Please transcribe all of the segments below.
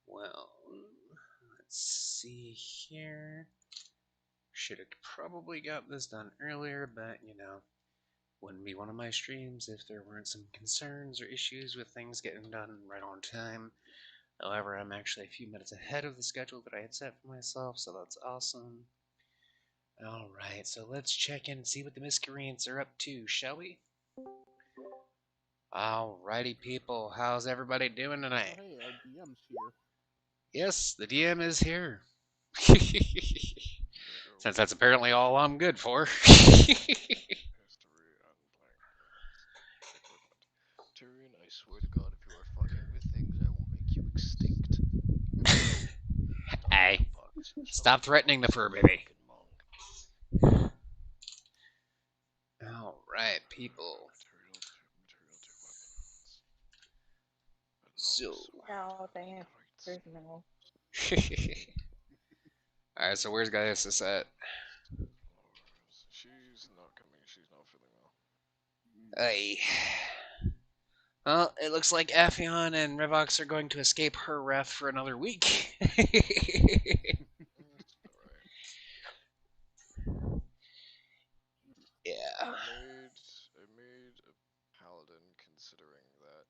Well, let's see here. Should have probably got this done earlier, but you know, wouldn't be one of my streams if there weren't some concerns or issues with things getting done right on time. However, I'm actually a few minutes ahead of the schedule that I had set for myself, so that's awesome. Alright, so let's check in and see what the miscreants are up to, shall we? Alrighty, people, how's everybody doing Oh, tonight? hey, our DM's here. Yes, the DM is here. Go Since that's apparently all I'm good for. history and blank equipment. Tyrion, I swear to God, if you are fucking with things, I will make you extinct. Hey, Fucked. stop Somebody threatening the fucked fur some baby. fucking monk. Alright, people. Material to weapons. A So. longsword. No, the Tights. answer is no. Alright, so where's Gaius at? She's not coming. She's not feeling well. Hey. Well, it looks like Aphion and Revox are going to escape her wrath for another week. Alright. Yeah. I made a paladin considering that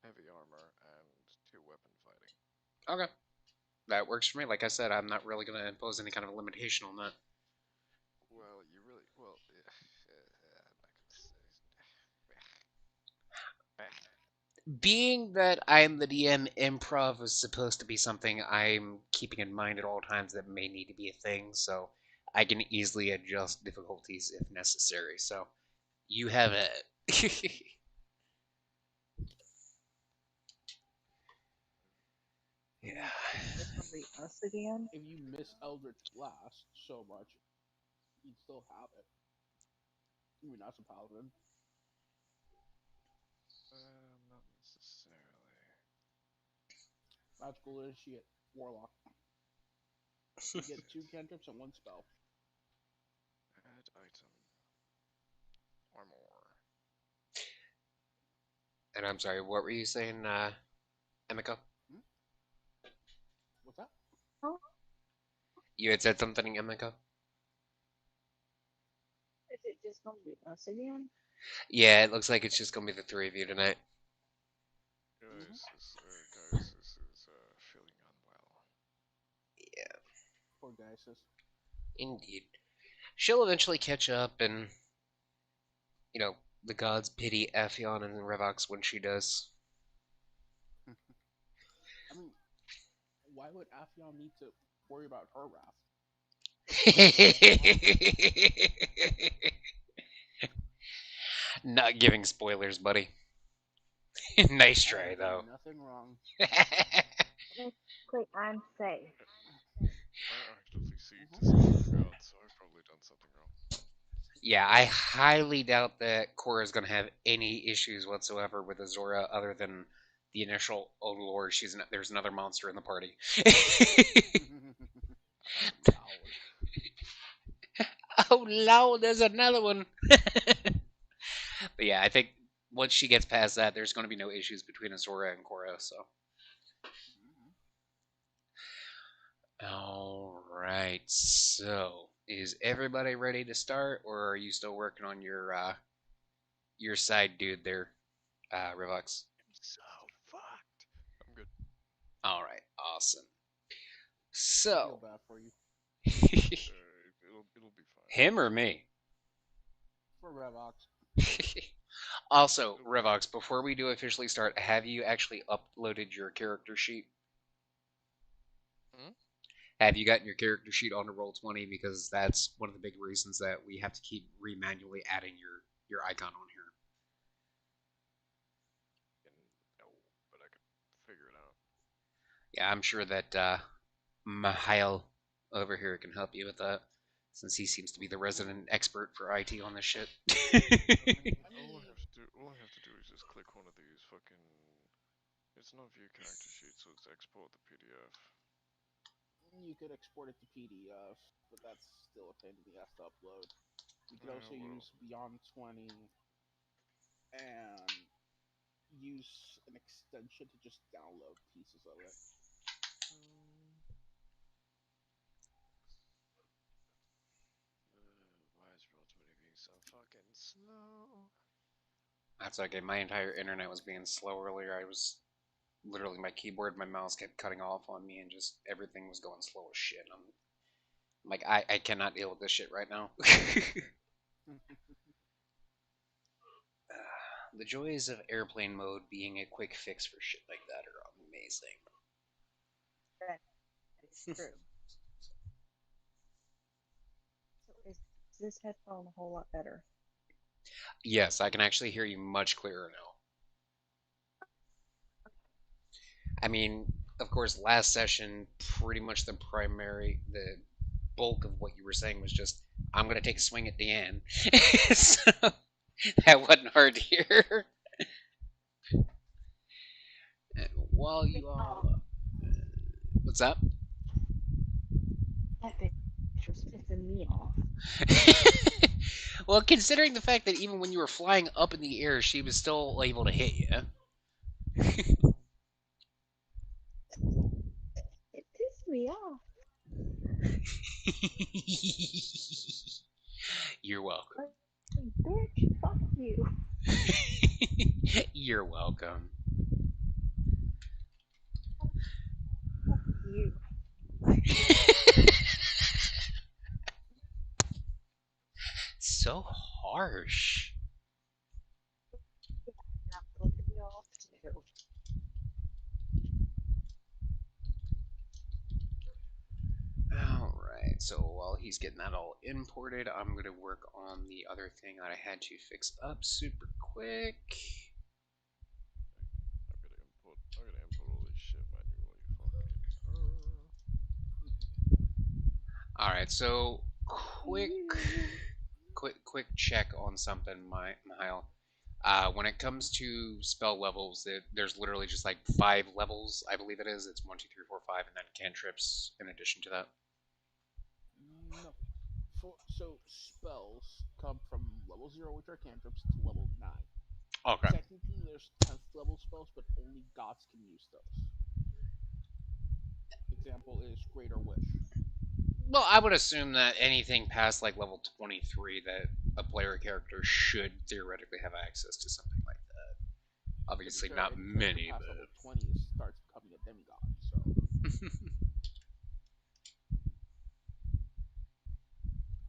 heavy armor and 2 weapon fighting. Okay. That works for me. Like I said, I'm not really going to impose any kind of limitation on that. Well, you really well. Being that I'm the DM, improv is supposed to be something I'm keeping in mind at all times that may need to be a thing, so I can easily adjust difficulties if necessary. So you have it. Yeah. This will be us again. If you miss Eldritch Blast so much, you'd still have it. Even as a paladin. Not necessarily. Magical Initiate Warlock. You get 2 cantrips and 1 spell. Add item. Armor. And I'm sorry, what were you saying, Emiko? What's that? Huh? You had said something, Emiko? Is it just gonna be us again? Yeah, it looks like it's just gonna be the three of you tonight. Guys is feeling unwell. Yeah. Poor Gaius. Indeed. She'll eventually catch up and, you know, the gods pity Aphion and Revox when she does. I mean, why would Aphion need to worry about her wrath? Not giving spoilers, buddy. Nice try, I did though. nothing wrong. Quick, I'm safe. I actively seek to save the gods, so I've probably done something wrong. Yeah, I highly doubt that Korra is going to have any issues whatsoever with Azora other than the initial, oh lord, there's another monster in the party. Oh lord, there's another one. But yeah, I think once she gets past that, there's going to be no issues between Azora and Korra, so. Alright, so is everybody ready to start, or are you still working on your side dude there, Revox? I'm so fucked. I'm good. Alright, awesome. I So, feel bad for you. It'll be fine. him or me? For Revox. Also, Revox, before we do officially start, have you actually uploaded your character sheet? Hmm? Have you gotten your character sheet onto Roll20? Because that's one of the big reasons that we have to keep manually adding your icon on here. No, but I could figure it out. Yeah, I'm sure that Mihail over here can help you with that, since he seems to be the resident expert for IT on this shit. All I have to do is just click one of these fucking. It's not view character sheet, so it's export the PDF. You could export it to PDF, but that's still a pain in the ass to upload. You could also use Beyond 20 and use extension to just download pieces of it. Why is Roll20 being so fucking slow? That's okay. My entire internet was being slow earlier. I was literally my keyboard, my mouse kept cutting off on me, and just everything was going slow as shit. I'm like, I cannot deal with this shit right now. The joys of airplane mode being a quick fix for shit like that are amazing. That is true. So is this headphone a whole lot better? Yes, I can actually hear you much clearer now. I mean, of course, last session, pretty much the bulk of what you were saying was just, I'm going to take a swing at Deanne. So, that wasn't hard to hear. While you all... what's up? That bitch was pissing me off. Well, considering the fact that even when you were flying up in the air, she was still able to hit you. It pissed me off. You're welcome. Bitch, fuck you. You're welcome. Fuck you. So harsh. I'm flipping you off too. Alright, so while he's getting that all imported, I'm going to work on the other thing that I had to fix up super quick. I'm gonna input all this shit manually. Alright, so quick check on something, Mahil. When it comes to spell levels, there's literally just like 5 levels, I believe it is. It's 1, 2, 3, 4, 5, and then cantrips in addition to that. No. So spells come from level 0, which are cantrips, to level 9. Okay. Technically, there's 10th level spells, but only gods can use those. Example is Greater Wish. Well, I would assume that anything past like level 23 that a player character should theoretically have access to something like that. Obviously, Sure, not anything many, past but level 20 starts becoming a demigod. So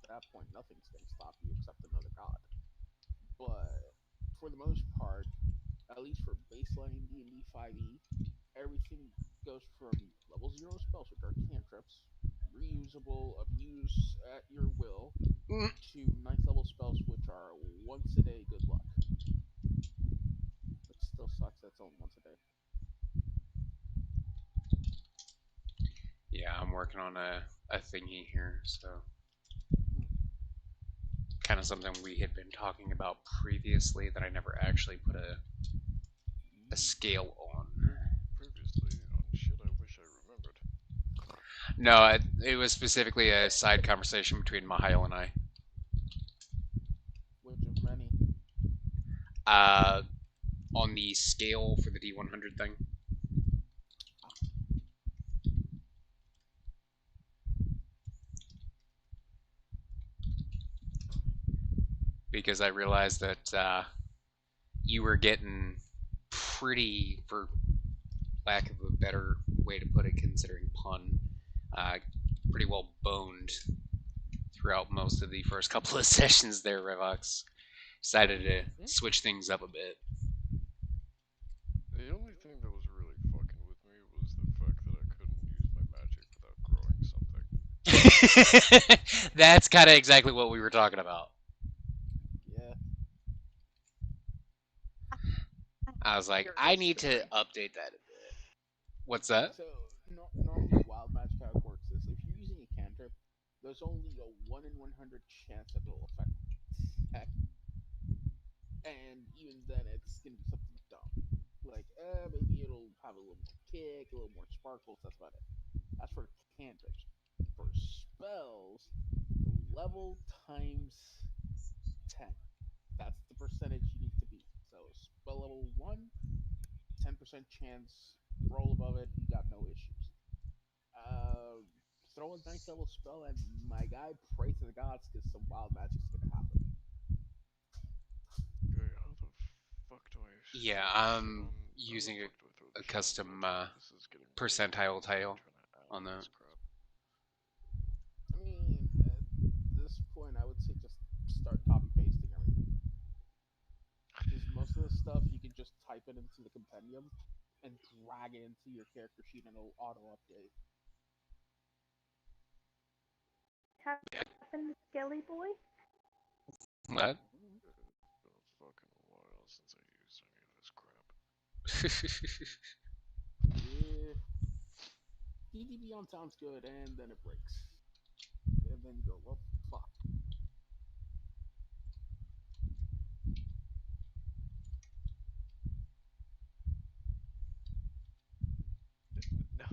at that point, nothing's going to stop you except another god. But for the most part, at least for baseline D&D 5e, everything goes from level 0 spells, which are cantrips, reusable, of use at your will, to 9th level spells, which are once a day good luck. Which still sucks that's only once a day. yeah, I'm working on a thingy here, so kind of something we had been talking about previously that I never actually put a scale on. Previously on shit I wish I remembered. No, it was specifically a side conversation between Mahil and I. Which of many? On the scale for the D100 thing. Because I realized that you were getting pretty, for lack of a better way to put it, considering pun, pretty well boned throughout most of the first couple of sessions there, Revox. Decided to switch things up a bit. The only thing that was really fucking with me was the fact that I couldn't use my magic without growing something. That's kind of exactly what we were talking about. Yeah. I was like, I need to update that a bit. What's that? So, normally wild magic how it works is if you're using a cantrip, there's only a 1 in 100 chance that it'll affect tech. And even then, it's going to be something dumb. Like, maybe it'll have a little more kick, a little more sparkles, that's about it. That's for cantrips. For spells, the level times 10. That's the percentage you need to be. So, spell level 1, 10% chance, roll above it, you got no issues. Throw a ninth level spell, and my guy, pray to the gods, because some wild magic's gonna happen. Okay, how the fuck do I? Yeah, store I'm shit on- how the using fuck do I throw a the shit on custom Bloodborne? This is getting percentile tile trying to on add the. this crap. I mean, at this point, I would say just start copy pasting everything. Because most of the stuff you can just type it into the compendium and drag it into your character sheet, and it'll auto update. Happened, Skelly boy? What? It's been a fucking while since I used any of this crap. Yeah. DD Beyond sounds good, and then it breaks. And then you go, well, fuck. No.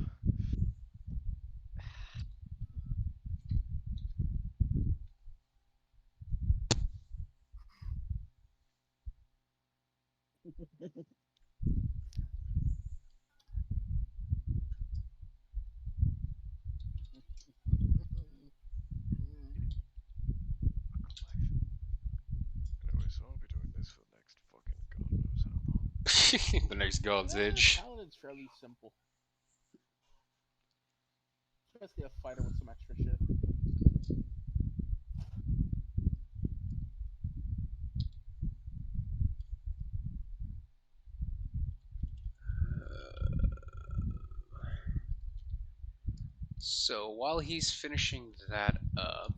Anyway, so I'll be doing this for the next fucking god knows how long. The next God's Edge. Paladin's fairly simple. Just get a fighter with some extra shit. So while he's finishing that up,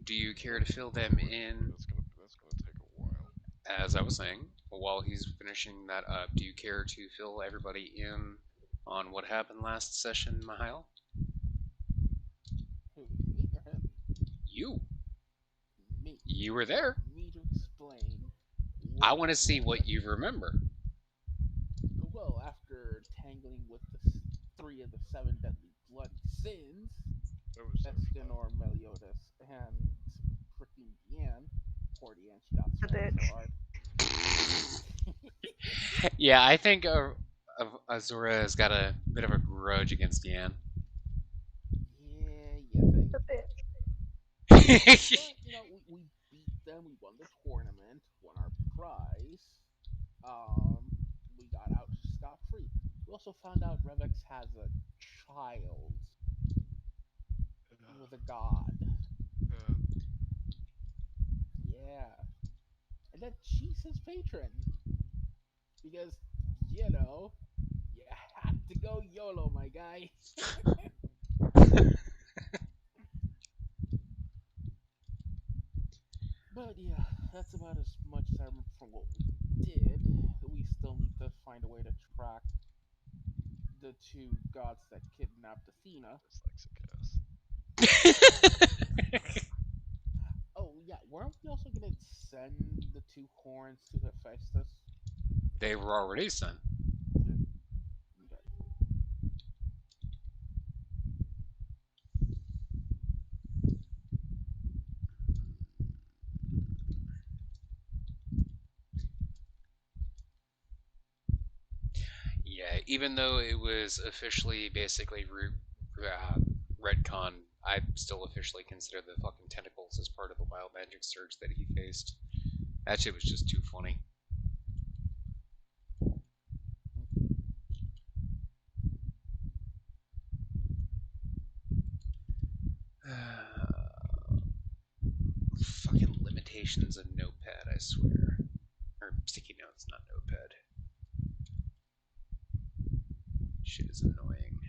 do you care to fill them in? That's gonna take a while. As I was saying, while he's finishing that up, do you care to fill everybody in on what happened last session, Mihail? Who, me or him? You. Me. You were there. Me to explain. I want to see what you remember. Well, after tangling with the 3 of the 7 deadly bloody sins, That was so fun. Escanor, Meliodas, and freaking Deanne. Poor Deanne, she got The smacked bitch. so hard. Yeah, I think Azura has got a bit of a grudge against Yan. Yeah, you think? The bitch. But, you know, we beat them, we won the tournament, won our prize. We got out scot-free. We also found out Revex has a child with a god. Yeah. And that she's his patron. Because, you know, you had to go YOLO, my guy. But yeah, that's about as much as I remember from what we did. We still need to find a way to track the 2 gods that kidnapped Athena. Dyslexic ass. Oh yeah, weren't we also gonna send the 2 horns to Hephaestus? They were already sent. Okay. Yeah, even though it was officially basically retcon, I still officially consider the fucking tentacles as part of the wild magic surge that he faced. That shit was just too funny. Fucking limitations of Notepad, I swear. Or sticky notes, not Notepad. Shit is annoying.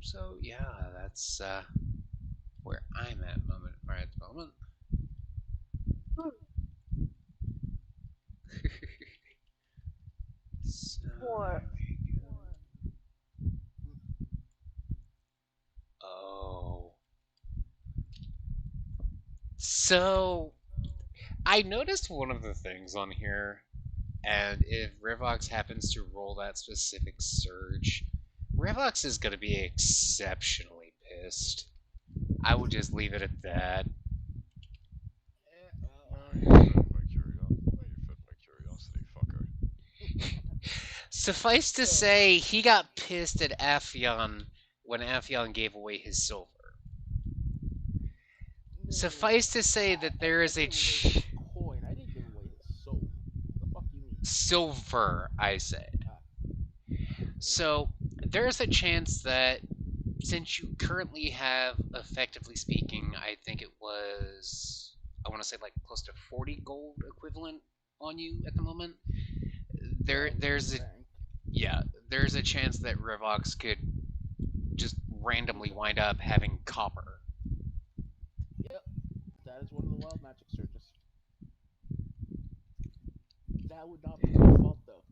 So yeah, that's where I'm at moment right at the moment. So, What? oh. So I noticed one of the things on here, and if Rivox happens to roll that specific surge, Rivox is going to be exceptionally pissed. I will just leave it at that. No, you fed my curiosity. Suffice to So- say, he got pissed at Aphion when Aphion gave away his silver. No, Suffice to say that there is a I gave away his coin. I didn't give away his soul. The fuck you mean? silver, I said. So there's a chance that since you currently have, effectively speaking, I think it was, I want to say like close to 40 gold equivalent on you at the moment. There's a there's a chance that Revox could just randomly wind up having copper. Yep, that is one of the wild magic surges. That would not be his fault though.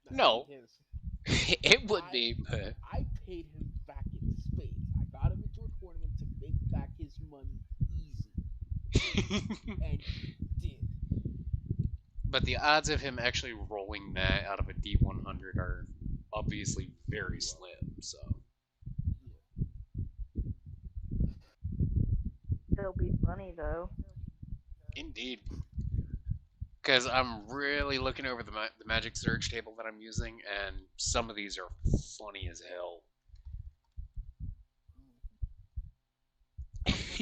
That No. would be his. It would be, but I paid him back in spades. I got him into a tournament to make back his money easy, and he did. but the odds of him actually rolling that out of a D100 are obviously very slim. So It'll be funny though. indeed, because I'm really looking over the magic surge table that I'm using, and some of these are funny as hell.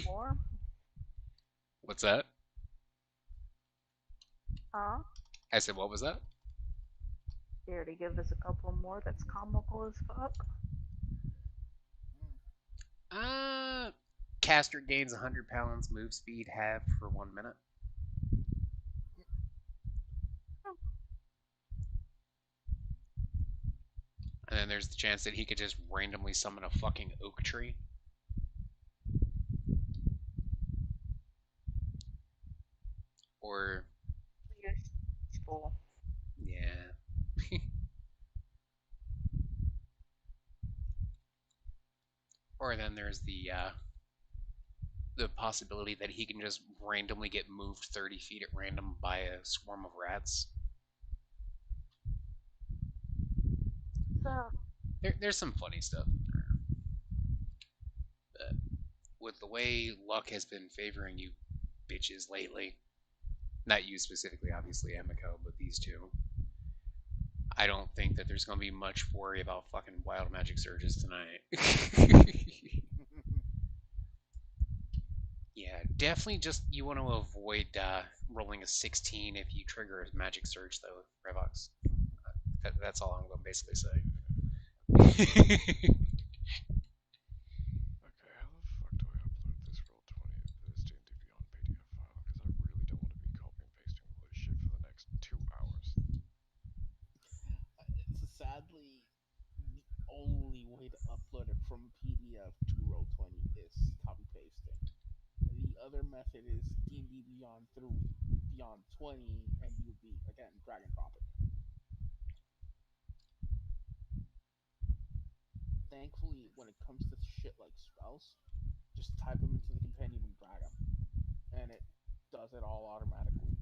More? What's that? Huh? I said, what was that? Here to give us a couple more that's comical as fuck. Caster gains 100 pounds move speed halved for 1 minute. And then there's the chance that he could just randomly summon a fucking oak tree. Or Useful. yeah. Or then there's the possibility that he can just randomly get moved 30 feet at random by a swarm of rats. So, There's some funny stuff in there. But with the way luck has been favoring you bitches lately, not you specifically, obviously, Emiko, but these two, I don't think that there's going to be much worry about fucking wild magic surges tonight. Yeah, definitely just you want to avoid rolling a 16 if you trigger a magic surge, though, Revox. That's all I'm going to basically say. Okay, how the fuck do I upload this Roll20 this D&D Beyond PDF file? Because I really don't want to be copying and pasting all this shit for the next 2 hours. Sadly, the only way to upload it from PDF to Roll20 is copy pasting. The other method is D&D Beyond through Beyond 20, and you'll be again drag and drop it. Thankfully, when it comes to shit like spells, just type them into the compendium and drag them, and it does it all automatically.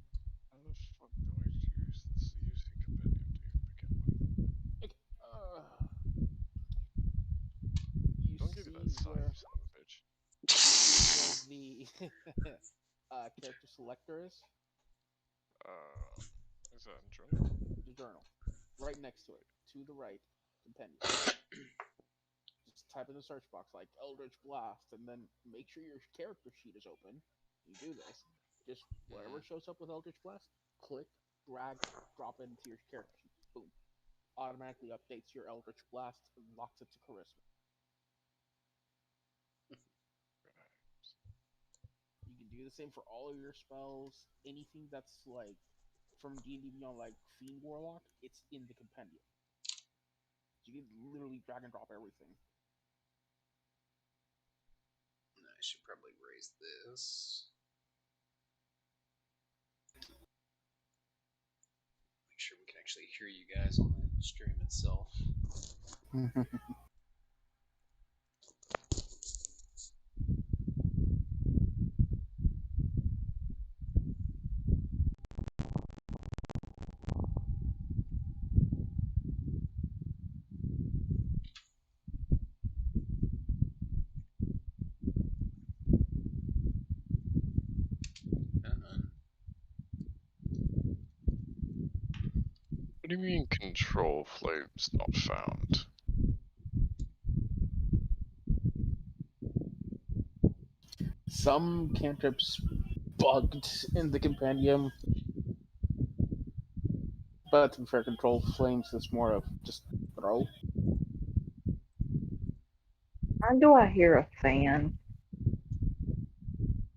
How the fuck do I use this UC compendium to even begin with? Okay, you Don't give me that see sign, where you son of a bitch. the character selector is? Is that in journal? The journal. Right next to it. To the right, compendium. Just type in the search box like Eldritch Blast, and then make sure your character sheet is open. You do this. Just whatever shows up with Eldritch Blast, click, drag, drop it into your character sheet. Boom. Automatically updates your Eldritch Blast and locks it to Charisma. You can do the same for all of your spells. Anything that's like from D&D Beyond, like Fiend Warlock, it's in the compendium. You can literally drag and drop everything. I should probably raise this. Make sure we can actually hear you guys on the stream itself. What do you mean control flames not found? Some cantrips bugged in the compendium, but to be fair, control flames is more of just throw. Why do I hear a fan?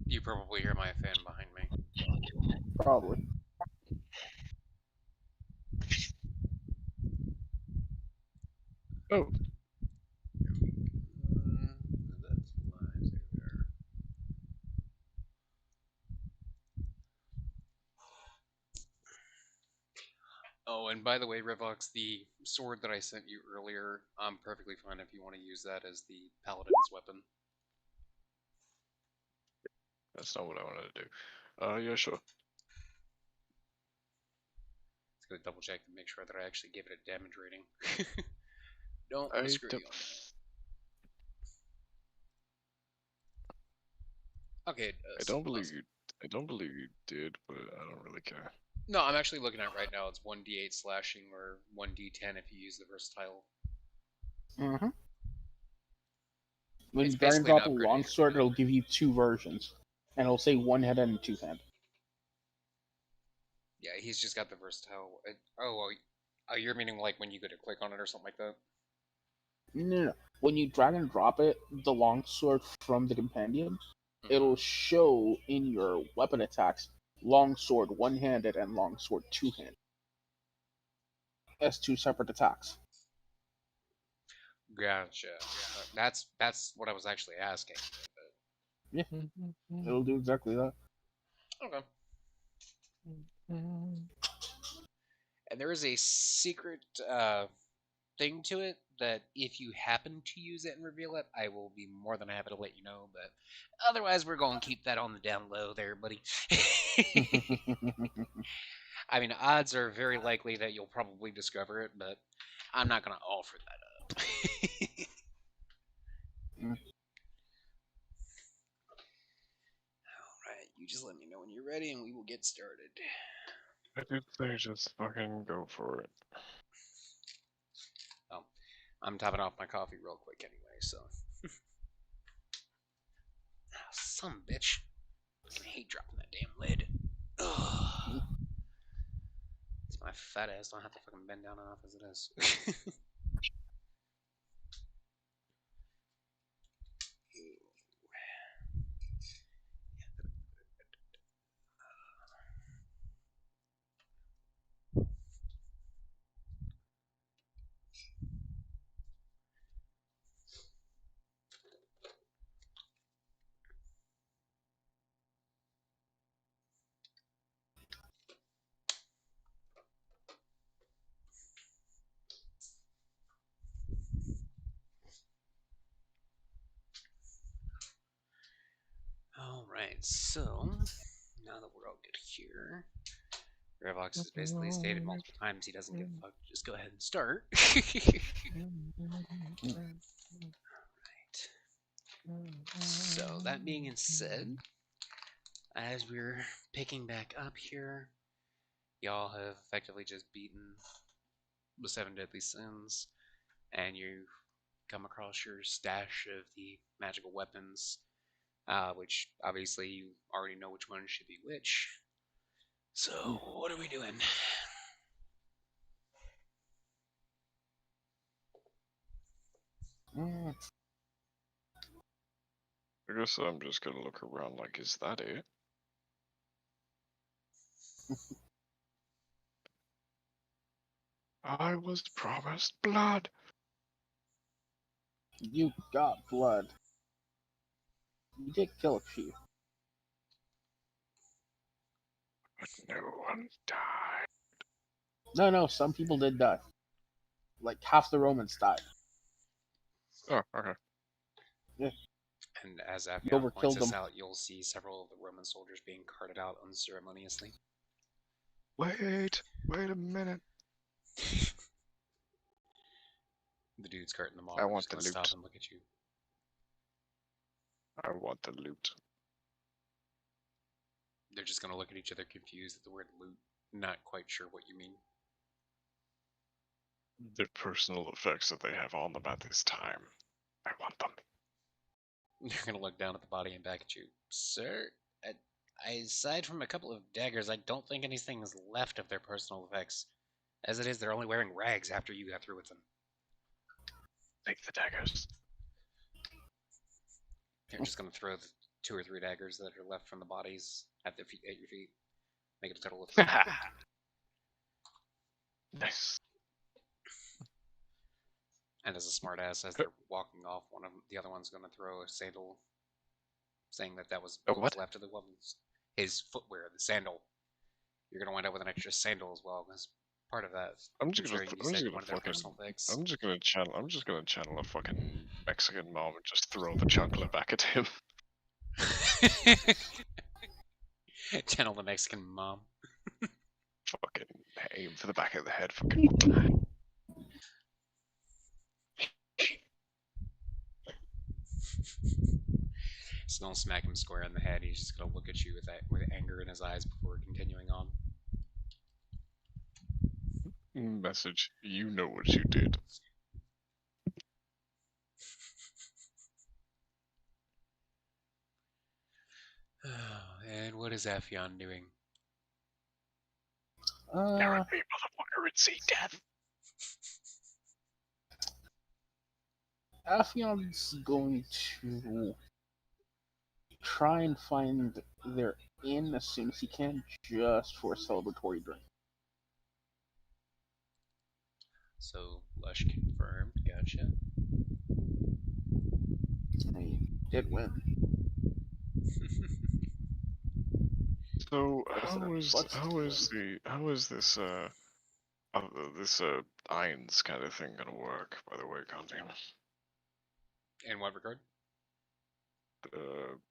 You probably hear my fan behind me. Probably. Oh, That's lies there. Oh, and by the way, Revox, the sword that I sent you earlier, I'm perfectly fine if you want to use that as the paladin's weapon. that's not what I wanted to do. Yeah, sure. Just gonna double check and make sure that I actually give it a damage rating. Don't I screw you don't, on that. Okay, I don't believe you. I don't believe you did, but I don't really care. No, I'm actually looking at it right now. It's 1d8 slashing or 1d10 if you use the versatile. Mm-hmm. When It's you drag and basically an drop a upgrade. longsword, it'll give you two versions, and it'll say one-handed and two-handed. Yeah, he's just got the versatile. You're meaning like when you go to click on it or something like that? No. When you drag and drop it, the longsword from the compendium, Mhm. it'll show in your weapon attacks longsword one-handed and longsword two-handed as two separate attacks. Gotcha. That's what I was actually asking. Yeah, it'll do exactly that. Okay. And there is a secret thing to it that if you happen to use it and reveal it, I will be more than happy to let you know. But otherwise, we're going to keep that on the down low there, buddy. I mean, odds are very likely that you'll probably discover it, but I'm not going to offer that up. Alright, you just let me know when you're ready and we will get started. I did say just fucking go for it. Oh, I'm topping off my coffee real quick anyway, so. Oh, some bitch. I fucking hate dropping that damn lid. Ugh. It's my fat ass don't have to fucking bend down enough as it is. Alright, so now that we're all good here, Revox has basically stated multiple times he doesn't give a fuck. Just go ahead and start. Right. So, that being said, as we're picking back up here, y'all have effectively just beaten the 7 deadly sins, and you've come across your stash of the magical weapons, which obviously you already know which one should be which. So, what are we doing? I guess I'm just gonna look around like, is that it? I was promised blood. You got blood. You did kill a few. But no one died. No, some people did die. Like half the Romans died. Oh, okay. And as Afghan overkilled points this them. out, you'll see several of the Roman soldiers being carted out unceremoniously. Wait a minute. The dudes carting them off I are want just going to the stop loot. and look at you. I want the loot. They're just going to look at each other confused at the word loot, not quite sure what you mean. the personal effects that they have on them at this time. I want them. You're gonna look down at the body and back at you, sir. Aside from a couple of daggers, I don't think anything is left of their personal effects. As it is, they're only wearing rags after you got through with them. Take the daggers. You're just gonna throw the 2 or 3 daggers that are left from the bodies at your feet. Make it a total of 3. Nice. And as a smartass, as they're walking off, the other one's gonna throw a sandal, saying that was A what was what? left of the woman's his footwear, the sandal. You're gonna wind up with an extra sandal as well, as part of that. I'm just sure gonna, you I'm just said gonna one of their fucking, personal effects. I'm just gonna channel a fucking Mexican mom and just throw the chocolate back at him. Channel the Mexican mom. Fucking aim for the back of the head. Fucking. Just gonna smack him square in the head. He's just gonna look at you with anger in his eyes before continuing on. Message. You know what you did. And what is Aphion doing? Guarantee motherfucker would see death. Aphion's going to try and find their inn as soon as he can, just for a celebratory drink. So, Lush confirmed. Gotcha. He did win. So President how is this Ainz kind of thing gonna work? By the way, Conti. In what regard?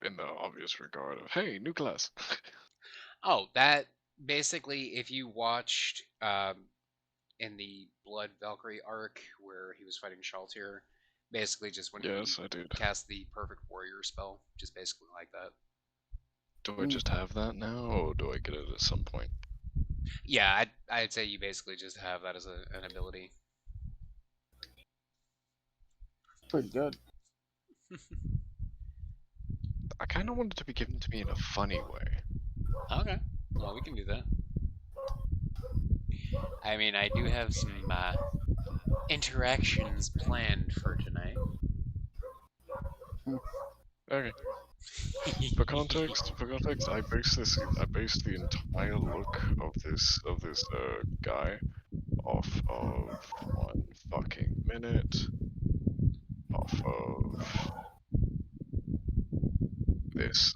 In the obvious regard of, hey, new class. Oh, that basically, if you watched in the Blood Valkyrie arc where he was fighting Shaltir, basically just when Yes, he I did. cast the Perfect Warrior spell, just basically like that. Do I just have that now, or do I get it at some point? Yeah, I'd say you basically just have that as an ability. Pretty good. I kind of want it to be given to me in a funny way. Okay, well, we can do that. I mean, I do have some interactions planned for tonight. Okay. For context, I based the entire look of this guy off of 1 fucking minute, off of this.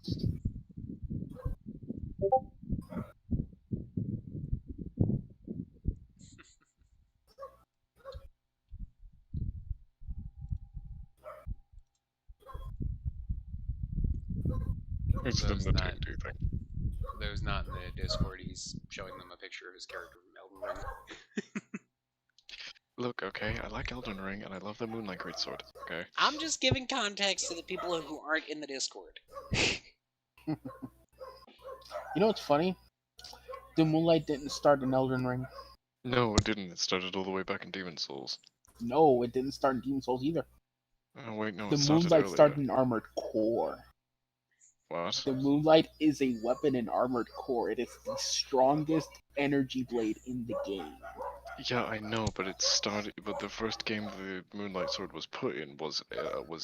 It's the Those not- Nintendo thing. Those not in the Discord, he's showing them a picture of his character from Elden Ring. Look, okay, I like Elden Ring and I love the Moonlight Greatsword, okay? I'm just giving context to the people who aren't in the Discord. You know what's funny? The Moonlight didn't start in Elden Ring. No, it didn't. It started all the way back in Demon Souls. No, it didn't start in Demon Souls either. Oh wait, no, The it started Moonlight earlier. started in Armored Core. What? The Moonlight is a weapon in Armored Core. It is the strongest energy blade in the game. Yeah, I know, but it started. But the first game the Moonlight Sword was put in was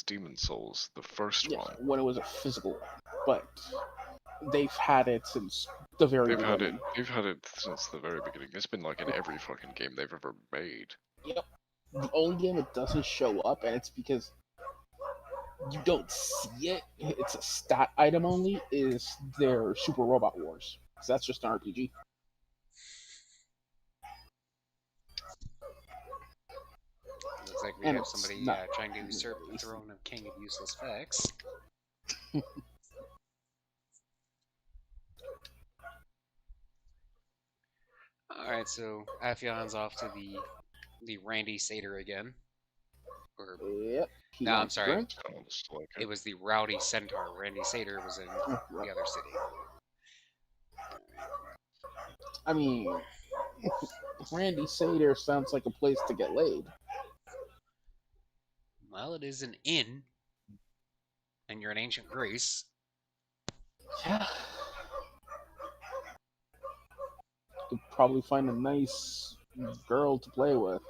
Demon Souls, the first Yeah, one. when it was a physical one. But they've had it since the very They've had beginning. it. They've had it since the very beginning. It's been like in every fucking game they've ever made. Yep. The only game it doesn't show up, and it's because you don't see it, it's a stat item only, is their Super Robot Wars. Because that's just an RPG. Looks like we And have it's somebody not- trying to usurp the throne of King of Useless Facts. Alright, so Aphion's off to the Randy Satyr again. Or Yep. He No, I'm wants sorry. drink. Sounds like it was the Rowdy Centaur. Randy Satyr was in Oh, the right. other city. I mean, Randy Sader sounds like a place to get laid. Well, it is an inn, and you're in ancient Greece. Yeah. Could probably find a nice girl to play with.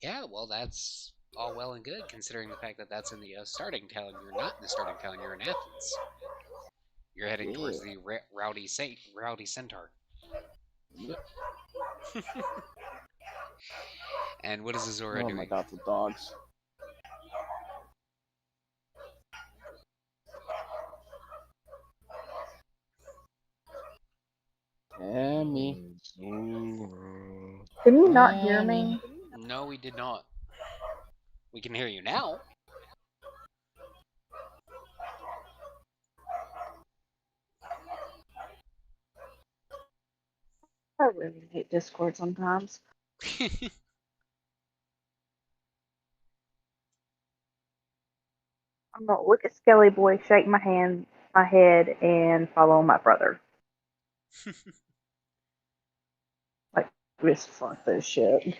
Yeah, well, that's all well and good, considering the fact that that's in the starting town. You're not in the starting town. You're in Athens. You're heading towards the rowdy centaur. Yep. And what is Azora Oh doing? my god, the dogs. Tammy. Can you not hear me? No, we did not. We can hear you now. I really hate Discord sometimes. I'm gonna look at Skelly Boy, shake my head, and follow my brother. Like, just fuck this shit.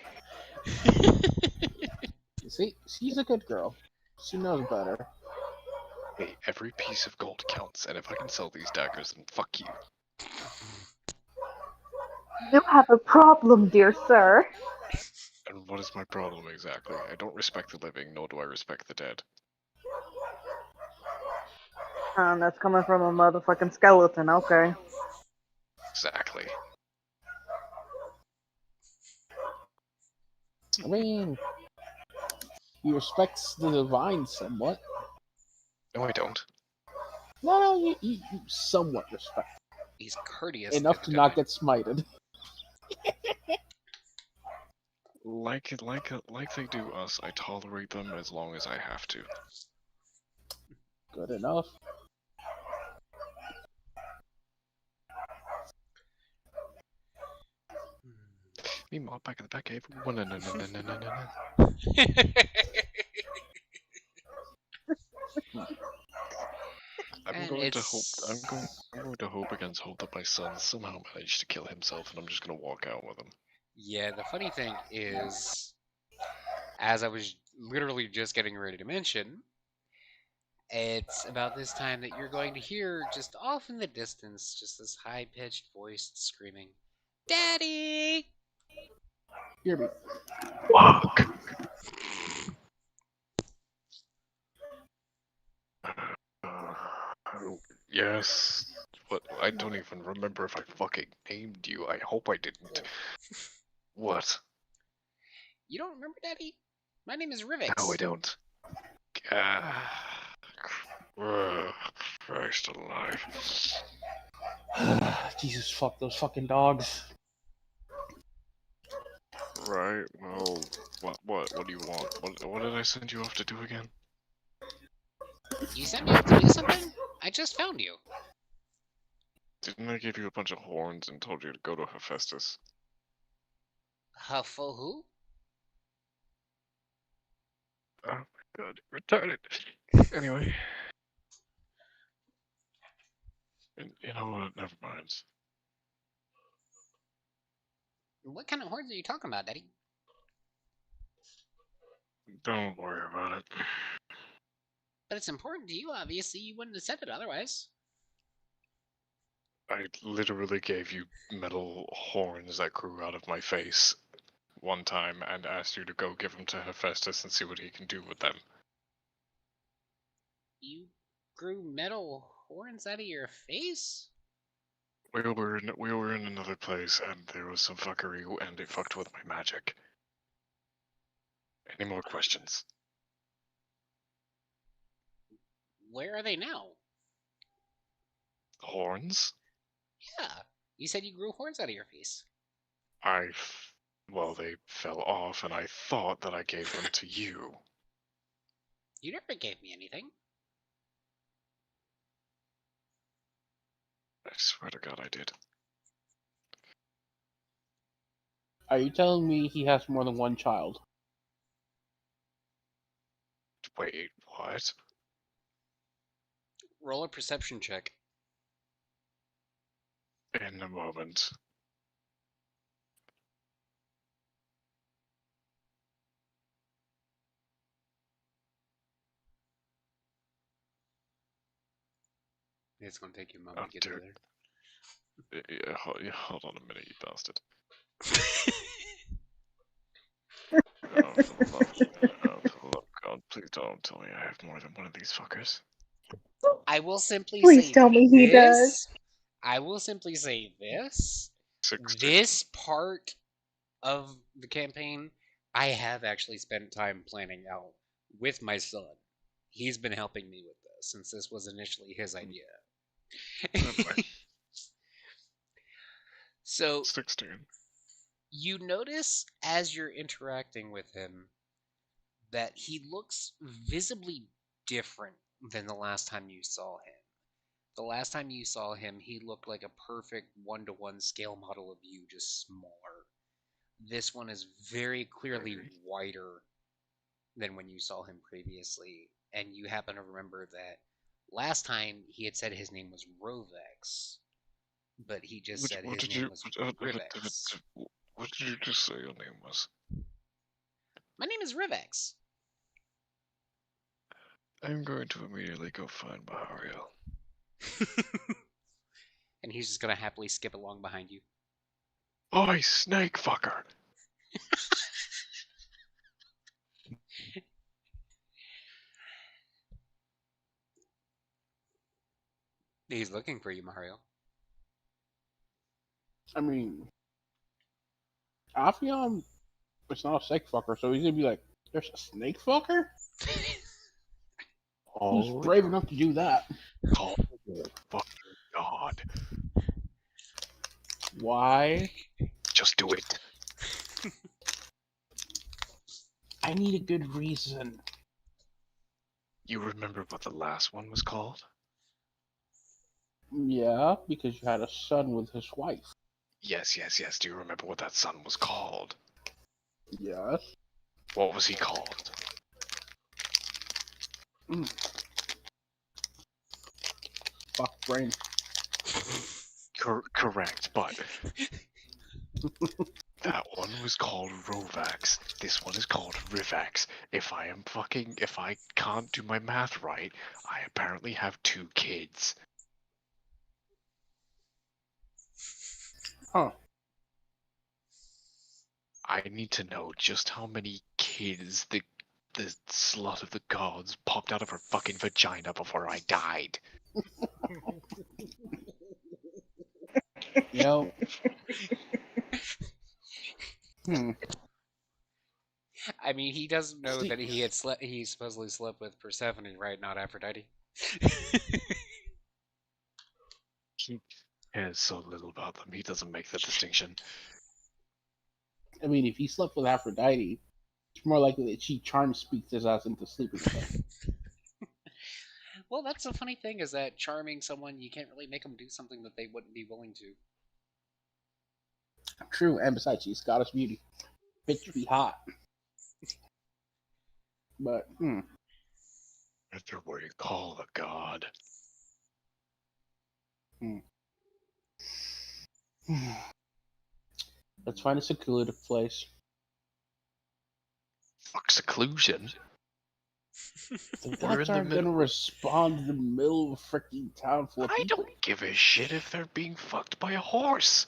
See, she's a good girl. She knows better. Hey, every piece of gold counts, and if I can sell these daggers, then fuck you. You have a problem, dear sir. And what is my problem exactly? I don't respect the living, nor do I respect the dead. That's coming from a motherfucking skeleton, okay. Exactly. I mean, he respects the divine somewhat. No, I don't. No, you somewhat respect. He's courteous. Enough to not get smited. Like they do us, I tolerate them as long as I have to. Good enough. Meanwhile, back in the Batcave. No. I'm going to hope against hope that my son somehow managed to kill himself, and I'm just going to walk out with him. Yeah, the funny thing is, as I was literally just getting ready to mention, it's about this time that you're going to hear just off in the distance, just this high-pitched voice screaming, "Daddy!" Hear me. Fuck! Yes. What? I don't even remember if I fucking named you. I hope I didn't. What? You don't remember, Daddy? My name is Rivix. No, I don't. Christ alive. Jesus, fuck those fucking dogs. Right, well, what do you want? What did I send you off to do again? You sent me out to do something? I just found you. Didn't I give you a bunch of horns and told you to go to Hephaestus? Huffle who? Oh my god, retarded. Anyway. You know what? Never mind. What kind of horns are you talking about, Daddy? Don't worry about it. But it's important to you, obviously. You wouldn't have said it otherwise. I literally gave you metal horns that grew out of my face one time and asked you to go give them to Hephaestus and see what he can do with them. You grew metal horns out of your face? We were in another place and there was some fuckery and it fucked with my magic. Any more questions? Where are they now? Horns? Yeah. You said you grew horns out of your face. Well, they fell off and I thought that I gave them to you. You never gave me anything. I swear to God I did. Are you telling me he has more than one child? Wait, what? Roll a perception check. In a moment. It's gonna take you a Oh, moment to get dude. there. Yeah, hold on a minute, you bastard. Oh, for the love of God, please don't tell me I have more than one of these fuckers. I will simply Please say tell me he this. does. I will simply say this. 60. This part of the campaign, I have actually spent time planning out with my son. He's been helping me with this since this was initially his idea. Oh boy. So 16. you notice as you're interacting with him that he looks visibly different than the last time you saw him. The last time you saw him, he looked like a perfect 1-to-1 scale model of you, just smaller. This one is very clearly whiter than when you saw him previously, and you happen to remember that last time he had said his name was Rovex, but he just said What his did name you? was Rivex. What did you just say your name was? My name is Rivex. I'm going to immediately go find Mahario. And he's just gonna happily skip along behind you. Oi, snake fucker! He's looking for you, Mario. I mean, Afion is not a snake fucker, so he's gonna be like, "There's a snake fucker? Who's Oh, brave enough to do that? oh, fucking God! Why? Just do it. I need a good reason." You remember what the last one was called? Yeah, because you had a son with his wife. Yes. Do you remember what that son was called? Yes. What was he called? Fuck brain. Correct, but that one was called Rovax. This one is called Rivax. If I can't do my math right, I apparently have 2 kids. Huh. I need to know just how many kids the slut of the gods popped out of her fucking vagina before I died. You know. I mean, he doesn't know that he supposedly slept with Persephone, right? Not Aphrodite. He cares so little about them, he doesn't make the distinction. I mean, if he slept with Aphrodite, it's more likely that she charm speaks his ass into sleeping with him. Well, that's the funny thing is that charming someone, you can't really make them do something that they wouldn't be willing to. True, and besides, she's Scottish beauty. Bitch be hot. But, After what you call a god. Let's find a secluded place. Fuck seclusion. The We're gods in the aren't gonna respond in the middle of a freaking town full of I people. don't give a shit if they're being fucked by a horse.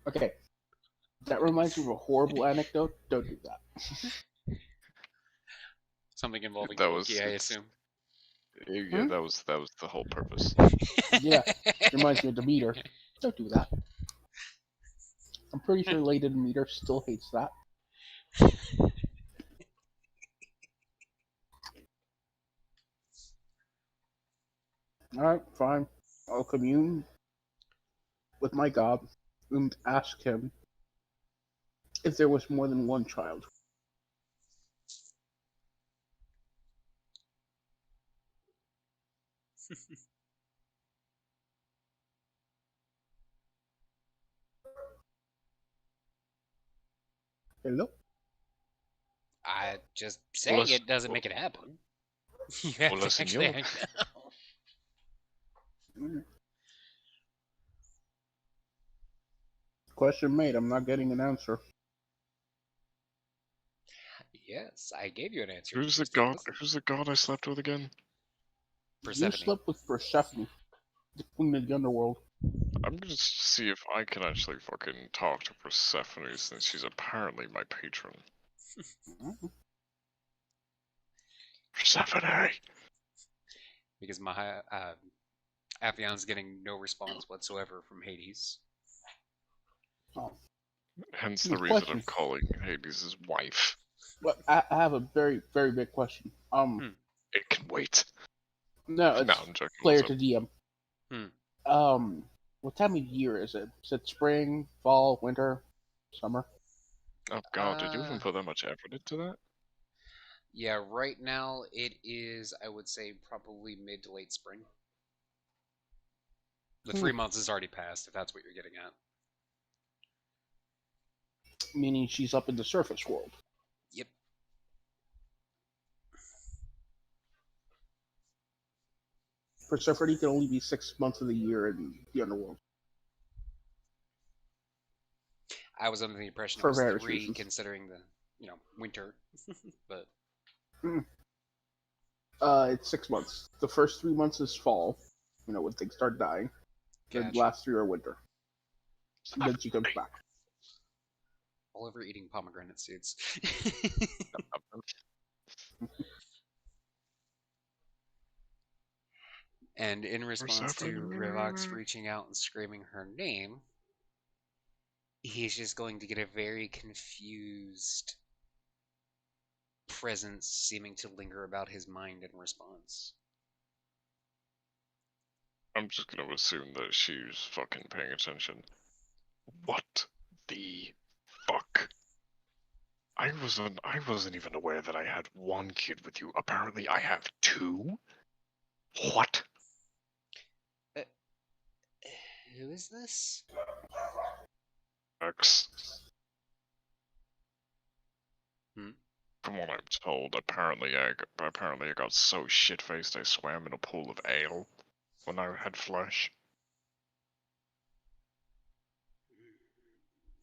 Okay. That reminds me of a horrible anecdote. Don't do that. Something involving That Loki, was- I it's- assume. Yeah, that was the whole purpose. Yeah. Reminds me of Demeter. Don't do that. I'm pretty sure Lady Demeter still hates that. Alright, fine. I'll commune with my god and ask him if there was more than one child. Hello? Just saying Well, it doesn't make it happen. You have well, to listen, actually you'll- Question made. I'm not getting an answer. Yes, I gave you an answer. Who's the Just didn't god? listen. Who's the god I slept with again? Persephone. You slept with Persephone, the queen of the underworld. I'm gonna see if I can actually fucking talk to Persephone since she's apparently my patron. Persephone! Because my Aphion's getting no response whatsoever from Hades. Oh. Hence the Good reason question. I'm calling Hades' his wife. Well, I have a very, very big question. It can wait. No, it's No, I'm joking. player What's to up? DM. What time of year is it? Is it spring, fall, winter, summer? Oh god, did you even put that much effort into that? Yeah, right now it is, I would say, probably mid to late spring. The 3 months has already passed, if that's what you're getting at. Meaning she's up in the surface world. Yep. Persephone can only be 6 months of the year in the underworld. I was under the impression For it was various 3, reasons. considering the, winter. But It's 6 months. The first 3 months is fall, when things start dying. The Gotcha. last 3 are winter. And then she comes back. All over eating pomegranate seeds. And in response to Rivox reaching out and screaming her name, he's just going to get a very confused presence seeming to linger about his mind in response. I'm just gonna assume that she's fucking paying attention. What the fuck? I wasn't even aware that I had 1 kid with you. Apparently I have 2? What? Who is this? X. Hmm? From what I'm told, apparently I got so shit-faced I swam in a pool of ale when I had flesh.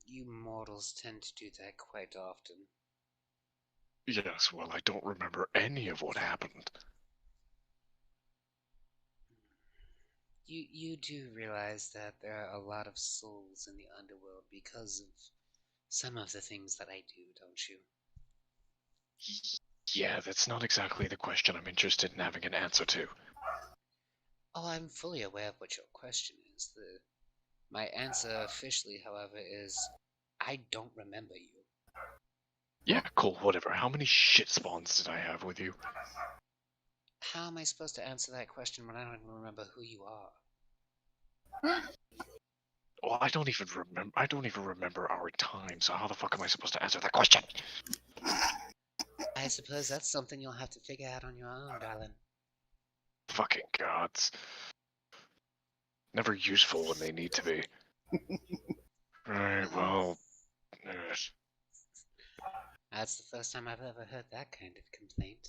You mortals tend to do that quite often. Yes, well, I don't remember any of what happened. You do realize that there are a lot of souls in the underworld because of some of the things that I do, don't you? Yeah, that's not exactly the question I'm interested in having an answer to. Oh, I'm fully aware of what your question is. My answer officially, however, is I don't remember you. Yeah, cool, whatever. How many shit spawns did I have with you? How am I supposed to answer that question when I don't even remember who you are? Well, I don't even remember our time, so how the fuck am I supposed to answer that question? I suppose that's something you'll have to figure out on your own, darling. Fucking gods. Never useful when they need to be. Right, well... That's the first time I've ever heard that kind of complaint.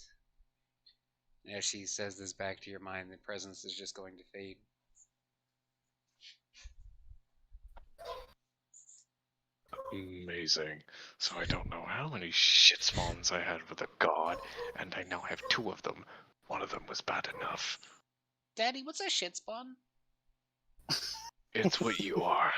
As she says this back to your mind, the presence is just going to fade. Amazing. So I don't know how many shit spawns I had with a god, and I now have 2 of them. One of them was bad enough. Daddy, what's a shit spawn? It's what you are.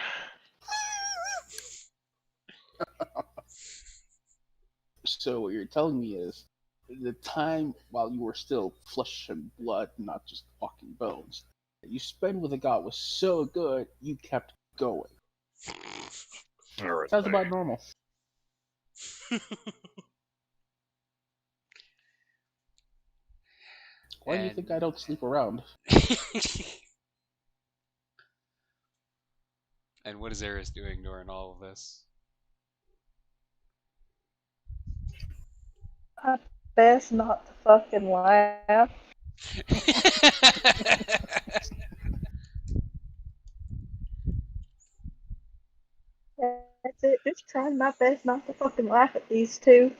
So what you're telling me is, the time while you were still flesh and blood, not just fucking bones, that you spent with a god was so good, you kept going. Sounds about normal. Why do you think I don't sleep around? And what is Eris doing during all of this? Best not to fucking laugh. That's it. Just trying my best not to fucking laugh at these two.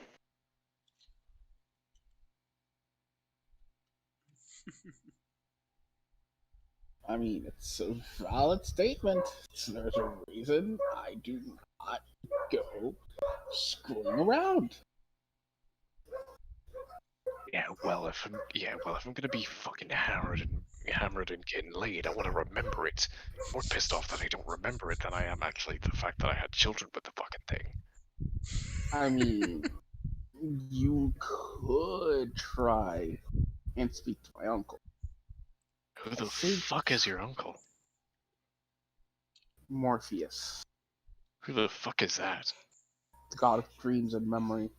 I mean, it's a valid statement. There's a reason I do not go screwing around. well, if I'm gonna be fucking hammered and getting laid, I want to remember it. I'm more pissed off that I don't remember it than I am actually the fact that I had children with the fucking thing. I mean, you could try and speak to my uncle. Who I the think- fuck is your uncle? Morpheus, Who the fuck is that? the god of dreams and memory.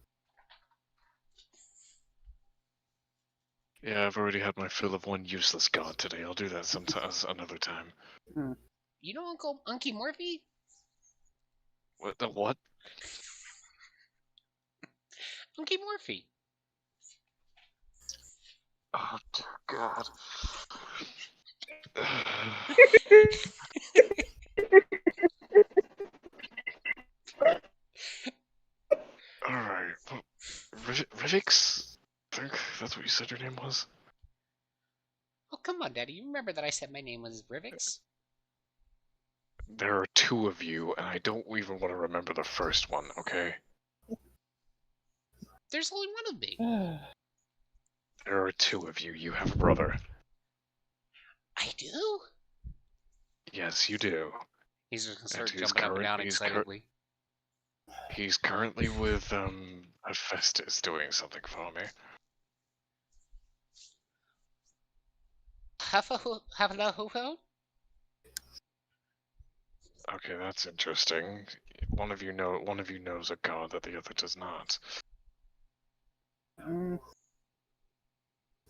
Yeah, I've already had my fill of one useless god today. I'll do that sometimes another time. You know Unky Morphy? What the what? Unky Morphy. Oh dear God. Alright. Well, Rivix? I think that's what you said your name was? Oh, come on, Daddy. You remember that I said my name was Rivix? There are two of you, and I don't even want to remember the first one, okay? There's only one of me. There are two of you. You have a brother. I do? Yes, you do. He's just gonna start he's jumping up and down he's excitedly. He's currently with, Hephaestus doing something for me. Hufflepuff? Okay, that's interesting. One of you knows a god that the other does not.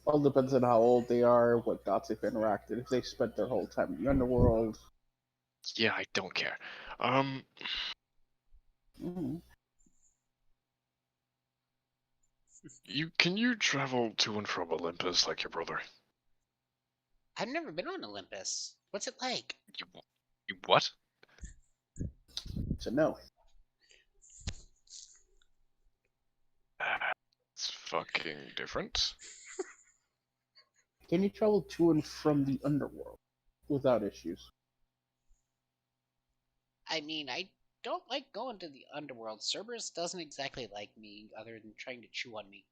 All depends on how old they are, what gods they've interacted. If they spent their whole time in the underworld. Yeah, I don't care. Can you travel to and from Olympus like your brother? I've never been on Olympus. What's it like? You what? So no. It's fucking different. Can you travel to and from the underworld without issues? I mean, I don't like going to the underworld. Cerberus doesn't exactly like me, other than trying to chew on me.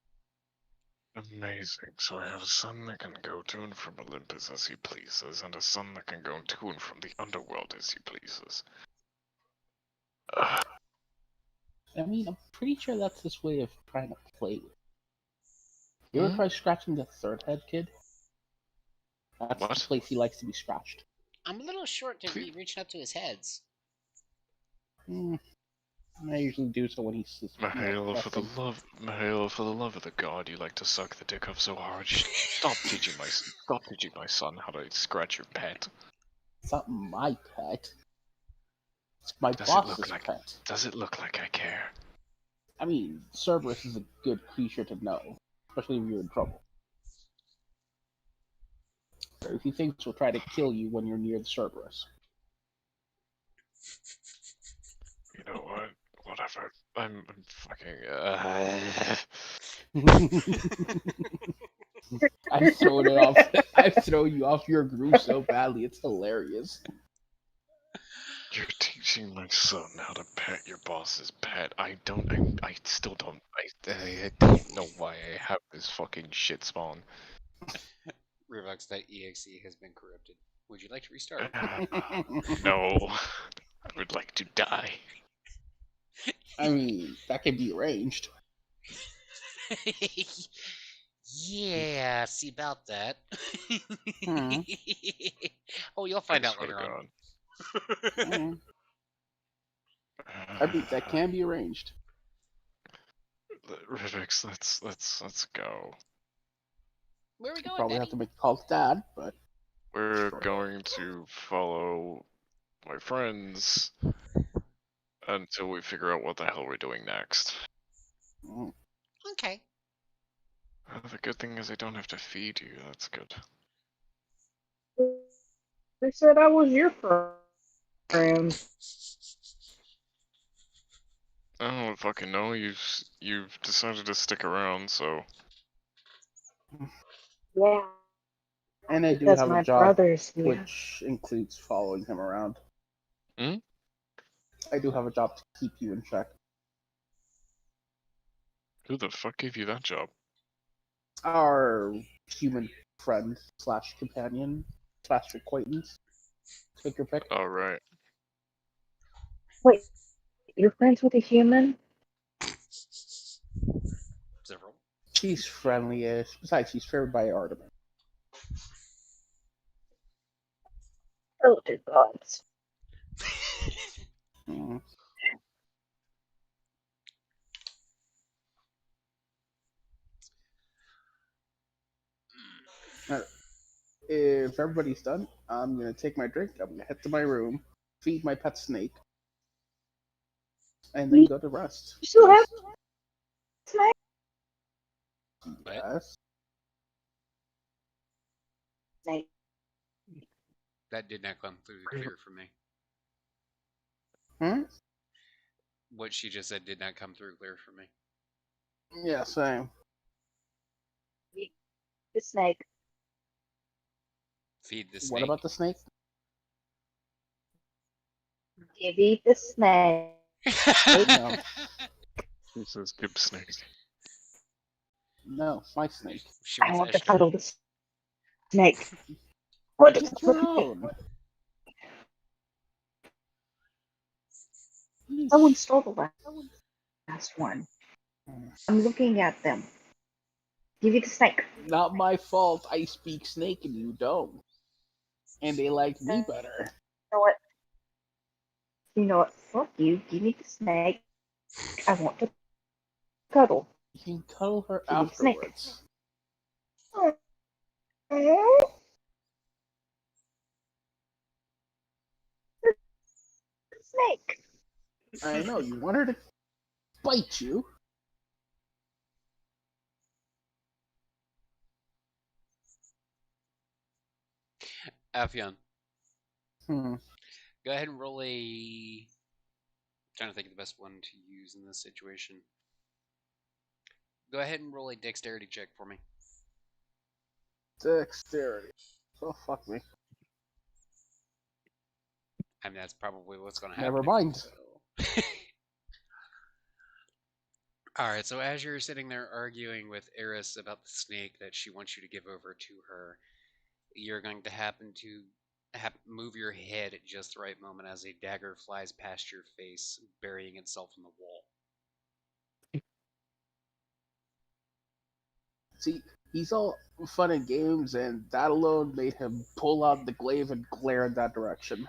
Amazing. So I have a son that can go to and from Olympus as he pleases, and a son that can go to and from the underworld as he pleases. I mean, I'm pretty sure that's his way of trying to play with. You ever try scratching the third head, kid? That's What? the place he likes to be scratched. I'm a little short to be reaching up to his heads. I usually do so when he's Mihaela, for the love of the god, you like to suck the dick off so hard. Stop teaching my son how to scratch your pet. It's not my pet. It's my Does it boss's look like pet. Does it look like I care? I mean, Cerberus is a good creature to know, especially if you're in trouble. Or if he thinks he'll try to kill you when you're near the Cerberus. You know what? Whatever. I'm fucking. I've thrown it off. I've thrown you off your groove so badly. It's hilarious. You're teaching my son how to pet your boss's pet. I still don't. I don't know why I have this fucking shit spawn. Rivux.exe has been corrupted. Would you like to restart? No. I would like to die. I mean, that can be arranged. Yeah, see about that. Hmm. Oh, you'll find I out swear to later on. Mhm. I mean, that can be arranged. Rivix, let's go. Where are we going, Probably Daddy? have to make a call to Dad, but We're Sure. going to follow my friends until we figure out what the hell we're doing next. Okay. The good thing is I don't have to feed you. That's good. They said I was your friend. I don't fucking know. You've decided to stick around, so Yeah. and I do Because have my a job, brother's here. which includes following him around. Hmm? I do have a job to keep you in check. who the fuck gave you that job? our human friend slash companion slash acquaintance. Take your pick. All right. Wait, you're friends with a human? Several. She's friendly-ish. Besides, she's favored by Artemis. Oh, dear gods. Mm. If everybody's done, I'm gonna take my drink. I'm gonna head to my room, feed my pet snake, and then go to rest. You still have snake? What? Yes. Snake. That did not come through clear for me. Hmm. What she just said did not come through clear for me. Yeah, same. The snake. Feed the snake. What about the snake? You eat the snake. No. He says, "Give snake." No, my snake. She I wants want to extra. cuddle the snake. What is It's your own. Someone stole the last one. I'm looking at them. Give you the snake. Not my fault. I speak snake and you don't. And they like me better. You know what? You know what? Fuck you. Give me the snake. I want to cuddle. You can cuddle her Give me the snake. afterwards. Snake. I know, you want her to bite you. Afyon, Hmm. go ahead and roll a. Trying to think of the best one to use in this situation. Go ahead and roll a dexterity check for me. Dexterity. Oh, fuck me. I mean, that's probably what's going to happen. Never mind. So. Alright, so as you're sitting there arguing with Eris about the snake that she wants you to give over to her, you're going to happen to move your head at just the right moment as a dagger flies past your face, burying itself in the wall. See, he's all fun and games, and that alone made him pull out the glaive and glare in that direction.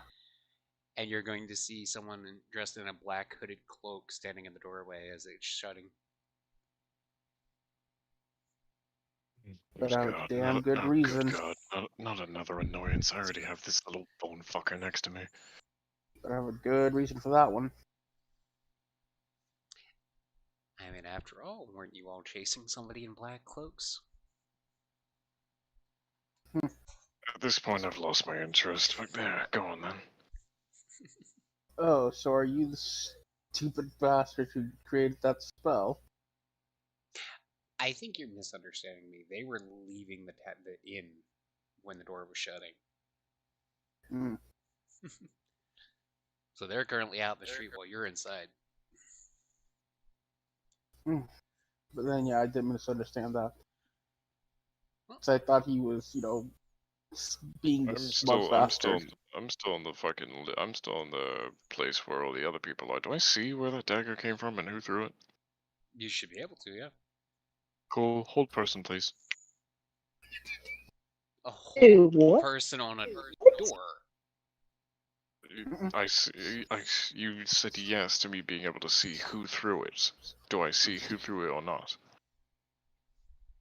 And you're going to see someone dressed in a black hooded cloak standing in the doorway as it's shutting. But I have a God, damn not- good oh, reason. God, not another annoyance. I already have this little bone fucker next to me. But I have a good reason for that one. I mean, after all, weren't you all chasing somebody in black cloaks? At this point, I've lost my interest. But there, go on then. Oh, so are you the stupid bastard who created that spell? I think you're misunderstanding me. They were leaving the inn when the door was shutting. Hmm. So they're currently out in the street while you're inside. But then, yeah, I did misunderstand that. So I thought he was, being the smug bastard. I'm still in the place where all the other people are. Do I see where that dagger came from and who threw it? You should be able to, yeah. Cool. Hold person, please. A whole Do what? person on a door. You said yes to me being able to see who threw it. Do I see who threw it or not?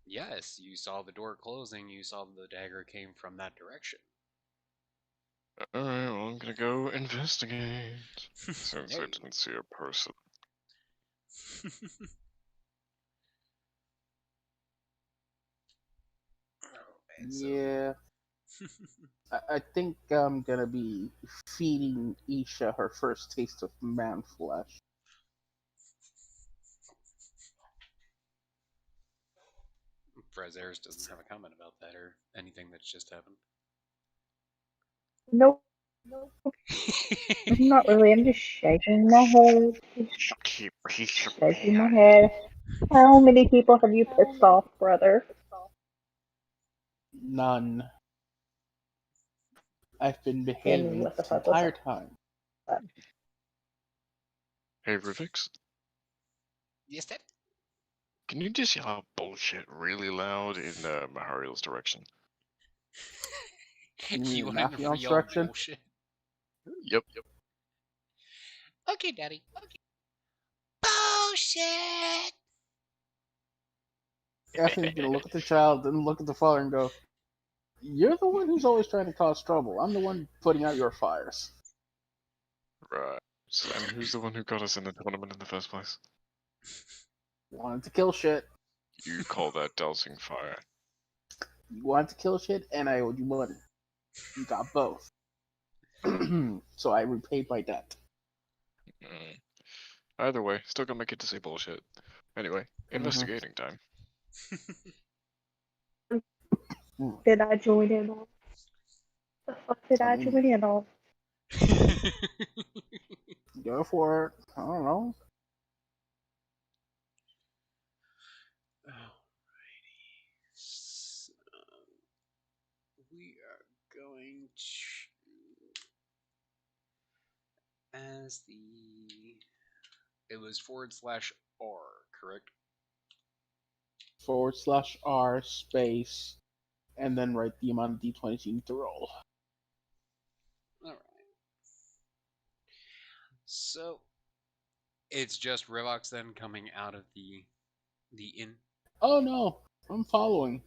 Yes, you saw the door closing. You saw the dagger came from that direction. Alright, well, I'm gonna go investigate. Since I Hey. didn't see a person. Alright, so- Yeah. I think I'm gonna be feeding Isha her first taste of man flesh. Frazeris doesn't have a comment about that or anything that's just happened. Nope. Not really. I'm just shaking my head. Keep piece of Shaking my head. How many people have you pissed off, brother? None. I've been And behaving what the this fuck was entire that? time. Hey, Rivix, Yes, Dad? can you just yell out bullshit really loud in Mahariel's direction? You mean want him to Mathion's yell direction? bullshit? Yep. Okay, Daddy. Okay. Bullshit! Anthony's gonna look at the child, then look at the father and go, "You're the one who's always trying to cause trouble. I'm the one putting out your fires." Right. And who's the one who got us in the tournament in the first place? Wanted to kill shit. You call that dousing fire. You wanted to kill shit, and I owed you money. You got both. So I repaid my debt. Mm. Either way, still gonna make it to say bullshit. Anyway, investigating time. Did I join in on? The fuck did I join in on? Go for it. I don't know. Alrighty. So, we are going to. As the. It was /R, correct? /R space, and then write the amount of d20s you need to roll. Alright. So, it's just Rivox then coming out of the inn? Oh no, I'm following.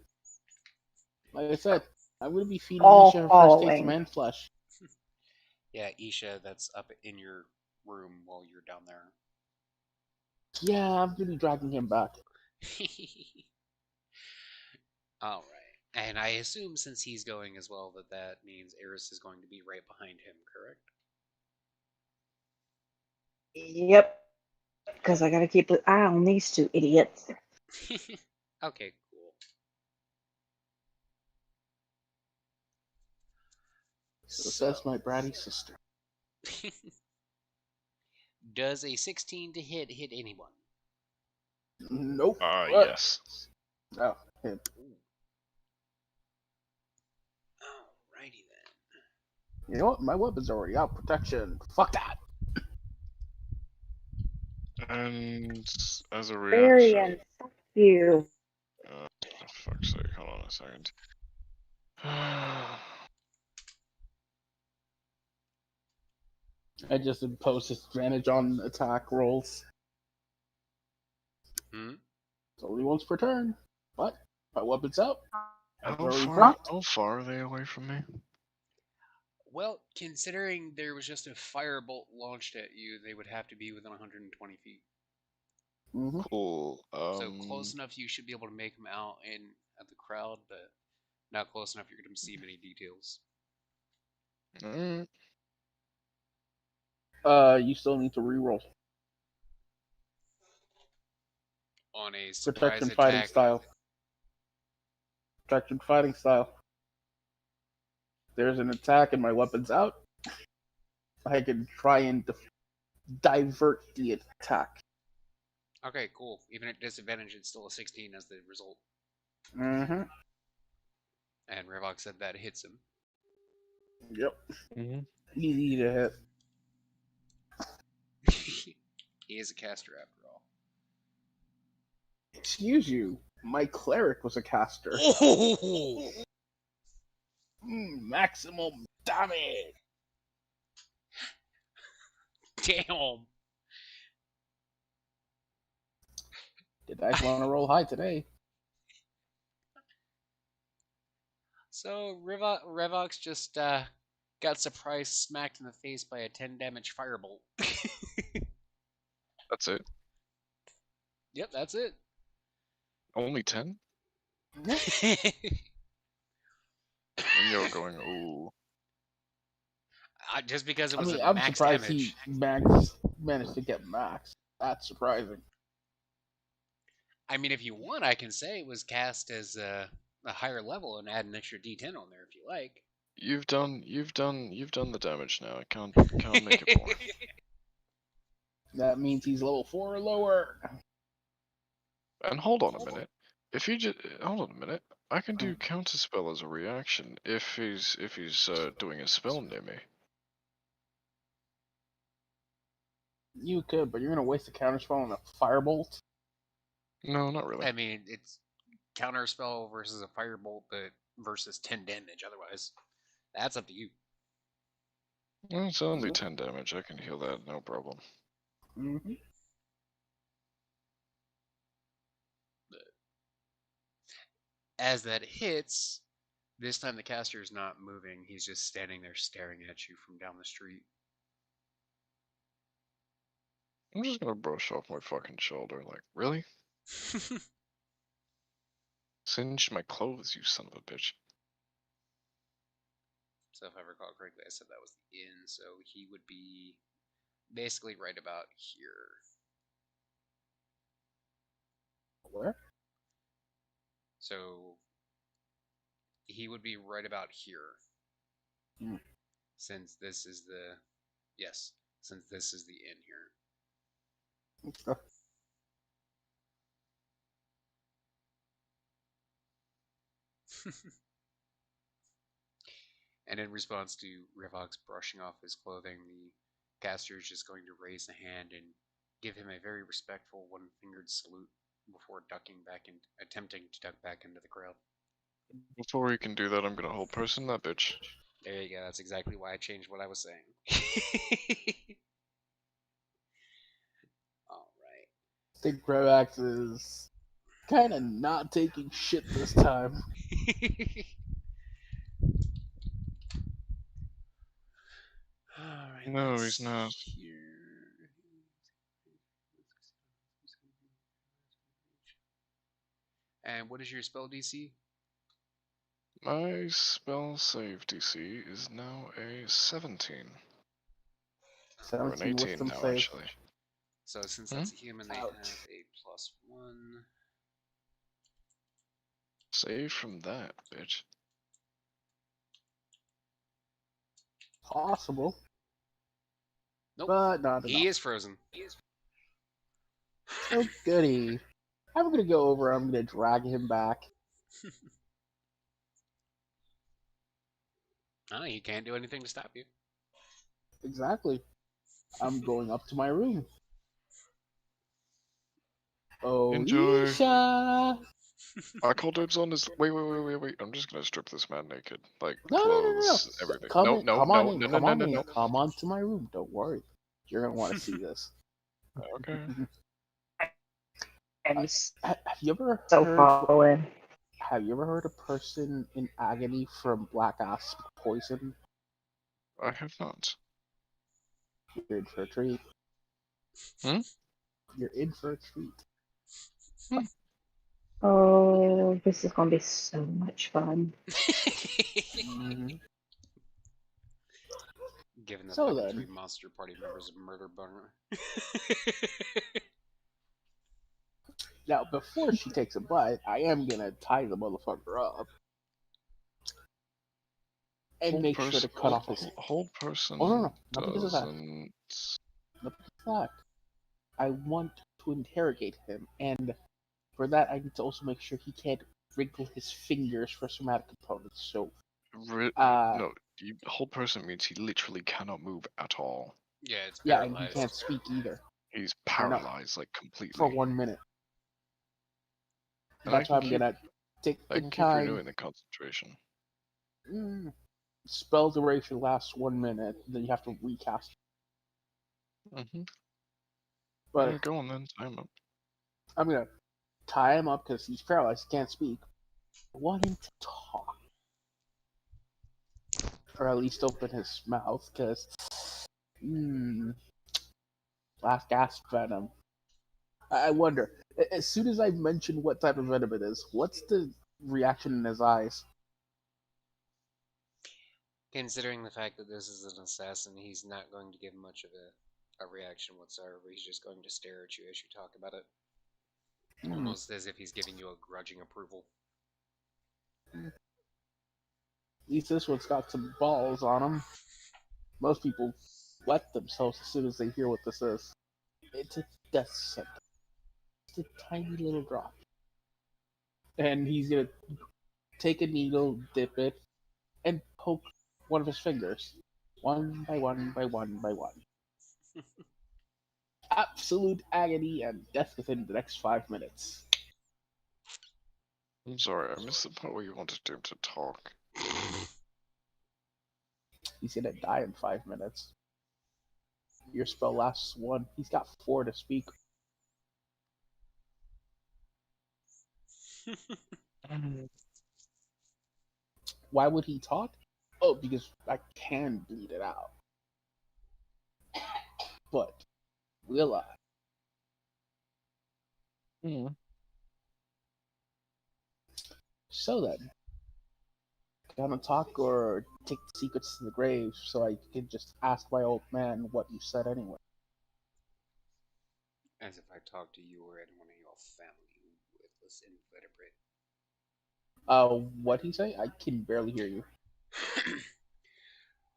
Like I said, I'm gonna be feeding All Isha her first taste of following. man flesh. Yeah, Isha, that's up in your room while you're down there. Yeah, I'm gonna be dragging him back. Alright. And I assume since he's going as well that means Eris is going to be right behind him, correct? Yep. Because I gotta keep an eye on these two idiots. Okay, cool. So says my bratty sister. Does a 16 to hit anyone? Nope. What? Yes. Oh, him. Alrighty then. You know what? My weapon's already out. Protection. Fuck that. And as a Very reaction. and fuck you. For fuck's sake, hold on a second. I just imposed disadvantage on attack rolls. Hmm? It's only once per turn. But my weapon's out. How far are they away from me? Well, considering there was just a firebolt launched at you, they would have to be within 120 feet. Mm-hmm. Cool. So close enough you should be able to make them out at the crowd, but not close enough you're going to see many details. You still need to reroll. On a surprise Protection attack. fighting style. Protection fighting style. There's an attack and my weapon's out. I can try and divert the attack. Okay, cool. Even at disadvantage, it's still a 16 as the result. Mm-hmm. And Revok said that hits him. Yep. Mm-hmm. Easy to hit. He is a caster after all. Excuse you. My cleric was a caster. Oh! Maximum damage. Damn! Did I want to roll high today? So Revox just got surprised smacked in the face by a 10 damage firebolt. That's it. Yep, that's it. Only 10? And you're going, ooh. Just because it was I'm max surprised damage. he managed to get max. That's surprising. Oh. I mean, if you want, I can say it was cast as a higher level and add an extra D10 on there if you like. You've done the damage now. I can't make it more. That means he's level 4 or lower. And hold on a minute. If you just hold on a minute. I can do counterspell as a reaction if he's doing a spell near me. You could, but you're gonna waste a counterspell on a firebolt. No, not really. I mean, it's counter spell versus a firebolt, but versus 10 damage. Otherwise, that's up to you. Well, it's only 10 damage. I can heal that, no problem. Mm-hmm. As that hits, this time the caster is not moving. He's just standing there staring at you from down the street. I'm just gonna brush off my fucking shoulder. Like, really? Singed my clothes, you son of a bitch. So if I recall correctly, I said that was the inn, so he would be basically right about here. Where? So he would be right about here. Hmm. Since this is the since this is the inn here. Okay. And in response to Rivok's brushing off his clothing, the caster is just going to raise a hand and give him a very respectful one-fingered salute before attempting to duck back into the crowd. Before he can do that, I'm gonna hold person that bitch. There you go. That's exactly why I changed what I was saying. All right. I think Revax is kind of not taking shit this time. All right. No, let's he's not. Here. And what is your spell DC? My spell save DC is now a 17. Or an 17 18 wisdom now, save. actually. So since that's a human, they Ouch. have a +1. Save from that, bitch. Possible, Nope. but not He enough. is frozen. Oh goody. I'm gonna go over. I'm gonna drag him back. Oh, he can't do anything to stop you. Exactly. I'm going up to my room. Oh, Enjoy. Isha! I call dibs on his. Wait. I'm just gonna strip this man naked. Like, No. clothes, everything. Come No, in, no, come no, on no, in, no, come no, on no, in, no. come on to my room. Don't worry, you're gonna want to see this. Okay. And Have you ever so heard? following. Have you ever heard a person in agony from black asp poison? I have not. You're in for a treat. Hmm? You're in for a treat. Oh, this is gonna be so much fun. Mm-hmm. Given that So the then. 3 monster party members of Murder Burner. Now, before she takes a bite, I am gonna tie the motherfucker up and make sure to cut off his. Hold person. Oh no, not because of that. Doesn't. Not because of that. I want to interrogate him, and for that, I need to also make sure he can't wrinkle his fingers for somatic components. So, No, hold person means he literally cannot move at all. Yeah, it's yeah, and paralyzed. he can't speak either He's paralyzed, like, completely. for 1 minute. And I That's why can I'm keep- gonna take I the can keep time. renewing the concentration. Spell duration lasts 1 minute, then you have to recast. Mm-hmm. But Yeah, go on then, time up. I'm gonna tie him up because he's paralyzed, he can't speak. I want him to talk, or at least open his mouth, because black gas venom. I wonder. As soon as I mention what type of venom it is, what's the reaction in his eyes? Considering the fact that this is an assassin, he's not going to give much of a reaction whatsoever. He's just going to stare at you as you talk about it. Almost as if he's giving you a grudging approval. At least this one's got some balls on him. Most people wet themselves as soon as they hear what this is. It's a death sentence. It's a tiny little drop. And he's gonna take a needle, dip it, and poke one of his fingers. One by one by one by one. Absolute agony and death within the next 5 minutes. I'm sorry, I missed the part where you wanted him to talk. He's gonna die in 5 minutes. Your spell lasts 1. He's got 4 to speak. Why would he talk? Oh, because I can bleed it out. But will I? So then, gonna talk or take the secrets to the grave so I can just ask my old man what you said anyway. As if I talked to you or anyone in your family, you worthless invertebrate. What'd he say? I can barely hear you.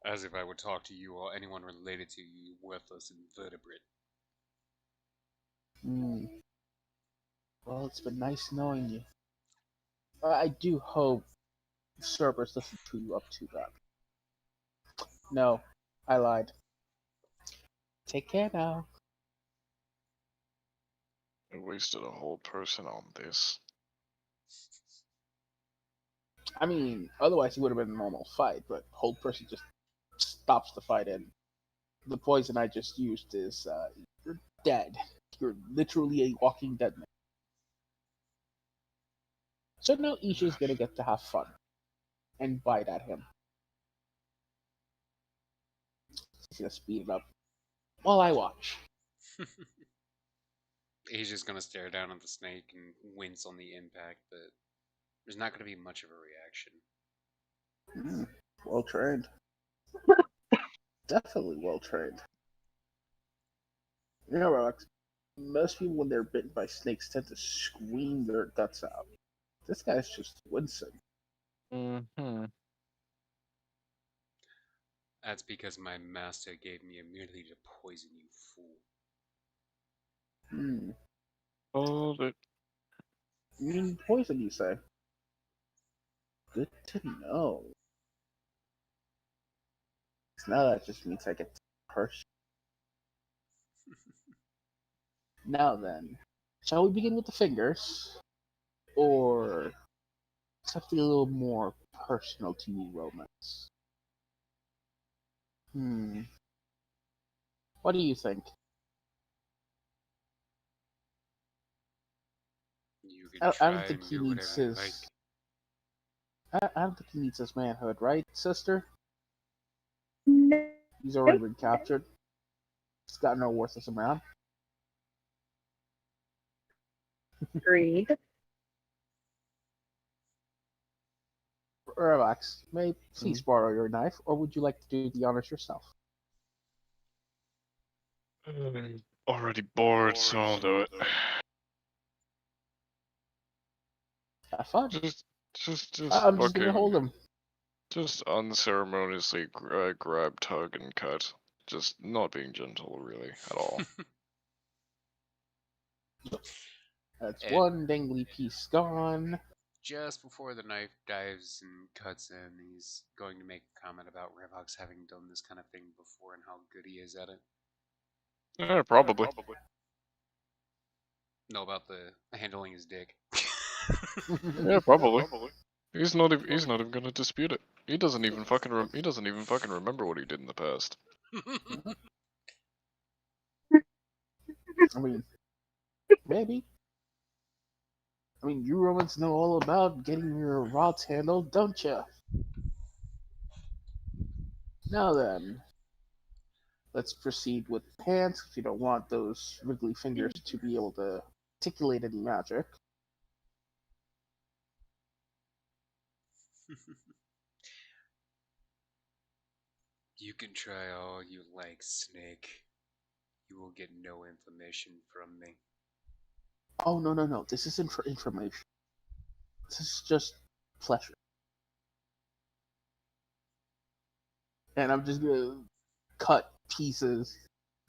As if I would talk to you or anyone related to you, you worthless invertebrate. Well, it's been nice knowing you. I do hope Cerberus doesn't chew you up too bad. No, I lied. Take care now. I wasted a whole person on this. I mean, otherwise it would have been a normal fight, but whole person just stops the fight, and the poison I just used is, you're dead. You're literally a walking dead man. So now Isha's gonna get to have fun and bite at him. She's gonna speed it up while I watch. He's just gonna stare down at the snake and wince on the impact, but there's not gonna be much of a reaction. Well trained. Definitely well trained. You know, Rox, most people when they're bitten by snakes tend to scream their guts out. This guy's just wincing. That's because my master gave me immunity to poison, you fool. Hold it. You mean poison, you say? Good to know. Now that just means I get to curse you. Now then, shall we begin with the fingers? Or something a little more personal to you, Romance? What do you think? You can try I don't think and he do needs whatever you his. like. I don't think he needs his manhood, right, sister? No, He's already been captured. He's got no worth as a man. agreed. Relax. May I please borrow your knife, or would you like to do the honors yourself? Already bored, so I'll do it. Have fun. Just I'm just fucking, gonna hold him. just unceremoniously grab, tug, and cut. Just not being gentle, really, at all. That's And- one dangly piece gone. Just before the knife dives and cuts in, he's going to make a comment about Revox having done this kind of thing before and how good he is at it. Yeah, probably. No, about the handling his dick. Yeah, probably. He's not even gonna dispute it. He doesn't even fucking remember what he did in the past. I mean, maybe. I mean, you Romans know all about getting your rods handled, don't you? Now then, let's proceed with pants if you don't want those wriggly fingers to be able to articulate any magic. You can try all you like, Snake. You will get no information from me. Oh, no. This isn't for information. This is just pleasure. And I'm just gonna cut pieces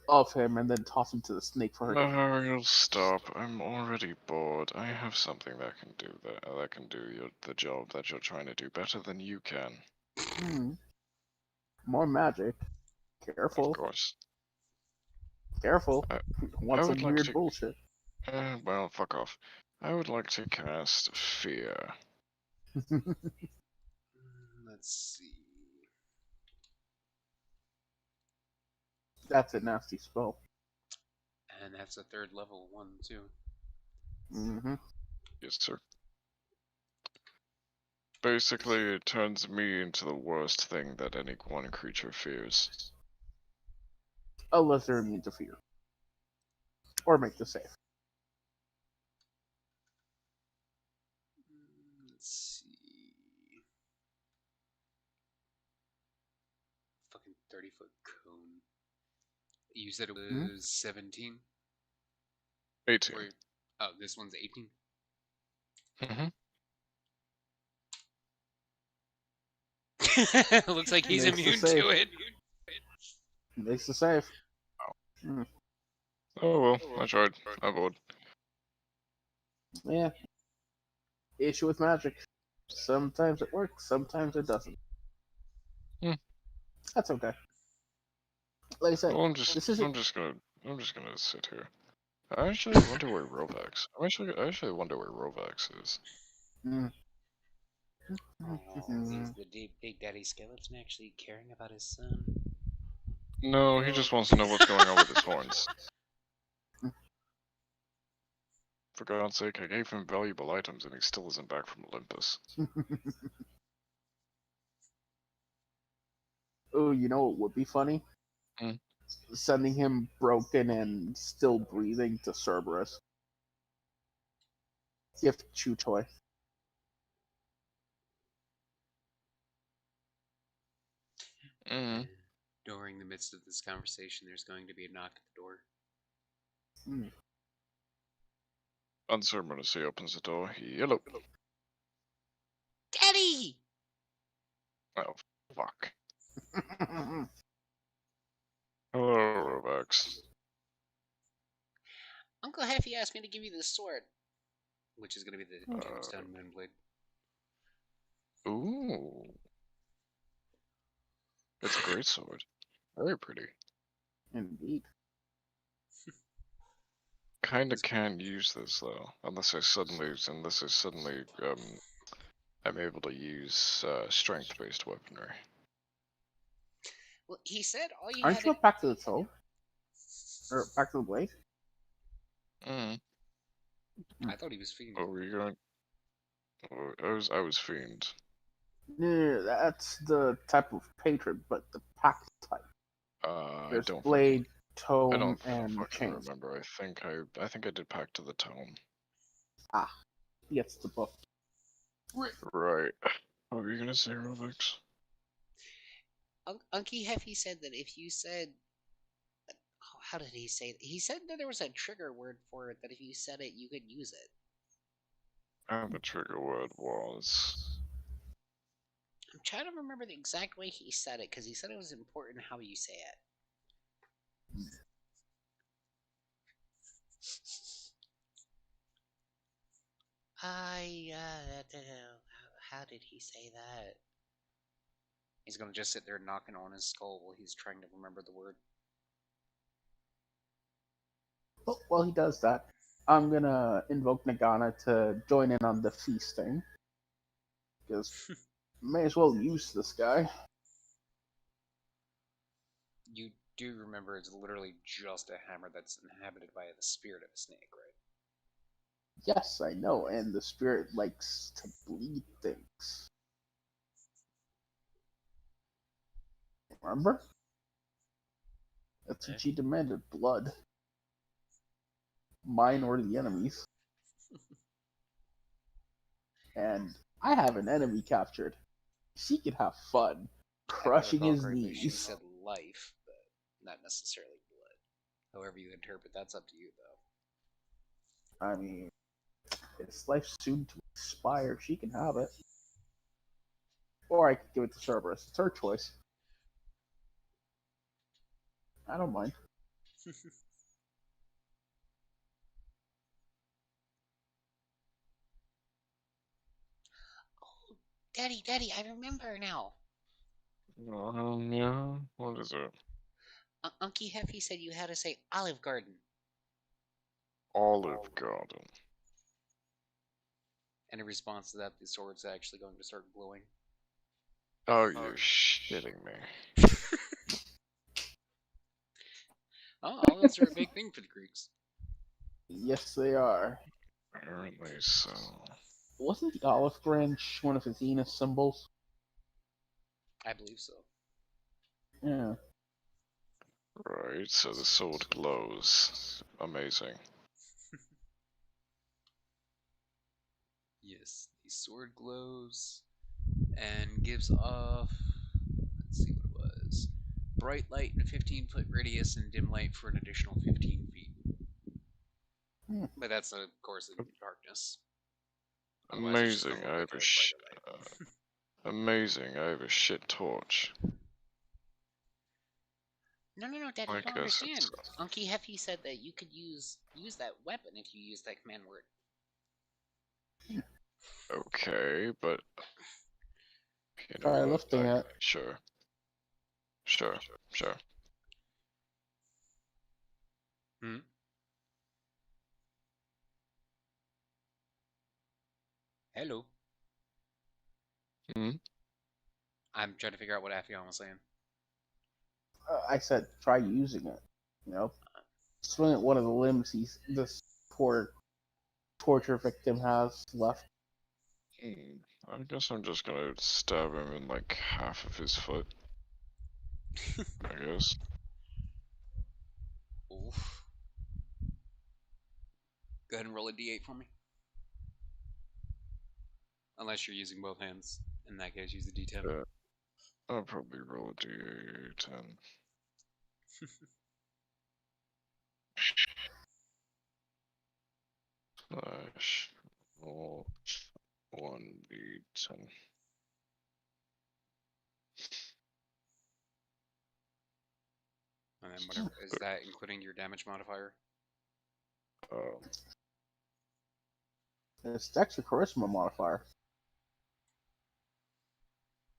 of him and then toss him to the snake for her. Mario, stop. I'm already bored. I have something that can do the job that you're trying to do better than you can. More magic. Of Careful. course. Careful. I Want some would like weird to. bullshit. Well, fuck off. I would like to cast Fear. Let's see. That's a nasty spell. And that's a third level one, too. Mm-hmm. Yes, sir. Basically, it turns me into the worst thing that any one creature fears. Unless they're immune to fear. Or make the save. Let's see. Fucking 30-foot cone. You said it was 17? 18. Oh, this one's 18? Mm-hmm. Looks like he's Makes the immune save. to it. Makes the save. Oh well, I tried. I'm bored. Yeah. Issue with magic. Sometimes it works, sometimes it doesn't. That's okay. Like I said, Well, this isn't. I'm just gonna sit here. I actually wonder where Rovax. I actually wonder where Rovax is. Is the Big Daddy Skeleton actually caring about his son? No, he just wants to know what's going on with his horns. For God's sake, I gave him valuable items and he still isn't back from Olympus. Oh, you know what would be funny? Sending him broken and still breathing to Cerberus. Gift chew toy. During the midst of this conversation, there's going to be a knock at the door. Unceremonious, he opens the door. Hello. Daddy! Oh, fuck. Hello, Rovax. Uncle Heffy asked me to give you this sword. Which is going to be the Tombstone Moonblade. Ooh. It's a great sword. Very pretty. Indeed. Kinda can't use this though, unless I suddenly I'm able to use strength-based weaponry. Well, he said all you Aren't had you to... back to the toe? Or back to the blade? I thought he was fiend. Oh, were you going? Oh, I was fiend. No, that's the type of patron, but the pact type. There's I don't blade, fucking, tome, I don't and fucking chains. remember. I think I did pack to the tome. Ah, yes, the book. Right. What were you gonna say, Robix? Unky Heffy said that if you said... Oh, how did he say it? He said that there was a trigger word for it, that if you said it, you could use it. And the trigger word was... I'm trying to remember the exact way he said it, because he said it was important how you say it. How did he say that? He's gonna just sit there knocking on his skull while he's trying to remember the word. Well, while he does that, I'm gonna invoke Nagana to join in on the feasting. Because may as well use this guy. You do remember it's literally just a hammer that's inhabited by the spirit of a snake, right? Yes, I know, and the spirit likes to bleed things. Remember? That's what she demanded, blood. Mine or the enemy's. And I have an enemy captured. She could have fun crushing his knees. She said life, but not necessarily blood. However you interpret, that's up to you, though. I mean, his life's soon to expire. She can have it. Or I could give it to Cerberus. It's her choice. I don't mind. Oh, Daddy, I remember now. Yeah. What is it? Unky Heffy said you had to say Olive Garden. Olive Garden. And in response to that, the sword's actually going to start glowing. Oh, you're shitting me. Oh, olives are a big thing for the Greeks. Yes, they are. Apparently so. Wasn't the olive branch one of Athena's symbols? I believe so. Yeah. Right, so the sword glows. Amazing. Yes, the sword glows and gives off. Let's see what it was. Bright light in a 15-foot radius and dim light for an additional 15 feet. But that's, of course, in darkness. Otherwise, it's just Amazing, gonna I look have like a brighter light. amazing, I have a shit torch. No, Daddy, I you don't guess understand. it's... Unky Heffy said that you could use that weapon if you use that command word. Okay, but... You know Try what? lifting it. Sure. Sure. Hmm? Hello. Hmm? I'm trying to figure out what Afghan was saying. I said try using it. You know, swing at one of the limbs this poor torture victim has left. I guess I'm just gonna stab him in like half of his foot. I guess. Oof. Go ahead and roll a d8 for me. Unless you're using both hands. In that case, use the d10. Yeah. I'll probably roll a d10. Slash roll 1d10. And then whatever. Is that including your damage modifier? It's Dex or Charisma modifier.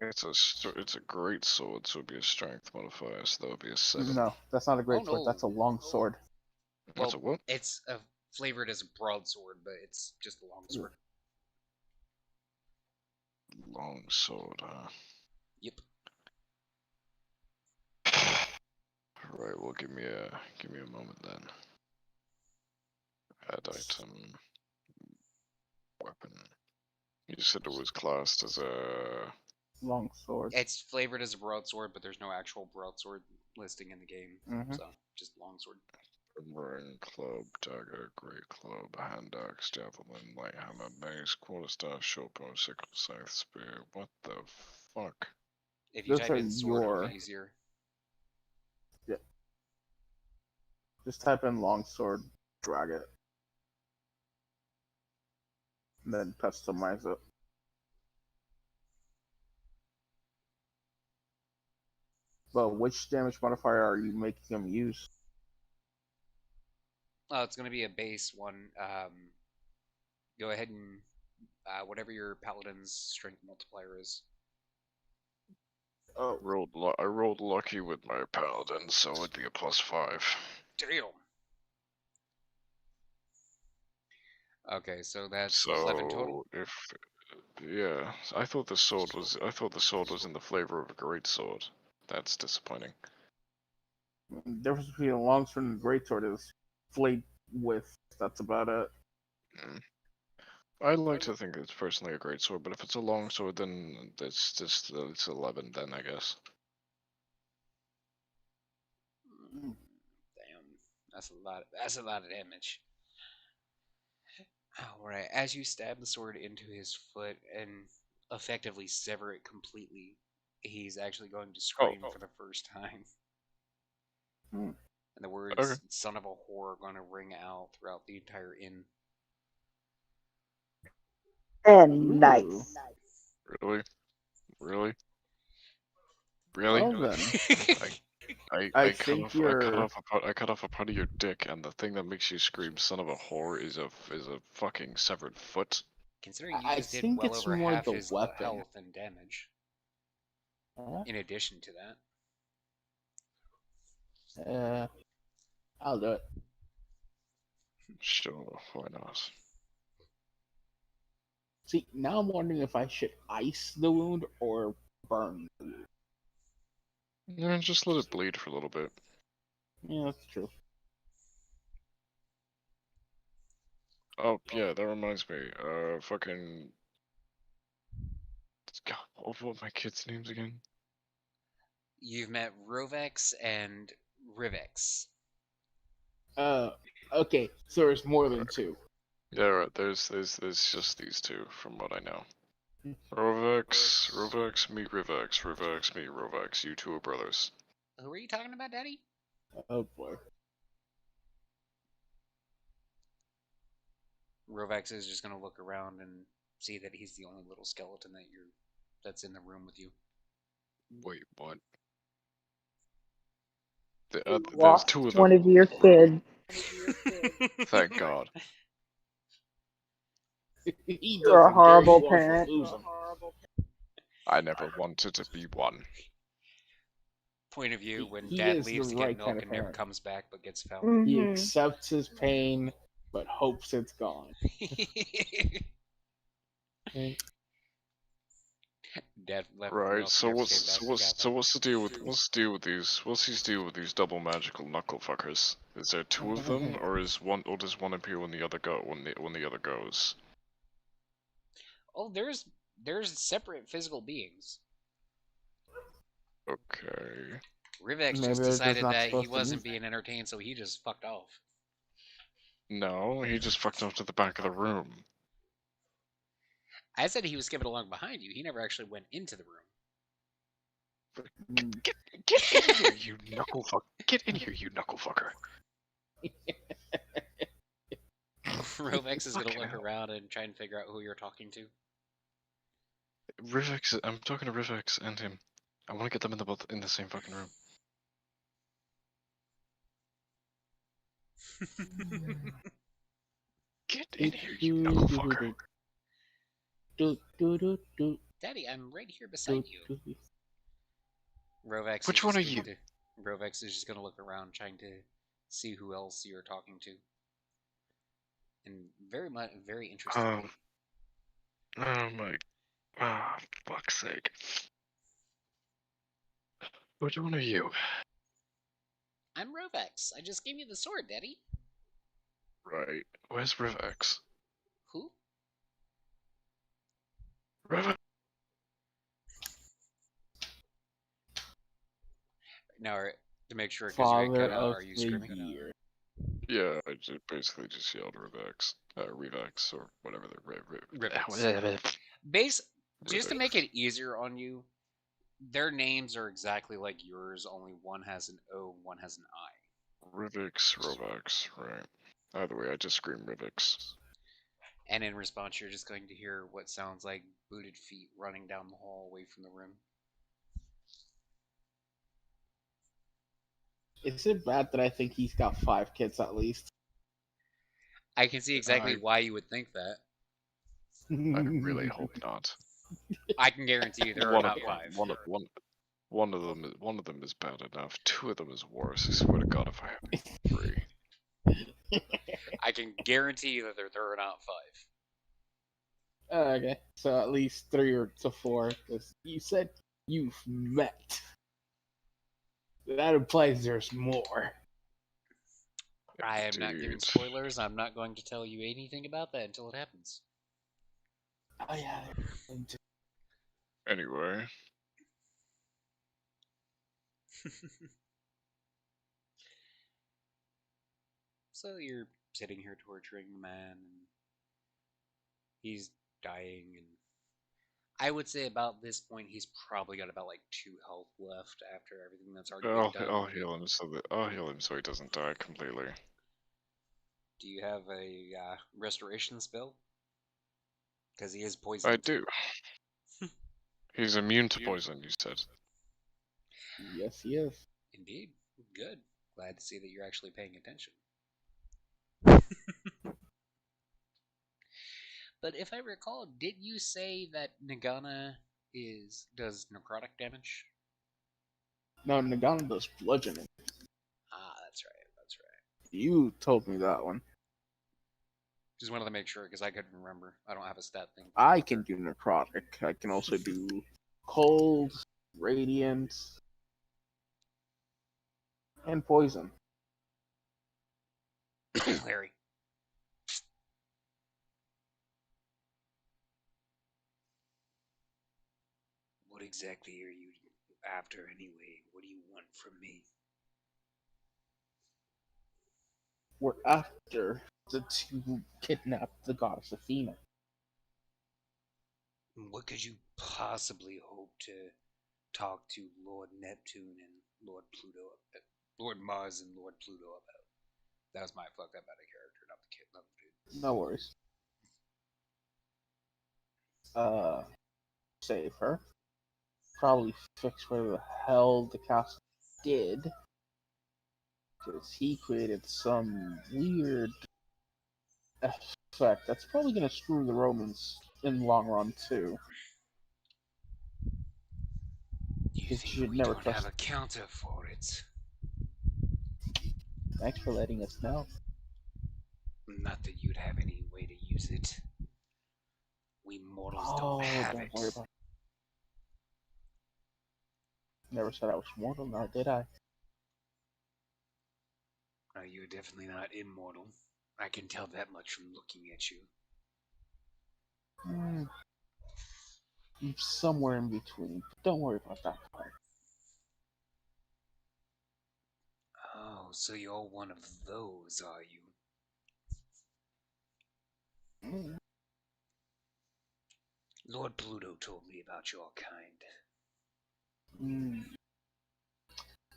It's a great sword, so it'd be a strength modifier, so that would be a 7. No, that's not a great Oh, sword. no. That's a long sword. Well, That's a what? it's flavored as a broadsword, but it's just a long sword. Long sword, huh? Yep. Right, well give me a moment then. Add item. Weapon. You said it was classed as a... Long sword. It's flavored as a broadsword, but there's no actual broadsword listing in the game. Mhm. So, just longsword. Boomerang, club, dagger, great club, hand axe, javelin, light hammer, mace, quarterstaff, shortbow, sickle, scythe, spear. What the fuck? If you Those type are in sword, it'll your- be easier. Just type in long sword, drag it, and then customize it. But which damage modifier are you making him use? It's going to be a base one. Go ahead and whatever your paladin's strength multiplier is. Oh, I rolled lucky with my paladin, so it'd be a +5. Damn. Okay, so that's 11 total. So yeah, I thought the sword was in the flavor of a great sword. That's disappointing. the difference between a long sword and a great sword is blade width. That's about it. I like to think it's personally a great sword, but if it's a long sword, then it's 11. Then I guess. Damn, that's a lot. That's a lot of damage. All right, as you stab the sword into his foot and effectively sever it completely, he's actually going to scream for the first time. Hmm. And the words Okay. "son of a whore" are going to ring out throughout the entire inn. And nice. Really? Well then, I cut think off you're. I cut off a part of your dick, and the thing that makes you scream "son of a whore" is a fucking severed foot. Considering you I just did think well it's over more half the his weapon. health and damage. Huh? In addition to that. I'll do it. Sure, why not? See, now I'm wondering if I should ice the wound or burn the wound. Yeah, just let it bleed for a little bit. Yeah, that's true. Oh yeah, that reminds me. Fucking. God, what were my kids' names again? You've met Rovex and Rivex. Okay, so there's more than two. Yeah, right. There's just these two, from what I know. Rovex, meet Rivex, Rivex, meet Rovex. You two are brothers. Who are you talking about, Daddy? Oh boy. Rovex is just gonna look around and see that he's the only little skeleton that's in the room with you. Wait, what? There's Lost two of one them. of your kids. Thank God. He You're a doesn't horrible care, he wants to parent. lose 'em. I never wanted to be one. Point of view when He Dad is leaves the to get right milk kind of and never parent. comes back but gets found. He Mhm. accepts his pain, but hopes it's gone. Dad left the Right. milk, So never what's came back, so and what's got so found. what's the deal with what's his deal with these double magical knuckle fuckers? Is there two of them, or does one appear when the other when the other goes? Oh, there's separate physical beings. Okay. Rivex Maybe just they're just decided not that he supposed to wasn't use being entertained, so he just fucked off. No, he just fucked off to the back of the room. I said he was skipping along behind you. He never actually went into the room. Get in here, you knuckle fuck! Get in here, you knuckle fucker! Rovex is gonna Fucking look hell. around and try and figure out who you're talking to. Rivex, I'm talking to Rivex and him. I want to get them both in the same fucking room. Get in here, you knuckle fucker! Daddy, I'm right here beside you. Rovex Which is one just are you? Rovex is just gonna look around, trying to see who else you're talking to, and very interested. Oh my, ah, fuck's sake! Which one are you? I'm Rovex. I just gave you the sword, Daddy. Right. Where's Rivex? Who? Rivex. Now, to make sure, because you get Father cut out, of are you the screaming? year. Yeah, I basically just yelled Rivex, Revex, or whatever the Rivex. Base, just to Rivex. make it easier on you, their names are exactly like yours, only one has an O, one has an I. Rivex, Rovex, right. Either way, I just scream Rivex. And in response, you're just going to hear what sounds like booted feet running down the hall away from the room. Is it bad that I think he's got 5 kids at least? I can see exactly why you would think that. I really hope not. I can guarantee you there are not 5. One of them is bad enough. 2 of them is worse. I swear to God, if I have 3. I can guarantee you that there are not 5. Okay, so at least 3 or to 4. Because you said you've met. That implies there's more. I am not giving spoilers. I'm not going to tell you anything about that until it happens. Oh yeah. Anyway. So you're sitting here torturing the man, and he's dying, and I would say about this point he's probably got about like 2 health left after everything that's already been done. I'll heal him so he doesn't die completely. Do you have a restoration spell? Because he is poisoned. I do. He's immune to poison, you said. Yes, he is. Indeed. Good. Glad to see that you're actually paying attention. But if I recall, did you say that Nagana does necrotic damage? No, Nagano does bludgeoning. Ah, that's right. That's right. You told me that one. Just wanted to make sure because I couldn't remember. I don't have a stat thing. I can do necrotic. I can also do cold, radiant, and poison. Larry. What exactly are you after anyway? What do you want from me? We're after the to kidnap the goddess Athena. What could you possibly hope to talk to Lord Neptune and Lord Pluto, Lord Mars and Lord Pluto about? That was my fucked up out of character, not the kid, not the dude. No worries. Save her. Probably fix whatever the hell the castle did. Because he created some weird effect that's probably going to screw the Romans in the long run, too. You Because think you should we never don't trust. have a counter for it? Thanks for letting us know. Not that you'd have any way to use it. We mortals Oh, don't have don't it. worry about it. Never said I was mortal, now did I? No, you're definitely not immortal. I can tell that much from looking at you. I'm somewhere in between. Don't worry about that part. Oh, so you're one of those, are you? Lord Pluto told me about your kind.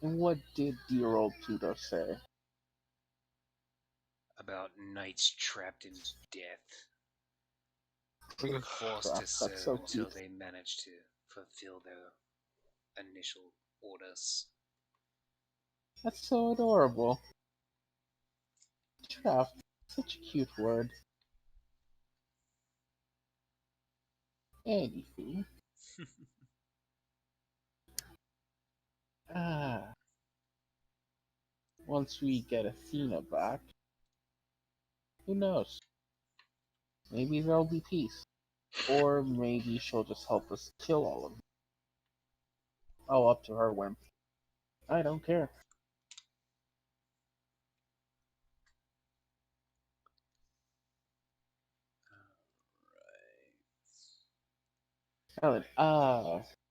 And what did dear old Pluto say? About knights trapped in death. Forced to That's serve so until cute. they manage to fulfill their initial orders. That's so adorable. Trapped. Such a cute word. Anywho. Once we get Athena back, who knows? Maybe there'll be peace. Or maybe she'll just help us kill all of them. Oh, up to her whim. I don't care. Ellen,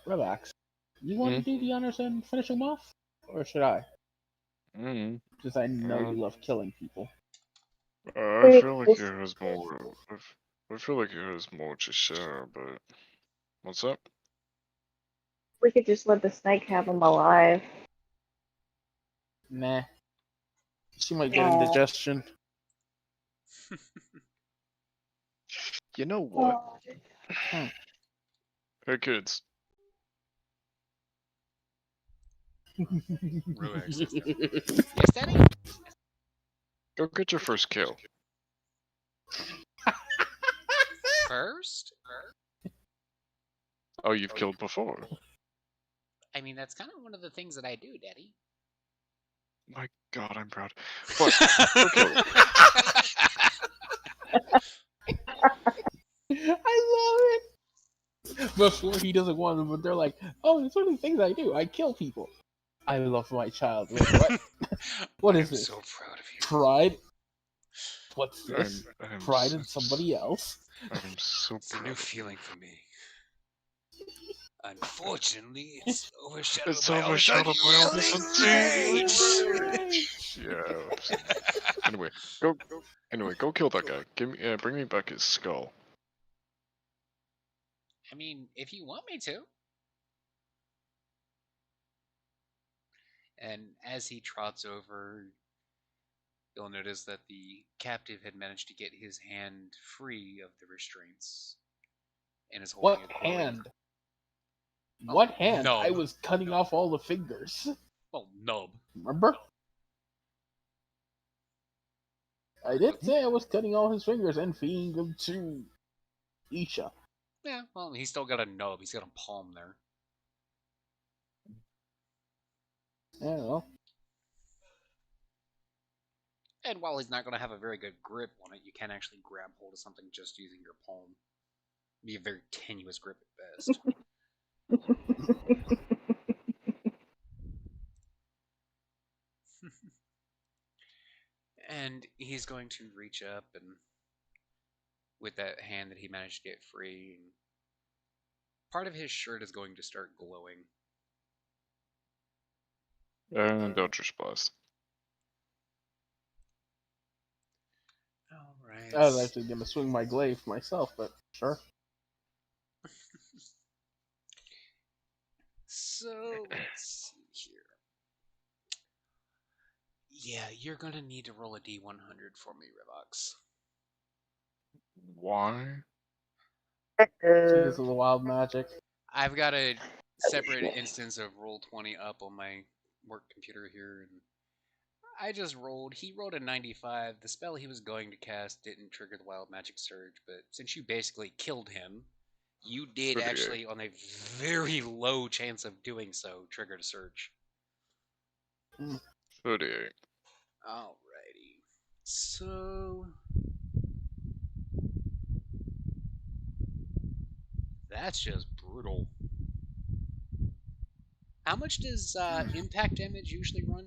relax. You want to do the honors and finish them off? Or should I? Because I know you love killing people. I feel like he has more. I feel like he has more to share, but what's up? We could just let the snake have him alive. Nah. She might get indigestion. You know what? Hmm. Hey kids, Relax. Yes, Daddy? go get your first kill. First? Oh, you've killed before. I mean, that's kind of one of the things that I do, Daddy. My God, I'm proud. But go kill it. I love it! Before he doesn't want them, but they're like, oh, it's one of the things I do. I kill people. I love my child. Wait, what? What is I'm this? so proud of you. Pride? What's this? I'm Pride in somebody else? I'm so It's a proud new of you. feeling for me. Unfortunately, it's overshadowed It's by overshadowed by all this this rage. Yeah. Anyway, go kill that guy. Bring me back his skull. I mean, if you want me to. And as he trots over, you'll notice that the captive had managed to get his hand free of the restraints and is holding What a gourd. hand? What hand? no. I was cutting off all the fingers. Well, nub. Remember? I did say I was cutting all his fingers and feeding them to Isha. Yeah, well, he's still got a nub. He's got a palm there. Yeah, well. And while he's not going to have a very good grip on it, you can actually grab hold of something just using your palm. Be a very tenuous grip at best. And he's going to reach up and with that hand that he managed to get free, and part of his shirt is going to start glowing. And Eldritch Blast. Alright. I was actually going to swing my glaive myself, but sure. So, let's see here. Yeah, you're going to need to roll a d100 for me, Revox. Why? Because of the wild magic. I've got a separate instance of Roll20 up on my work computer here, and I just rolled. He rolled a 95. The spell he was going to cast didn't trigger the wild magic surge, but since you basically killed him, you did actually, on a very low chance of doing so, trigger the surge. 38. Alrighty. So that's just brutal. How much does impact damage usually run?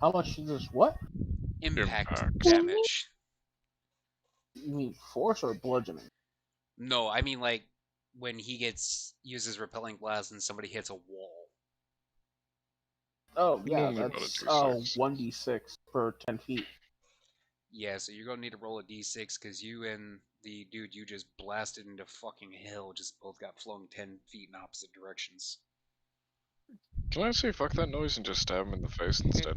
How much is this? What? Impact Impact. damage. You mean force or bludgeoning? No, I mean like when he uses repelling blast and somebody hits a wall. Oh, yeah, Normally about a that's D6. 1d6 per 10 feet. Yeah, so you're gonna need to roll a d6 because you and the dude you just blasted into fucking hell just both got flung 10 feet in opposite directions. Can I say fuck that noise and just stab him in the face instead?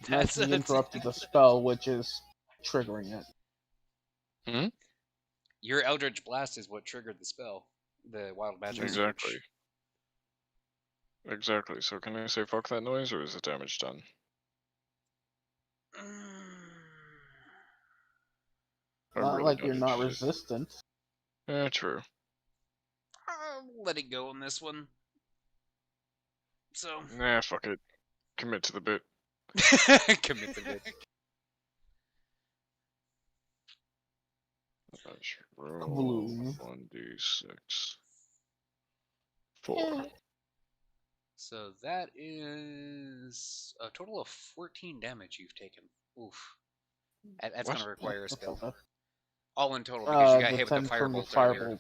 That's Actually a interrupted the spell, which is triggering it. Your Eldritch Blast is what triggered the spell. The wild magic Exactly. surge. Exactly. So can I say fuck that noise, or is the damage done? I Not really like don't you're not need to- resistant. Yeah, true. I'll let it go on this one. So Nah, fuck it. Commit to the bit. commit to it. Roll Gloom. 1d6. 4. Yeah. So that is a total of 14 damage you've taken. Oof. That's What? gonna require a That's spell. not bad. All in total because you got the hit with 10 the from the firebolt earlier. firebolt.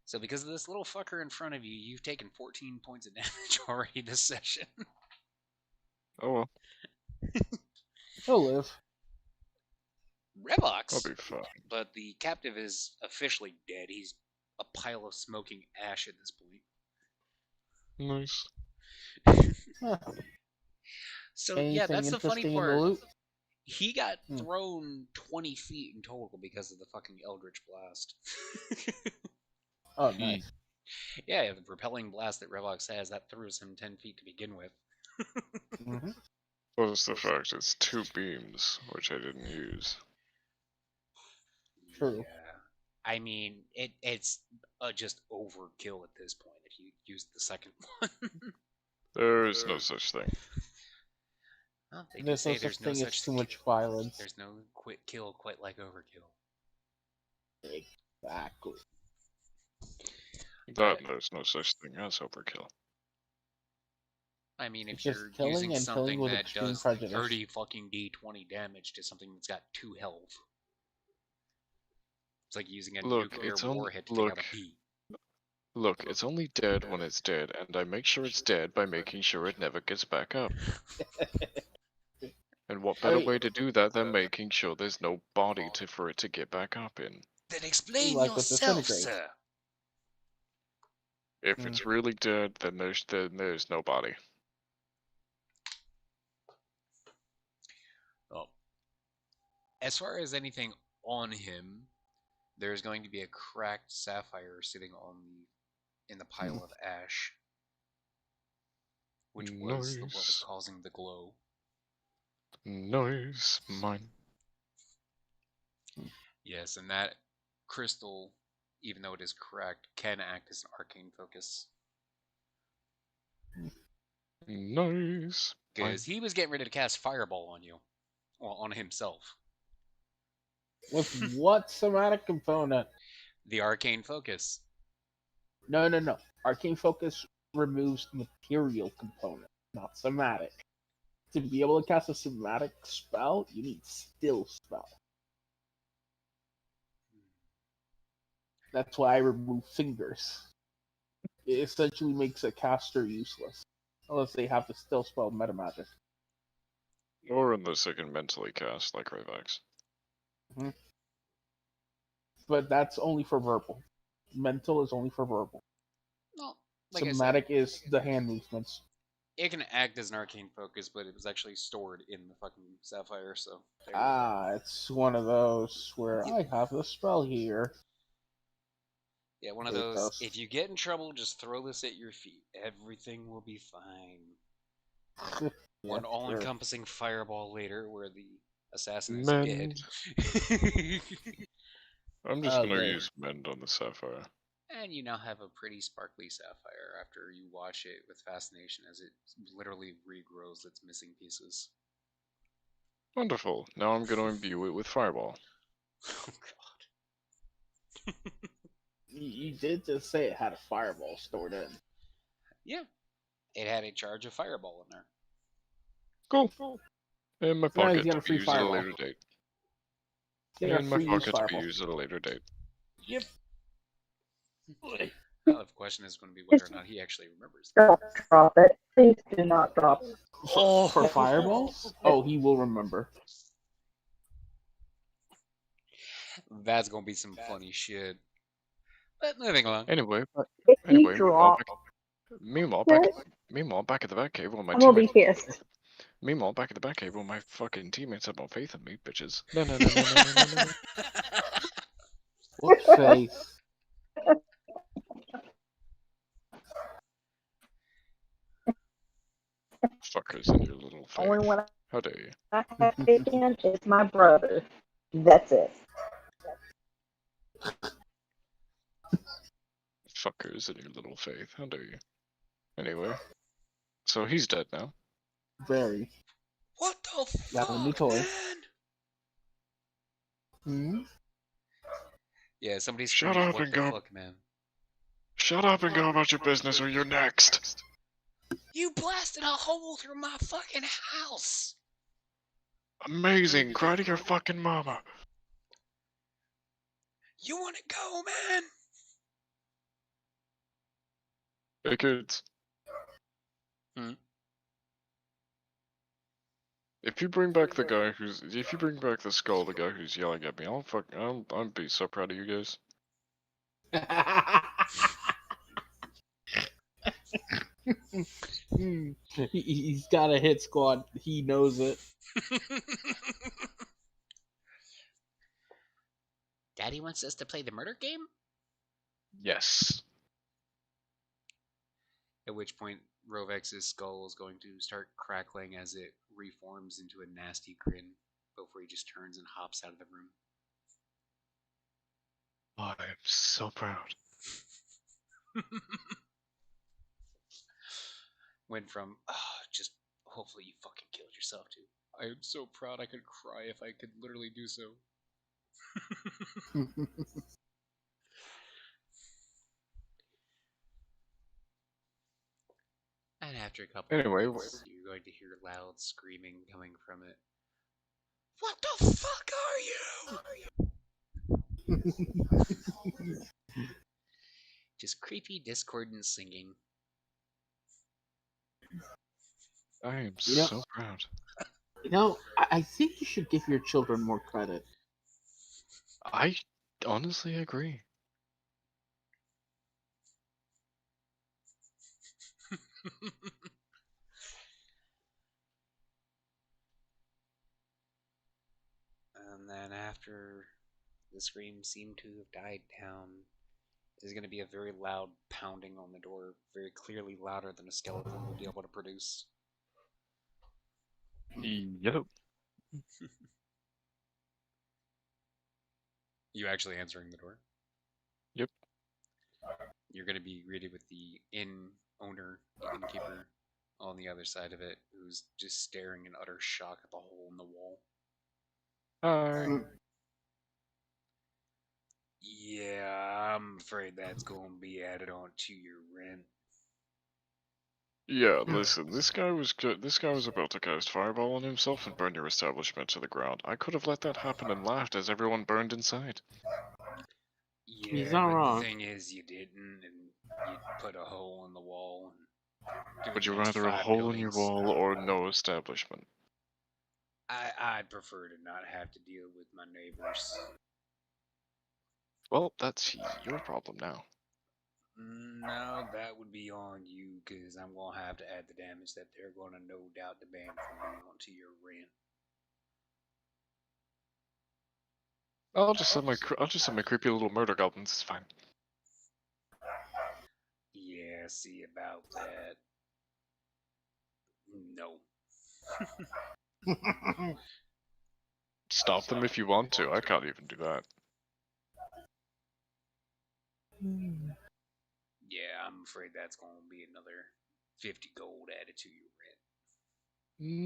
So because of this little fucker in front of you, you've taken 14 points of damage already this session. Oh well, He'll live. I'll Revox, be fine. but the captive is officially dead. He's a pile of smoking ash at this point. Nice. Huh. So Anything yeah, that's the funny interesting in the part. loot? He got thrown 20 feet in total because of the fucking Eldritch Blast. Oh, nice. Yeah, the repelling blast that Revox has, that throws him 10 feet to begin with. Mm-hmm. Plus the fact it's 2 beams, which I didn't use. True. Yeah. I mean, it's just overkill at this point if you use the second one. There is no such thing. Well, they do There's say no there's such no thing as such too much violence. There's no quit kill quite like overkill. Exactly. That there's no such thing as overkill. I mean, if It's just you're killing using and killing something with that extreme does prejudice. 30 fucking d20 damage to something that's got 2 health. It's like using a nuclear warhead to take out a bee. Look, it's only dead when it's dead, and I make sure it's dead by making sure it never gets back up. And what better way to do that than making sure there's no body for it to get back up in? Then explain Like with yourself, disintegrate. sir. If it's really dead, then there's no body. Oh. As far as anything on him, there's going to be a cracked sapphire sitting on in the pile of ash, which was what was Nice. causing the glow. Nice. Mine. Yes, and that crystal, even though it is cracked, can act as an arcane focus. Nice. Mine. Because he was getting ready to cast Fireball on you. Well, on himself. With what somatic component? The arcane focus. No. Arcane Focus removes material component, not somatic. To be able to cast a somatic spell, you need still spell. That's why I remove fingers. It essentially makes a caster useless. Unless they have the still spell metamagic. Or unless they can mentally cast, like Rayvax. But that's only for verbal. Mental is only for verbal. Well, like Somatic I said, is the hand movements. it can act as an arcane focus, but it was actually stored in the fucking sapphire, so there you go. Ah, it's one of those where I have the spell here. Yeah, one of It those, does. if you get in trouble, just throw this at your feet. Everything will be fine. One Yeah, all-encompassing fireball later where the assassin is Mend. dead. I'm just gonna Okay. use Mend on the Sapphire. And you now have a pretty sparkly sapphire after you watch it with fascination as it literally regrows its missing pieces. Wonderful. Now I'm gonna imbue it with Fireball. Oh god. You did just say it had a fireball stored in. Yeah. It had a charge of fireball in there. Cool. In my Now he's pocket got to a be free used at a fireball. later date. Get a In my free use pocket to be fireball. used at a later date. Yep. Now the question is going to be whether or not he actually remembers. Don't drop it. Please do not drop it. For fireballs? Oh, he will remember. That's going to be some funny shit. But moving along. Anyway, If you anyway, drop meanwhile, it, back at the Batcave, while my I'm gonna be teammates. pissed. Meanwhile, back at the Batcave, while my fucking teammates have no faith in me, bitches. No. What face? Fuckers in your little Only faith. one How dare you? I have faith in is my brother. That's it. Fuckers in your little faith. How dare you? Anyway, so he's dead now. Very. What the Got a new fuck, toy. man? Yeah, somebody's Shut screaming, up what and the go. fuck, man? Shut up and go about your business, or you're next. You blasted a hole through my fucking house! Amazing. Cry to your fucking mama. You wanna go, man? Hey kids. If you bring back the guy if you bring back the skull, the guy who's yelling at me, I'll be so proud of you guys. He's got a hit squad. He knows it. Daddy wants us to play the murder game? Yes. At which point, Rovex's skull is going to start crackling as it reforms into a nasty grin before he just turns and hops out of the room. Oh, I am so proud. Went from, just hopefully you fucking killed yourself, to, I am so proud I could cry if I could literally do so. And after a couple Anyway, minutes, you're going to hear loud screaming coming from it. What the fuck are you? Just creepy, discordant singing. I am You know- so proud. You know, I think you should give your children more credit. I honestly agree. And then after the screams seem to have died down. There's going to be a very loud pounding on the door, very clearly louder than a skeleton would be able to produce. Yep. You actually answering the door? Yep. You're going to be greeted with the inn owner, the innkeeper, on the other side of it, who's just staring in utter shock at the hole in the wall. Hi. Yeah, I'm afraid that's going to be added on to your rent. Yeah, listen, this guy was about to cast fireball on himself and burn your establishment to the ground. I could have let that happen and laughed as everyone burned inside. Yeah, He's not but wrong. the thing is, you didn't, and you put a hole in the wall. And Would you the next rather a 5 hole in your buildings- wall or no establishment? I'd prefer to not have to deal with my neighbors. Well, that's your problem now. No, that would be on you, because I'm going to have to add the damage that they're going to no doubt demand from me onto your rent. I'll just send my creepy little murder goblins. It's fine. Yeah, see about that. No. Stop them if you want to. I can't even do that. Yeah, I'm afraid that's going to be another 50 gold added to your rent.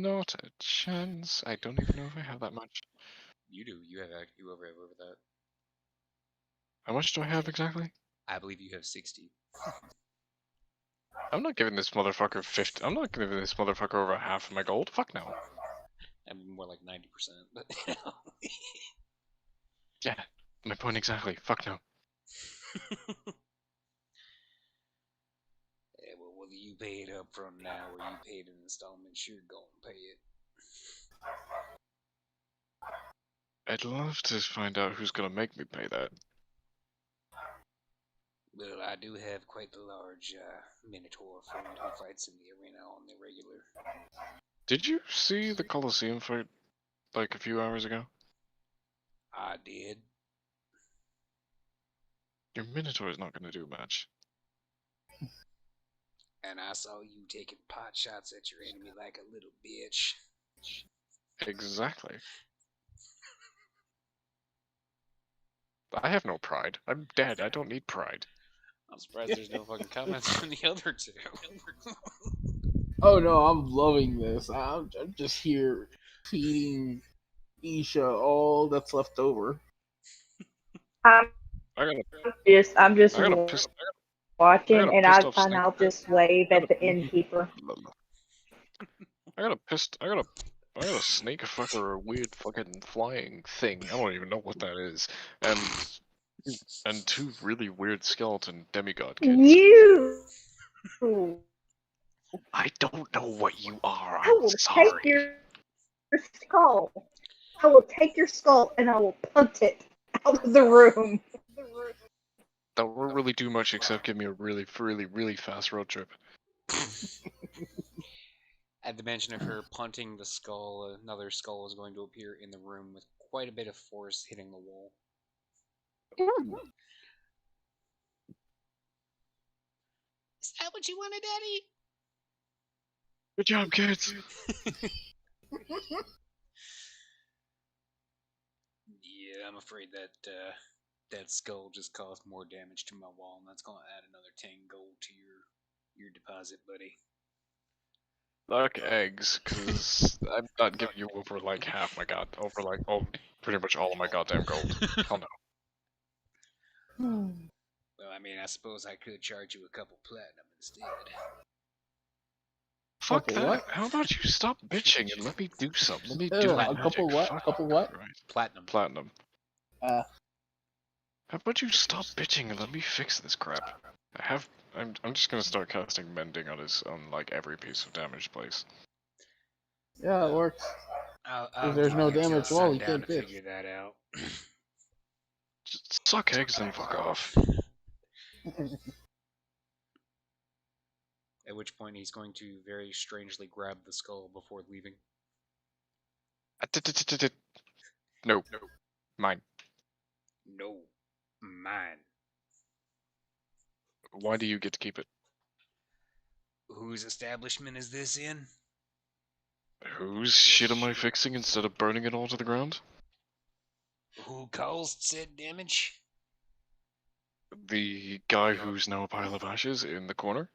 Not a chance. I don't even know if I have that much. You do. You have over that. How much do I have exactly? I believe you have 60. I'm not giving this motherfucker 50. I'm not giving this motherfucker over half of my gold. Fuck no. I mean, more like 90%, but Yeah, my point exactly. Fuck no. Yeah, well, whether you pay it up front now or you pay it in installments, you're going to pay it. I'd love to find out who's gonna make me pay that. Well, I do have quite the large Minotaur friend who fights in the arena on the regular. Did you see the Colosseum fight like a few hours ago? I did. Your Minotaur is not gonna do much. And I saw you taking pot shots at your enemy like a little bitch. Exactly. I have no pride. I'm dead. I don't need pride. I'm surprised there's no fucking comments on the other two. Oh no, I'm loving this. I'm just here feeding Isha all that's left over. I'm I gotta just watching, I got a and pissed off I'll snake. just wave at the innkeeper. I got a snake fucker, a weird fucking flying thing. I don't even know what that is. And two really weird skeleton demigod kids. You! I don't know what you are. I I'm will sorry. take your skull. I will take your skull and I will punt it out of the room. That won't really do much except give me a really fast road trip. At the mention of her punting the skull, another skull is going to appear in the room with quite a bit of force hitting the wall. Is that what you wanted, Daddy? Good job, kids. Yeah, I'm afraid that that skull just caused more damage to my wall, and that's going to add another 10 gold to your deposit, buddy. Like eggs, because I'm not giving you over like half my pretty much all of my goddamn gold. Hell no. Well, I mean, I suppose I could charge you a couple platinum instead. Fuck Couple that. what? How about you stop bitching and let me do something? Let me Yeah, do a magic. couple what? Fuck Couple what? Christ. Platinum. Platinum. Uh, How about you stop bitching and let me fix this crap? I'm just gonna start casting mending on like every piece of damaged place. yeah, it works. I'll there's give no you till damage wall, you sundown can't to bitch. figure that out. Just suck eggs and fuck off. At which point he's going to very strangely grab the skull before leaving. No. Mine. No, mine. Why do you get to keep it? Whose establishment is this in? Whose shit am I fixing instead of burning it all to the ground? Who caused said damage? The guy who's now a pile of ashes in the corner?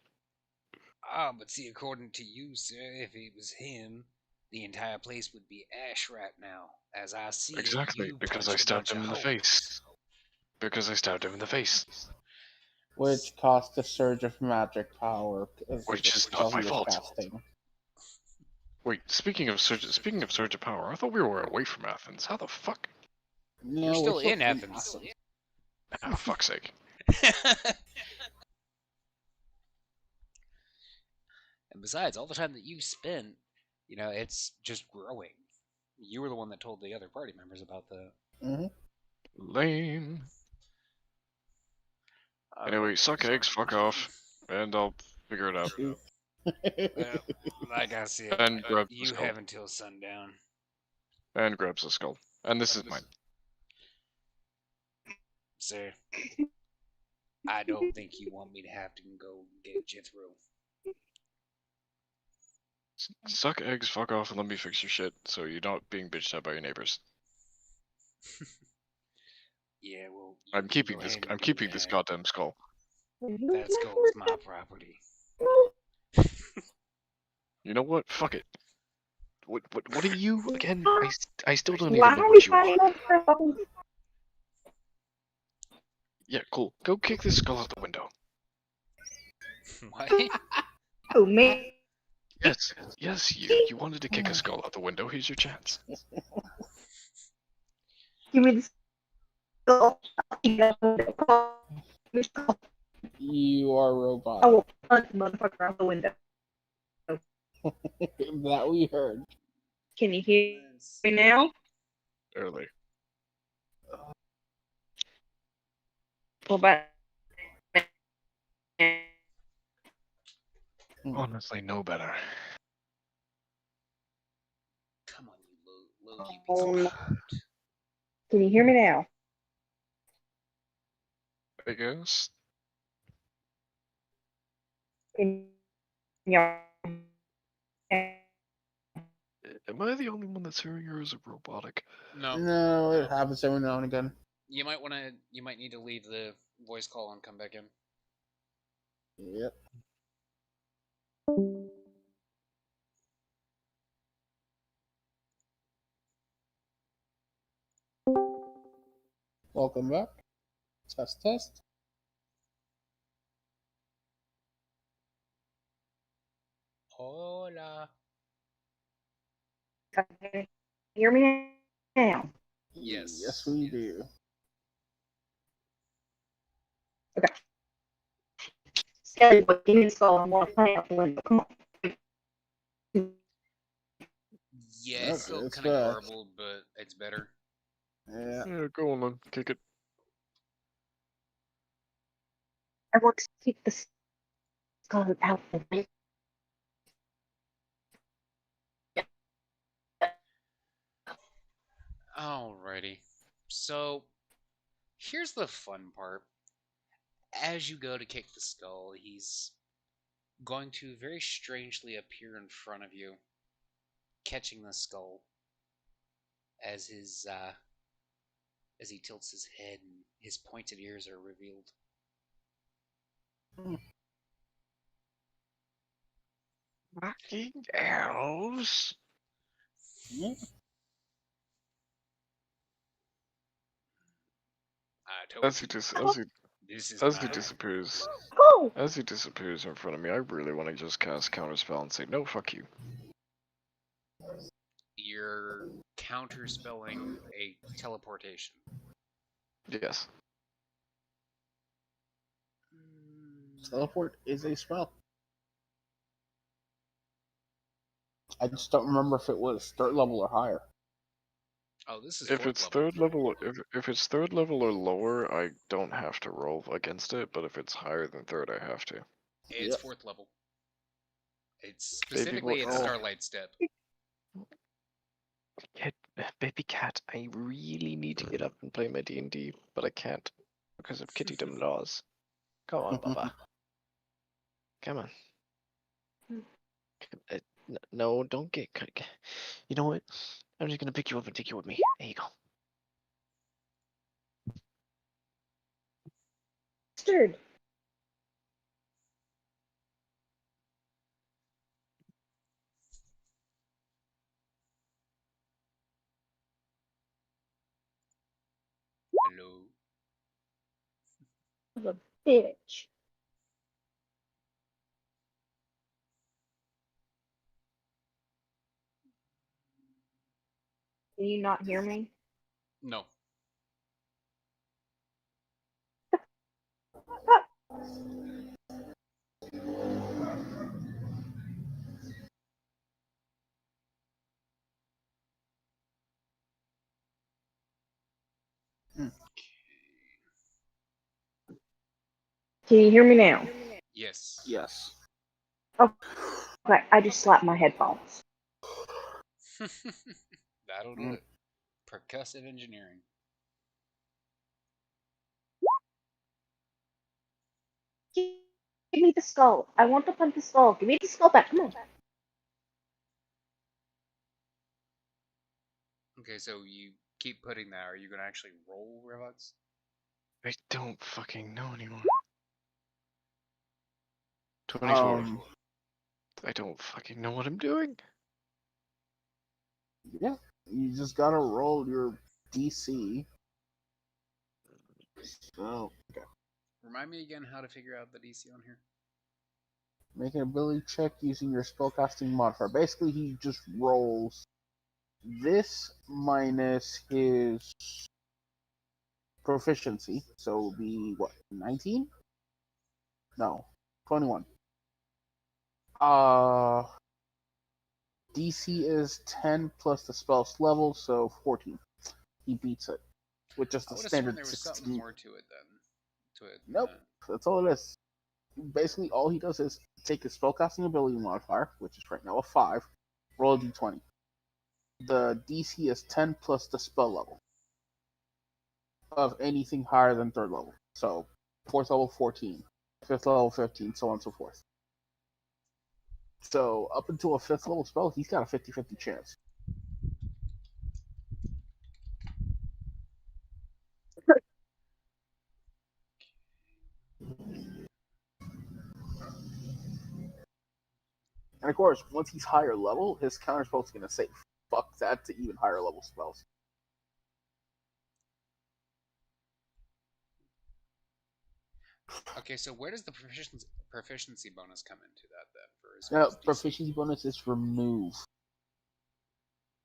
Ah, but see, according to you, sir, if it was him, the entire place would be ash right now. As I see Exactly, it, you because I punched a stabbed bunch him of in the holes. face. Because I stabbed him in the face. Which cost a surge of magic power. Which is not my fault. Wait, speaking of surge of power, I thought we were away from Athens. How the fuck? No, You're still we're in Athens. Ah, fuck's sake. And besides, all the time that you spent, it's just growing. You were the one that told the other party members about that. Mhm. Lame. Anyway, suck eggs, fuck off, and I'll figure it out. Well, like I said, And grab the you skull. have until sundown. And grabs the skull. And this is mine. Sir, I don't think you want me to have to go get Jethro. Suck eggs, fuck off, and let me fix your shit so you're not being bitched at by your neighbors. Yeah, well, I'm keeping this. I'm keeping this goddamn skull. That skull's my property. You know what? Fuck it. What are you again? I still don't Why even know are we what you fighting are. over her fucking... Yeah, cool. Go kick this skull out the window. What? Oh, man. Yes, you wanted to kick a skull out the window. Here's your chance. Give me the skull. You are I robotic. will punch the motherfucker out the window. That we heard. Can you hear me now? Early. What about... Honestly, no better. Come on, you low you piece of shit. Can you hear me now? I guess. Can y'all... Am I the only one that's hearing her as a robotic? No. No, it happens every now and again. You might need to leave the voice call and come back in. Yep. Welcome back. Test. Hola. Can you hear me now? Yes. Yes, we do. Skelly, but give me the skull. I want to play out the window. Come on. Yeah, Okay, it's still it's kind of back. garbled, but it's better. Yeah. Yeah, go on then. Kick it. I want to keep the skull out the window. Alrighty. So, here's the fun part. As you go to kick the skull, he's going to very strangely appear in front of you, catching the skull as as he tilts his head and his pointed ears are revealed. Fucking elves. Yeah. I told As he you, this is as he my disappears, Go! as he disappears in front of me, I really want to just cast counterspell and say no, fuck you. You're counterspelling a teleportation. Yes. Teleport is a spell. I just don't remember if it was third level or higher. Oh, this is If fourth it's level. third level, if it's third level or lower, I don't have to roll against it. But if it's higher than third, I have to. It's Yep. fourth level. It's Baby specifically boy- it's oh. Starlight Step. baby cat, I really need to get up and play my D&D, but I can't because of kittydom laws. Go on, Bubba. Come on. No, don't get. You know what? I'm just gonna pick you up and take you with me. There you go. Mustard. Hello. Of a bitch. Can you not hear me? No. Can you hear me now? Yes. Yes. Okay, I just slapped my headphones. That'll do it. Percussive engineering. Give me the skull. I want to punch the skull. Give me the skull back. Come on. Okay, so you keep putting that. Are you gonna actually roll, Revux? I don't fucking know anymore. 24. I don't fucking know what I'm doing. Yeah. You just gotta roll your DC. So, okay. Remind me again how to figure out the DC on here. Make an ability check using your spellcasting modifier. Basically, he just rolls this minus his proficiency. So it will be, what, 19? No, 21. DC is 10 plus the spell's level, so 14. He beats it with just I the would have sworn standard there was something 16. more to it then. To it. Nope, that's all it is. Basically, all he does is take his spellcasting ability modifier, which is right now a 5, roll a d20. The DC is 10 plus the spell level of anything higher than 3rd level. So, 4th level 14, 5th level 15, so on and so forth. So, up until a 5th level spell, he's got a 50-50 chance. And of course, once he's higher level, his counterspell's going to say fuck that to even higher level spells. Okay, so where does the proficiency bonus come into that then? For his Now, DC? proficiency bonus is remove.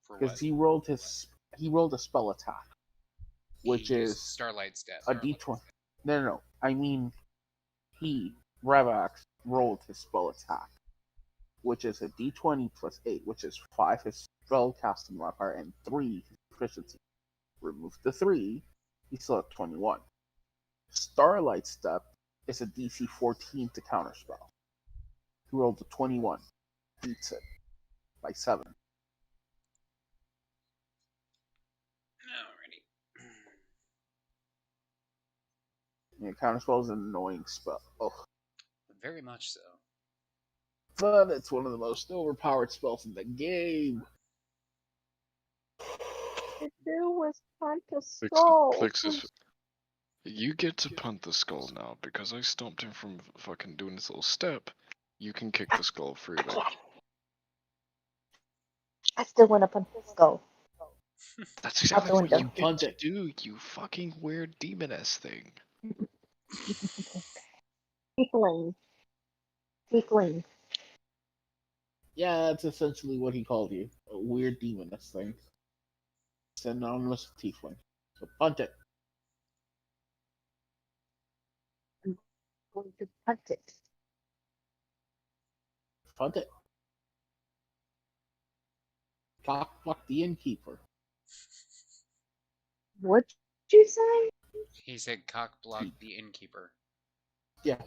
For what? Because he rolled a spell attack, which He used is Starlight stat. a d20. No. I mean, Revax, rolled his spell attack, which is a d20 plus 8, which is 5 his spell casting modifier and 3 his proficiency. Remove the 3, he's still at 21. Starlight Step is a DC 14 to counterspell. He rolled a 21, beats it by 7. Alrighty. Yeah, counterspell is an annoying spell. Ugh. Very much so. But it's one of the most overpowered spells in the game. To do was punch a skull. Plexus, you get to punt the skull now because I stopped him from fucking doing this little step. You can kick the skull freely. I still want to punch the skull. That's exactly Out what the you window. get to do, you fucking weird demoness thing. Tiefling. Tiefling. Yeah, that's essentially what he called you. A weird demoness thing. Synonymous with tiefling. So punt it. I'm going to punch it. Punt it. Cockblock the innkeeper. What'd you say? He said cock block the innkeeper. Yeah.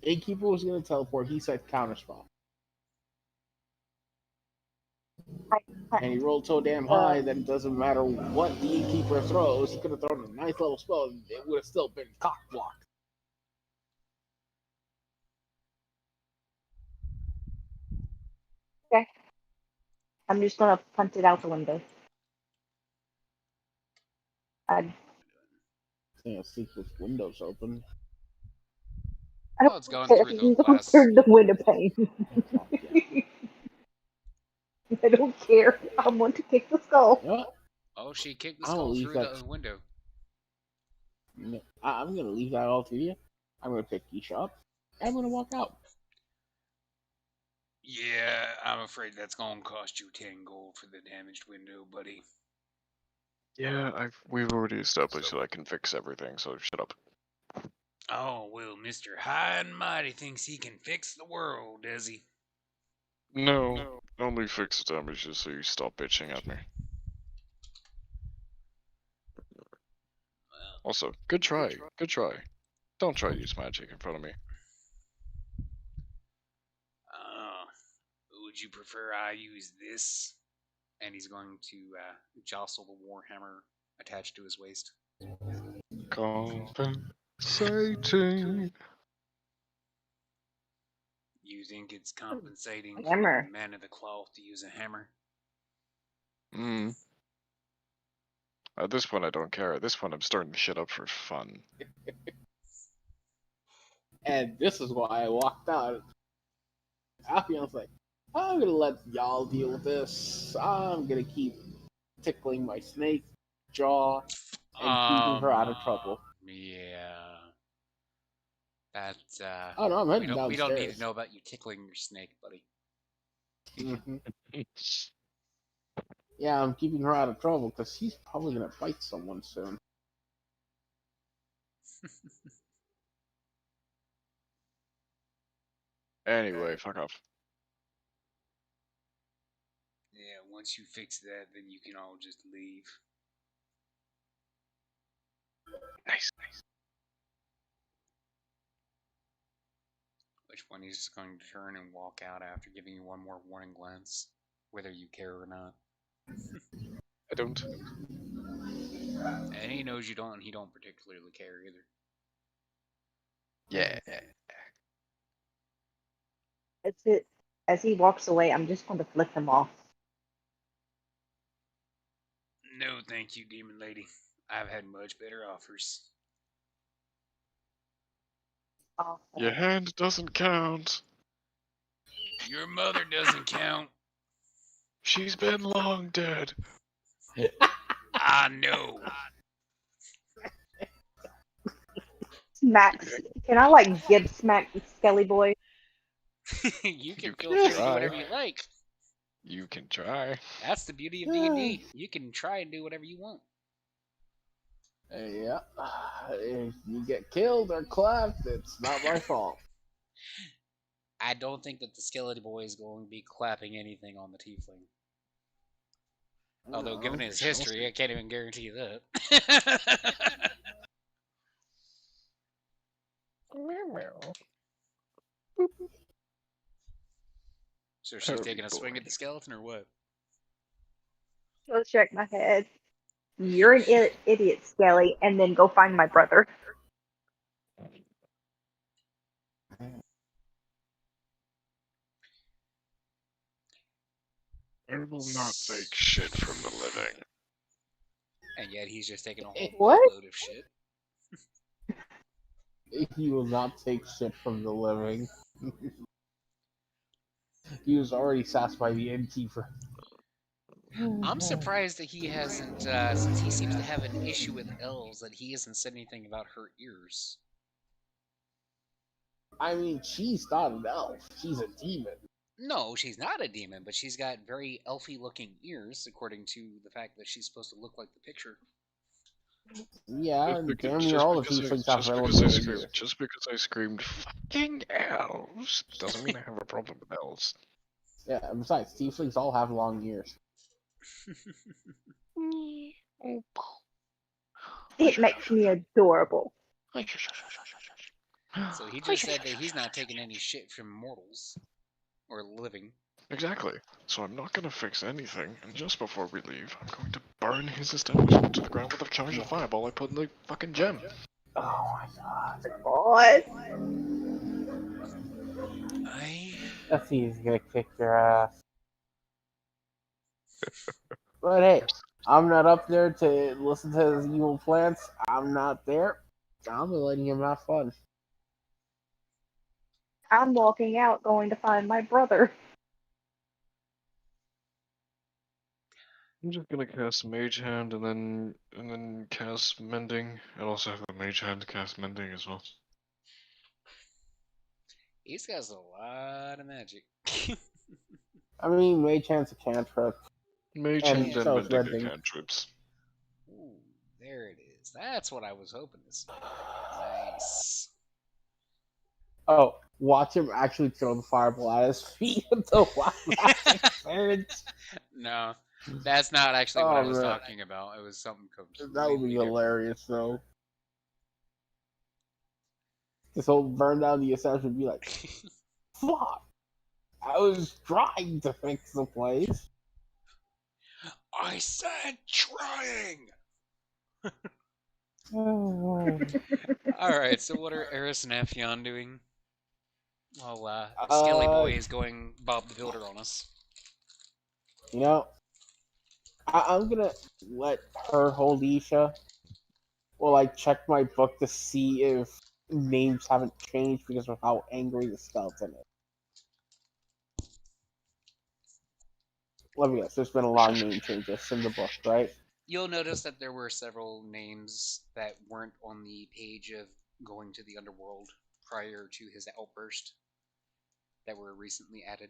Innkeeper was going to teleport. He said counterspell. And he rolled so damn high that it doesn't matter what the innkeeper throws. He could have thrown a ninth level spell and it would have still been cock blocked. I'm just gonna punt it out the window. I Yeah, sleep with windows open. Well, it's going care. through the Don't glass. turn the window pane. Oh, yeah. I don't care. I want to kick the skull. You know what? Oh, she kicked the I'll skull leave through that- the window. No, I'm gonna leave that all to you. I'm gonna pick Keisha up. I'm gonna walk out. Yeah, I'm afraid that's gonna cost you 10 gold for the damaged window, buddy. Yeah, we've already established that I can fix everything, so shut up. Oh, well, Mr. High and Mighty thinks he can fix the world, does he? No, only fix the damages so you stop bitching at me. Well, Also, good try, good try. Don't try to use magic in front of me. would you prefer I use this? And he's going to jostle the warhammer attached to his waist. Compensating. You think it's compensating for Hammer. the man of the cloth to use a hammer? Hmm. At this point, I don't care. At this point, I'm starting the shit up for fun. And this is why I walked out. Alfion's was like, I'm gonna let y'all deal with this. I'm gonna keep tickling my snake jaw and keeping her out of trouble. Yeah. That's Oh no, I'm we heading don't downstairs. need to know about you tickling your snake, buddy. Mhm. Yeah, I'm keeping her out of trouble because she's probably gonna fight someone soon. Anyway, fuck off. Yeah, once you fix that, then you can all just leave. Nice. Which one he's just going to turn and walk out after giving you one more warning glance, whether you care or not. I don't. And he knows you don't, and he don't particularly care either. Yeah. That's it. As he walks away, I'm just going to flick him off. No, thank you, demon lady. I've had much better offers. Awesome. Your hand doesn't count. Your mother doesn't count. She's been long dead. I know. Max, can I like give smack the Skelly boy? You can You feel can free to do try. whatever you like. You can try. That's the beauty of D&D. You can try and do whatever you want. Yeah. If you get killed or clapped, it's not my fault. I don't think that the skeleton boy is going to be clapping anything on the tiefling. Although, given his history, I can't even guarantee you that. So she's Hurry, taking a swing boy. at the skeleton, or what? Go check my head. You're an idiot, Skelly, and then go find my brother. I will not take shit from the living. And yet he's just taking a whole What? load of shit. He will not take shit from the living. He was already sassed by the innkeeper. I'm surprised that he hasn't, since he seems to have an issue with elves, that he hasn't said anything about her ears. I mean, she's not an elf. She's a demon. No, she's not a demon, but she's got very elfy-looking ears, according to the fact that she's supposed to look like the picture. Yeah, and damn near all the tieflings have elevated ears. Just because I screamed fucking elves doesn't mean I have a problem with elves. Yeah, and besides, tieflings all have long ears. It makes me adorable. So he just said that he's not taking any shit from mortals. Or living. Exactly. So I'm not gonna fix anything, and just before we leave, I'm going to burn his establishment to the ground with a charge of fireball I put in the fucking gem. Oh my god. What? That's easy gonna kick your ass. But hey, I'm not up there to listen to his evil plans. I'm not there. I'm letting him have fun. I'm walking out going to find my brother. I'm just gonna cast Mage Hand and then cast Mending, and also have the Mage Hand cast Mending as well. He's got a lot of magic. I mean, Mage Hand's a cantrip. Mage And Hand and so is Mending are Mending. cantrips. Ooh, there it is. That's what I was hoping to see. Nice. Oh, watch him actually throw the fireball at his feet until wild magic turns. No, that's not actually what I Oh, was man. talking about. It was something completely That would be different. hilarious, though. This whole burn down the establishment would be like, fuck! I was trying to fix the place. I said trying! Alright, so what are Eris and Ephion doing? While Skelly Boy is going Bob the Builder on us. You know, I'm gonna let her hold Isha while I check my book to see if names haven't changed because of how angry the skeleton is. Let me guess, there's been a lot of name changes in the book, right? You'll notice that there were several names that weren't on the page of going to the underworld prior to his outburst that were recently added.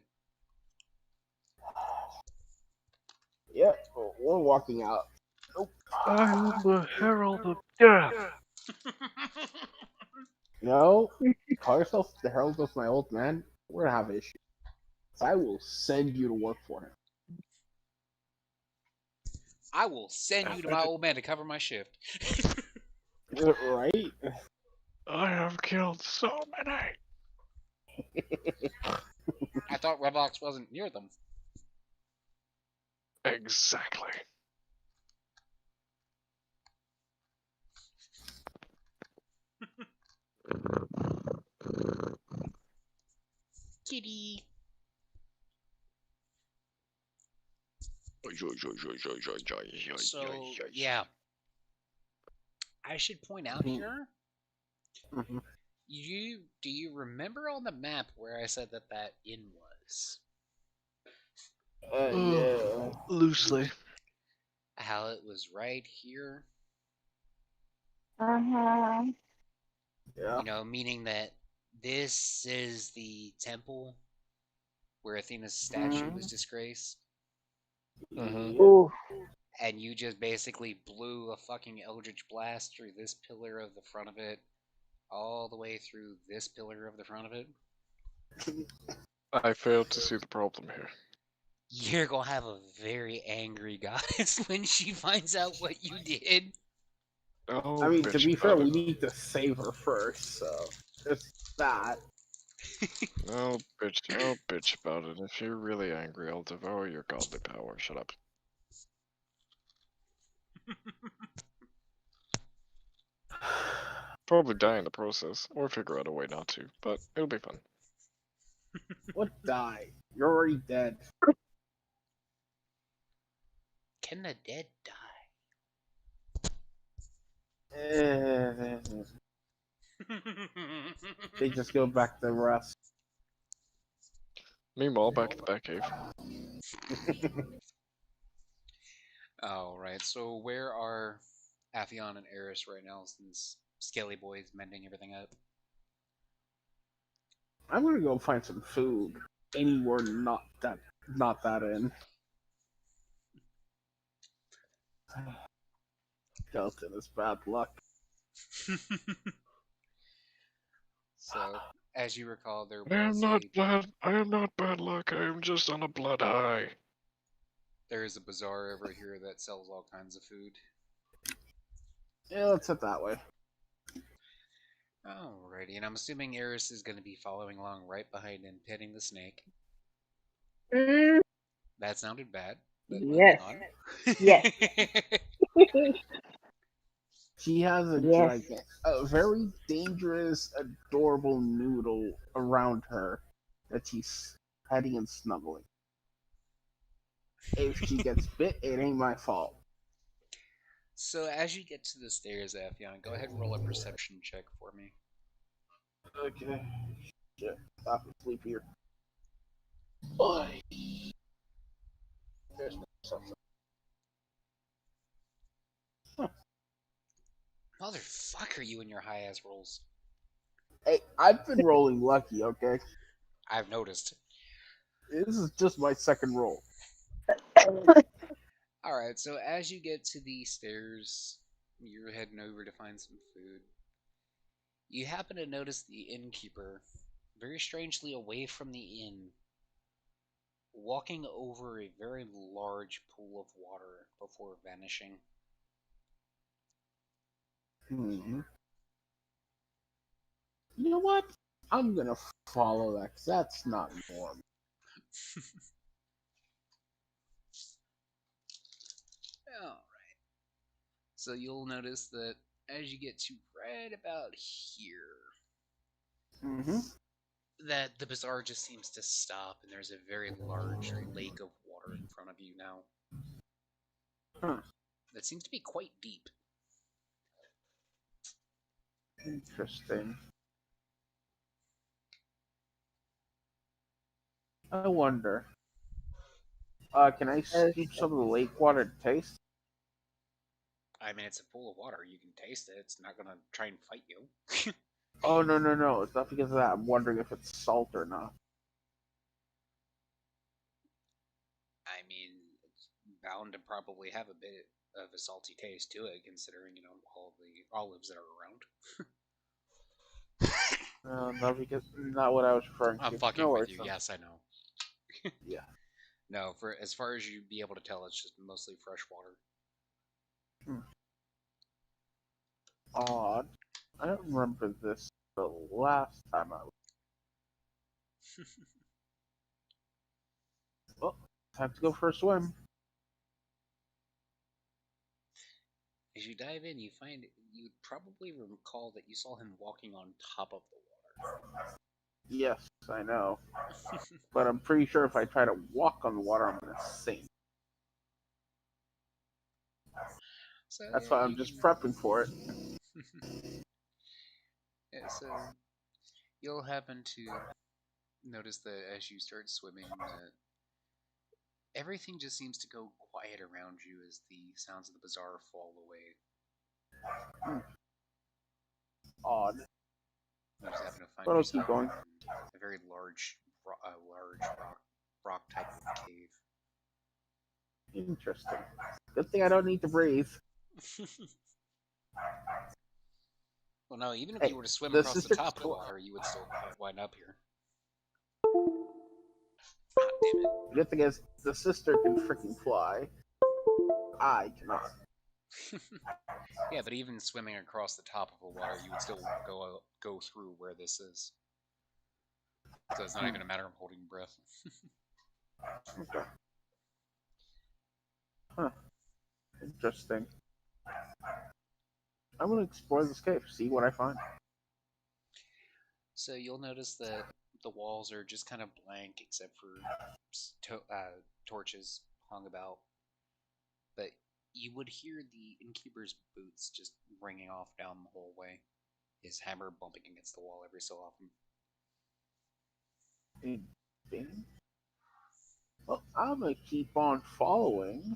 Yeah, we're walking out. I am the Herald of Death. No, call yourself the Herald of my old man. We're gonna have issues. I will send you to work for him. I will send you to my old man to cover my shift. Right? I have killed so many. I thought Revox wasn't near them. Exactly. Kitty. So, yeah. I should point out here, Mhm. do you remember on the map where I said that that inn was? Yeah. Loosely. How it was right here? Uh-huh. Yeah. You know, meaning that this is the temple where Athena's statue was disgraced, Mhm. Ooh. and you just basically blew a fucking eldritch blast through this pillar of the front of it, all the way through this pillar of the front of it. I failed to see the problem here. You're gonna have a very angry goddess when she finds out what you did. Oh, I mean, to bitch be fair, about we it. need to save her first, so there's that. Oh, bitch about it. If you're really angry, I'll devour your godly power. Shut up. Probably die in the process, or figure out a way not to, but it'll be fun. What die? You're already dead. Can the dead die? They just go back to rest. Meanwhile, back at the Batcave. Alright, so where are Aphion and Eris right now since Skelly Boy's mending everything up? I'm gonna go find some food. Anywhere not that in. Skeleton is bad luck. So, as you recall, there I am was not bad luck. I am just on a blood high. there is a bazaar over here that sells all kinds of food. Yeah, let's head that way. Alrighty, and I'm assuming Eris is going to be following along right behind and petting the snake. Mm, That sounded bad, but yes. moving Yes. on. She has a Yes. a very dangerous, adorable noodle around her that she's petting and snuggling. If she gets bit, it ain't my fault. So as you get to the stairs, Aphion, go ahead and roll a perception check for me. Okay. Shit. Stop and sleep here. Boy. There's no something. Motherfucker, you and your high ass rolls. Hey, I've been rolling lucky, okay? I've noticed. This is just my second roll. Alright, so as you get to the stairs, you're heading over to find some food. You happen to notice the innkeeper, very strangely away from the inn, walking over a very large pool of water before vanishing. Hmm. You know what? I'm gonna follow that, 'cause that's not normal. Alright. So you'll notice that as you get to right about here, Mm-hmm. that the bazaar just seems to stop and there's a very large lake of water in front of you now. Huh. That seems to be quite deep. Interesting. I wonder. Can I scoop some of the lake water to taste? I mean, it's a pool of water. You can taste it. It's not gonna try and fight you. Oh, no, no, no. It's not because of that. I'm wondering if it's salt or not. I mean, it's bound to probably have a bit of a salty taste to it, considering all the olives that are around. Not because not what I was referring I'm to. fucking No with worries. you. Though. Yes, I know. Yeah. No, for as far as you be able to tell, it's just mostly fresh water. Odd. I don't remember this the last time I was. Well, time to go for a swim. As you dive in, you find you probably recall that you saw him walking on top of the water. Yes, I know. But I'm pretty sure if I try to walk on the water, I'm gonna sink. So That's yeah, why you I'm just can. prepping for it. Yeah, so you'll happen to notice that as you start swimming, that everything just seems to go quiet around you as the sounds of the bazaar fall away. Odd. You just happen to find But I'll keep yourself going. in a very large rock type of cave. Interesting. Good thing I don't need to breathe. Well, no, even if Hey, you were to swim the across the sister. top of the water, you would still wind up here. God damn it. Good thing is the sister can freaking fly. I cannot. Yeah, but even swimming across the top of the water, you would still go through where this is. So it's not even a matter of holding breath. Okay. Huh. Interesting. I'm gonna explore this cave, see what I find. So you'll notice that the walls are just kind of blank except for torches hung about. But you would hear the innkeeper's boots just ringing off down the hallway, his hammer bumping against the wall every so often. Interesting. Well, I'm gonna keep on following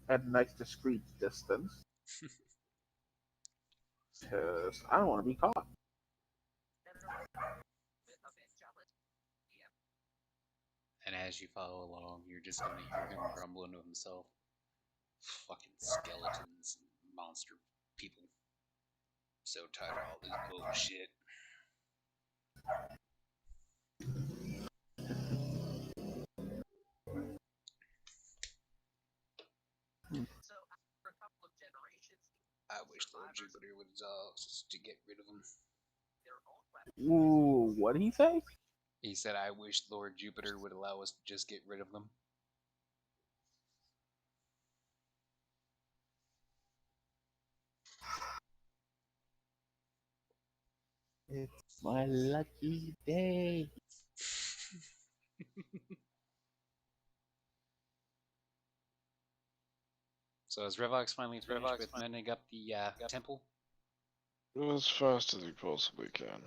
at a nice discreet distance. Because I don't want to be caught. And as you follow along, you're just going to hear him grumbling to himself. Fucking skeletons and monster people. So tired of all this bullshit. I wish Lord Jupiter would to get rid of them. Ooh, what did he say? He said, I wish Lord Jupiter would allow us to just get rid of them. It's my lucky day. So has Revox finally finished with mending up the temple? As fast as he possibly can.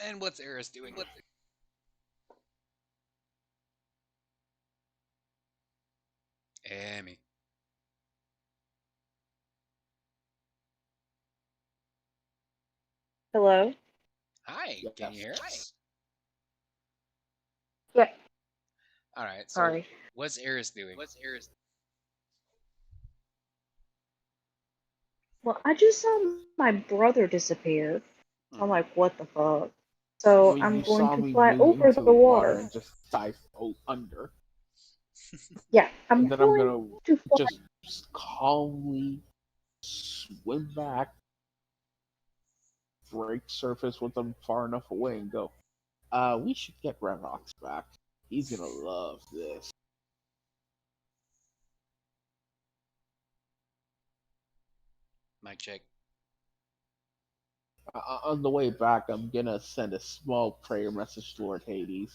And what's Eris doing? Amy. Hello? Hi, Yes. can you hear us? Yeah, Alright, so sorry. what's Eris doing? Well, I just saw my brother disappear. I'm Mhm. like, what the fuck? So Well, I'm you going saw to me fly move over into the water. and just dive under. Yeah, I'm And then I'm going gonna to fly. just calmly swim back, break surface with them far enough away, and go. We should get Revox back. He's gonna love this. Mic check. On the way back, I'm gonna send a small prayer message to Lord Hades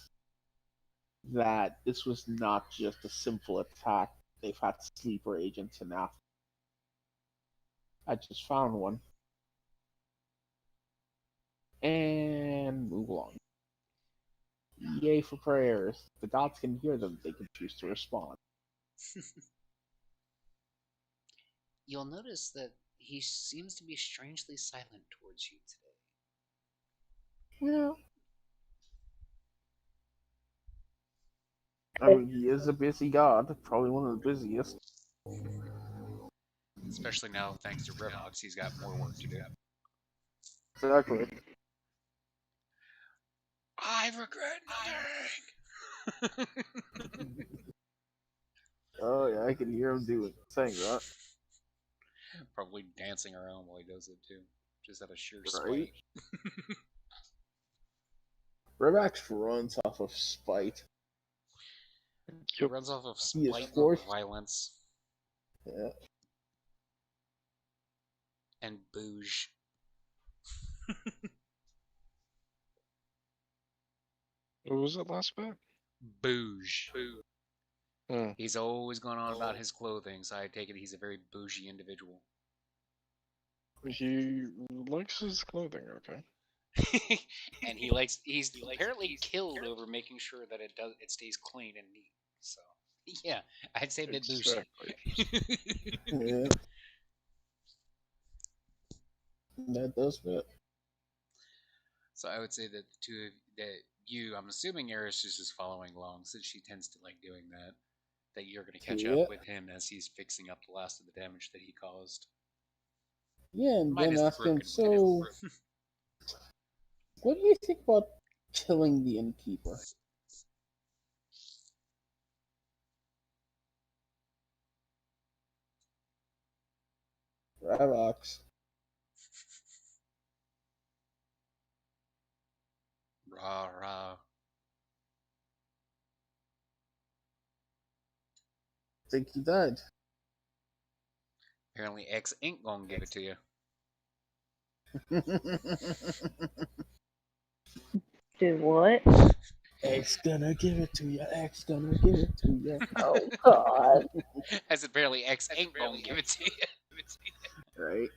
that this was not just a simple attack. They've had sleeper agents in Athens. I just found one. And move along. Yay for prayers. The gods can hear them, they can choose to respond. You'll notice that he seems to be strangely silent towards you today. Yeah. I mean, he is a busy god, probably one of the busiest. Especially now, thanks to Revox, he's got more work to do. Exactly. I regret nothing! Oh yeah, I can hear him saying that. Probably dancing around while he does it too. Just out of sheer Right? spite. Revax runs off of spite. He runs off of He is spite and forced- violence Yeah. and bouge. What was that last bit? Bouge. Hmm. He's always going on about his clothing, so I take it he's a very bougie individual. He likes his clothing, okay. And he's apparently killed over making sure that it stays clean and neat. So yeah, I'd say a bit bougie. Exactly. Yeah. That does fit. So I would say that I'm assuming Eris is just following along since she tends to like doing that. That you're going to catch Yeah. up with him as he's fixing up the last of the damage that he caused. Yeah, and Minus then the ask him, broken so what do you think about killing the innkeeper? Revox. Rah rah. Think he died. Apparently X ain't gonna give it to you. Do what? X gonna give it to you. X gonna give it to you. Oh, God. As apparently X ain't gonna give it to you. Right?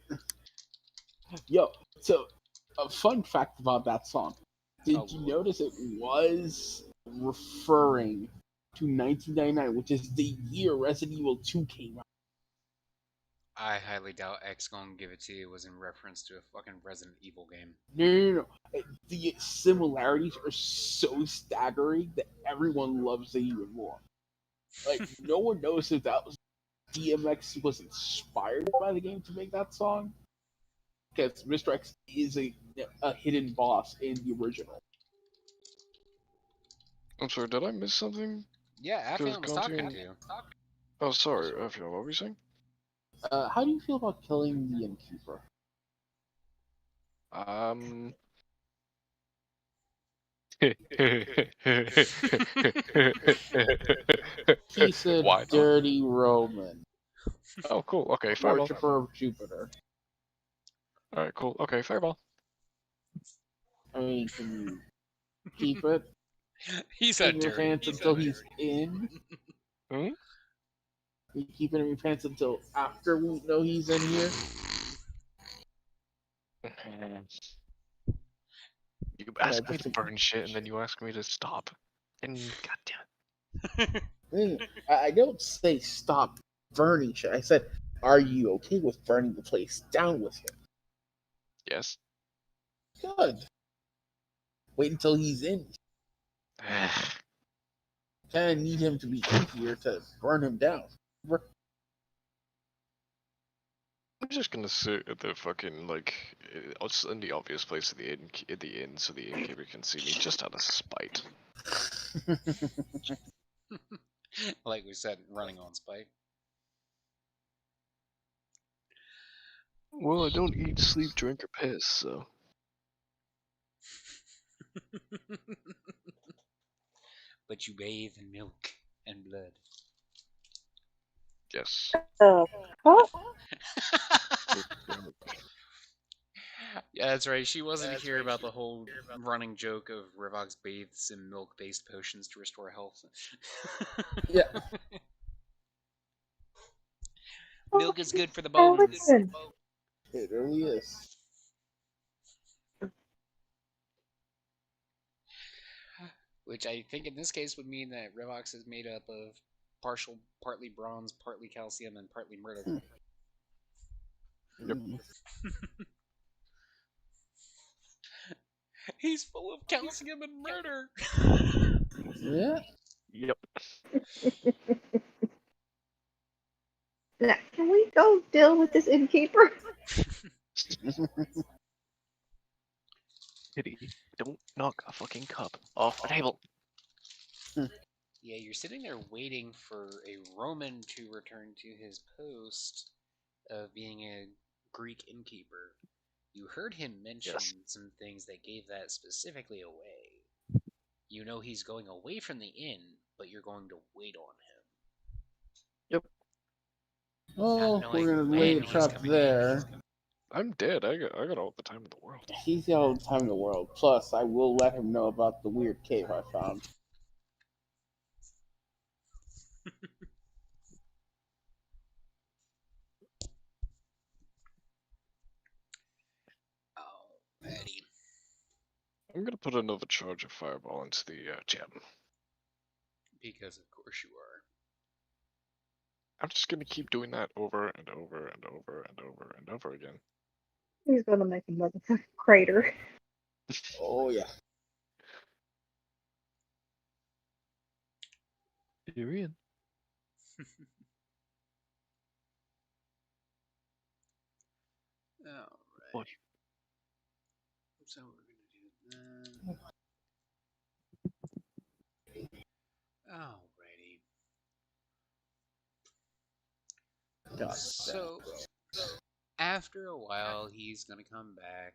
Yo, so a fun fact about that song. Did you notice it was referring to 1999, which is the year Resident Evil 2 came out? I highly doubt X gonna give it to you was in reference to a fucking Resident Evil game. No. The similarities are so staggering that everyone loves it even more. Like, no one knows if that was DMX was inspired by the game to make that song. Because Mr. X is a hidden boss in the original. I'm sorry, did I miss something? Yeah, Affion was talking to you. Oh, sorry, Affion, what were you saying? How do you feel about killing the innkeeper? He said Why not? dirty Roman, Oh, cool. Okay, fireball. worshipper of Jupiter. Alright, cool. Okay, fireball. I mean, can you keep it He's in your pants until he's in? Hmm? You keep it in your pants until after we know he's in here? You ask me that's to a- burn shit and then you ask me to stop. And goddamn. I don't say stop burning shit. I said, are you okay with burning the place down with him? Yes. Good. Wait until he's in. Kind of need him to be in here to burn him down. I'm just gonna sit at the fucking like, just in the obvious place at the inn, so the innkeeper can see me just out of spite. Like we said, running on spite. Well, I don't eat, sleep, drink, or piss, so. But you bathe in milk and blood. Yes. Huh? Yeah, that's right. She wasn't here about the whole running joke of Rivox bathes in milk-based potions to restore health. Yeah. Milk is good for the bones. Listen. It really is. Which I think in this case would mean that Rivox is made up of partly bronze, partly calcium, and partly murder. Yep. He's full of calcium and murder. Yeah. Yep. Now, can we go deal with this innkeeper? Kitty, don't knock a fucking cup off the table. Yeah, you're sitting there waiting for a Roman to return to his post of being a Greek innkeeper. You heard him mention Yes. some things that gave that specifically away. You know he's going away from the inn, but you're going to wait on him. Yep. Oh, Not knowing we're gonna when lay a he's trap coming there. I'm dead. I got all the time in the world. He's got all the time in the world. Plus, I will let him know about the weird cave I found. Alrighty. I'm gonna put another charge of fireball into the gem. Because of course you are. I'm just gonna keep doing that over and over and over and over and over again. He's gonna make a motherfucking crater. Oh, yeah. You're in. Alright. What? So we're gonna do that. Alrighty. God, So after a while, he's gonna come back,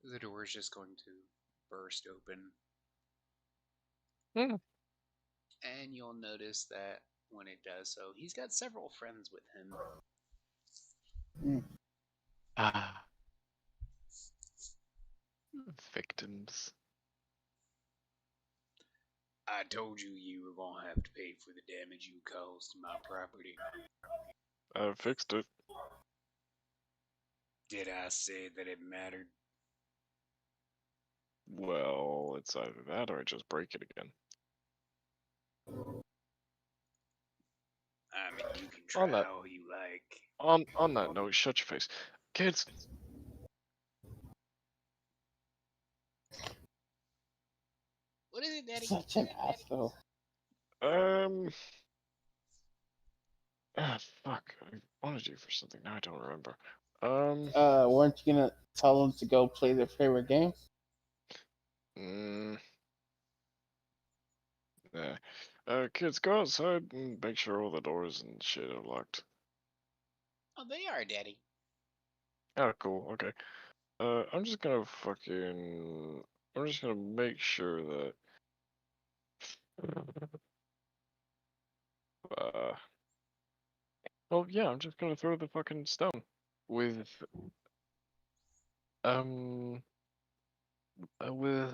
and the door is just going to burst open. Hmm. And you'll notice that when it does so, he's got several friends with him. Ah. Victims. I told you you were gonna have to pay for the damage you caused to my property. I fixed it. Did I say that it mattered? Well, it's either that or I just break it again. I mean, you can try On that- how you like. On that note, shut your face. Kids, What is it, Daddy? such an asshole. fuck. I wanted you for something, now I don't remember. Weren't you gonna tell them to go play their favorite game? Yeah. Kids, go outside and make sure all the doors and shit are locked. Oh, they are, Daddy. Oh, cool. Okay. I'm just gonna make sure that. Uh. Well, yeah. I'm just gonna throw the fucking stone with um with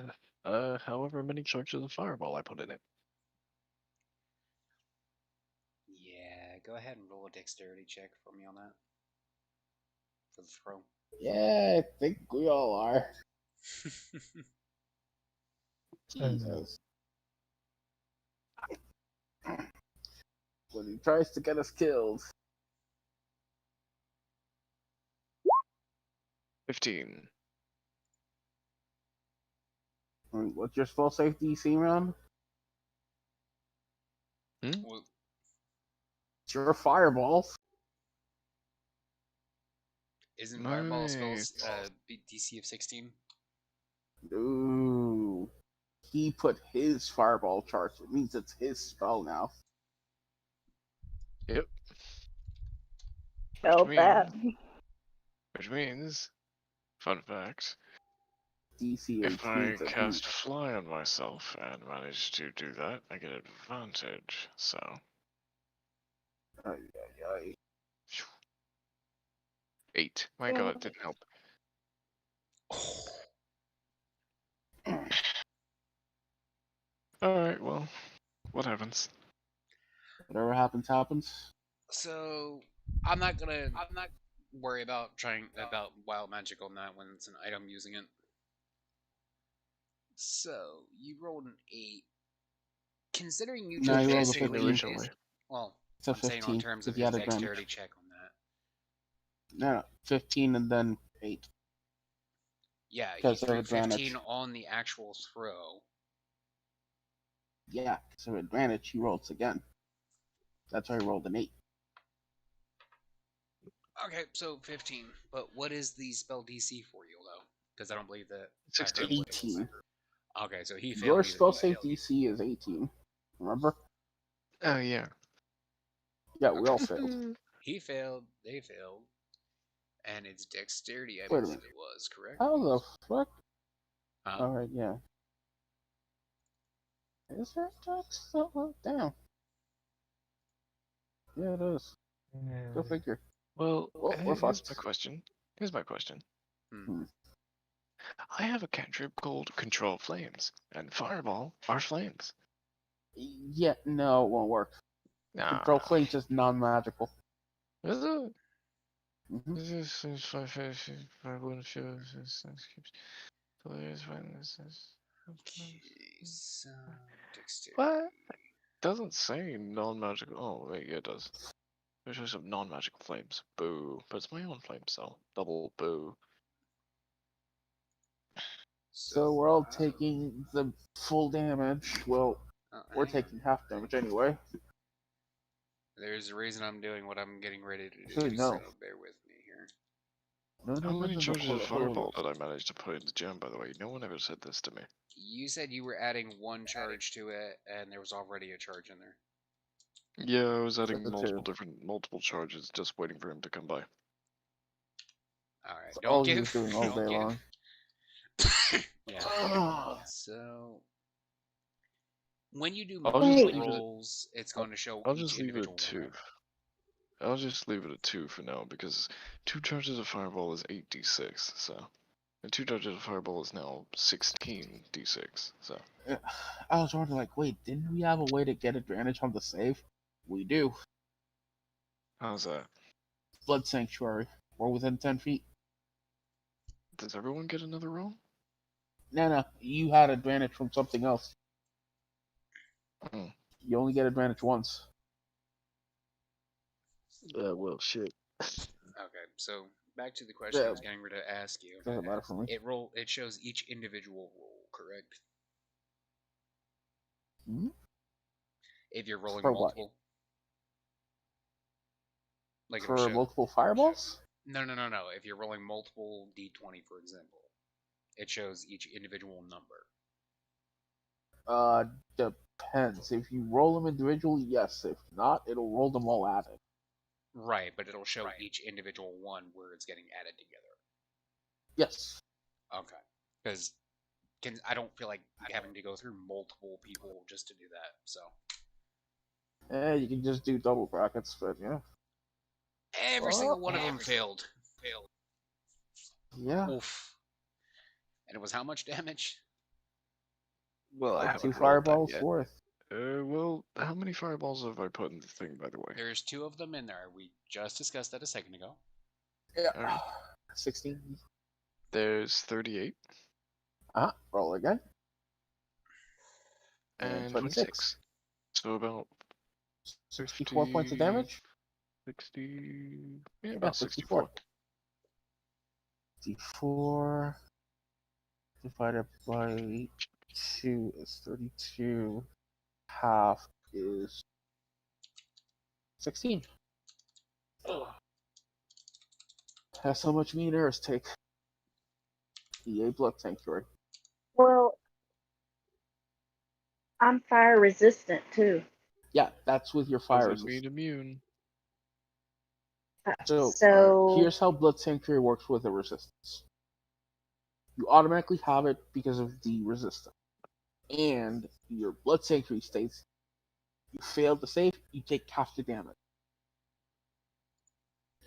however many charges of fireball I put in it. Yeah, go ahead and roll a dexterity check for me on that. For the throw. Yeah, I think we all are. Jesus. When he tries to get us killed. 15. What's your spell save DC round? Well, It's your fireballs. isn't fireball spells Nice. DC of 16? Ooh. He put his fireball charge. It means it's his spell now. Yep. Felt that. Which means, fun fact, DC if 18 I to cast fly on myself and manage to do that, I get advantage. So. Ay, ay, ay. 8. My god, it didn't help. Alright, well, what happens? Whatever happens, happens. So I'm not worry about about wild magic on that when it's an item using it. So you rolled an 8. Considering you No, just you rolled a basically 15. Originally. well, It's a I'm saying on 15 terms because of you his had advantage. dexterity check on that. No, 15 and then 8. Yeah, he Because of threw advantage. 15 on the actual throw. Yeah, because of advantage, he rolls again. That's why he rolled an 8. Okay, so 15. But what is the spell DC for you though? Because I don't believe that. 16. 18. Okay, so he failed. Your either spell way. save DC is 18. Remember? Oh, yeah. Yeah, we all failed. He failed. They failed. And it's dexterity, I Wait a believe minute. it was, correct? How the fuck? Uh, Alright, yeah. Is there text still locked down? Yeah, it is. Go figure. Well, Well, we're here's fucked. my question. Here's my question. hmm. I have a cantrip called Control Flames, and Fireball are flames. Yeah, no, it won't work. Nah. Control Flame's just non-magical. Is it? Mm-hmm. This is 5 shows. Players when this is. Okay, so dexterity. What? Doesn't say non-magical. Oh, wait, yeah, it does. It shows some non-magical flames. Boo. But it's my own flame, so double boo. So we're all taking the full damage. Well, we're hang on. taking half damage anyway. There's a reason I'm doing what I'm getting ready to do. Actually, no. So bear with me here. How many charges of Hold on. fireball did I manage to put in the gem, by the way? No one ever said this to me. You said you were adding one charge to it, and there was already a charge in there. Yeah, I was adding So two. multiple charges, just waiting for him to come by. All right, That's don't all he give. was doing all don't day give. long. Yeah. So when you do I'll just multiple leave it- rolls, it's going to show I'll each just leave it individual at 2. one, right? I'll just leave it at 2 for now, because 2 charges of fireball is 8d6, so. And 2 charges of fireball is now 16d6, so. I was wondering, like, wait, didn't we have a way to get advantage on the save? We do. How's that? Blood Sanctuary. We're within 10 feet. Does everyone get another roll? No, you had advantage from something else. Oh. You only get advantage once. Well, shit. Okay, so back to the question I Yeah. was getting ready to ask you. Doesn't matter for me. It shows each individual roll, correct? Hmm? If you're rolling For what? multiple. Like it'll For show. multiple fireballs? No. If you're rolling multiple d20, for example, it shows each individual number. Depends. If you roll them individually, yes. If not, it'll roll them all at it. Right, but it'll show each individual one where it's getting added together. Yes. Okay. Because I don't feel like having to go through multiple people just to do that. So You can just do double brackets, but yeah. every single one of them failed. Yeah. Oof. And it was how much damage? Well, I Two haven't rolled that fireballs yet. worth. Well, how many fireballs have I put in the thing, by the way? There's 2 of them in there. We just discussed that a second ago. Yeah. Alright. 16. There's 38 Roll again. and 26. So about 64 points of damage. 60. Yeah, Yeah, about 64. 64. 64 divided by 2 is 32. Half is 16. That's how much meat errors take. EA Blood Sanctuary. Well, I'm fire resistant too. Yeah, that's with your fire Doesn't resistance. mean immune. So here's how Blood Sanctuary works with a resistance. You automatically have it because of the resistance. And your Blood Sanctuary states you failed to save, you take half the damage.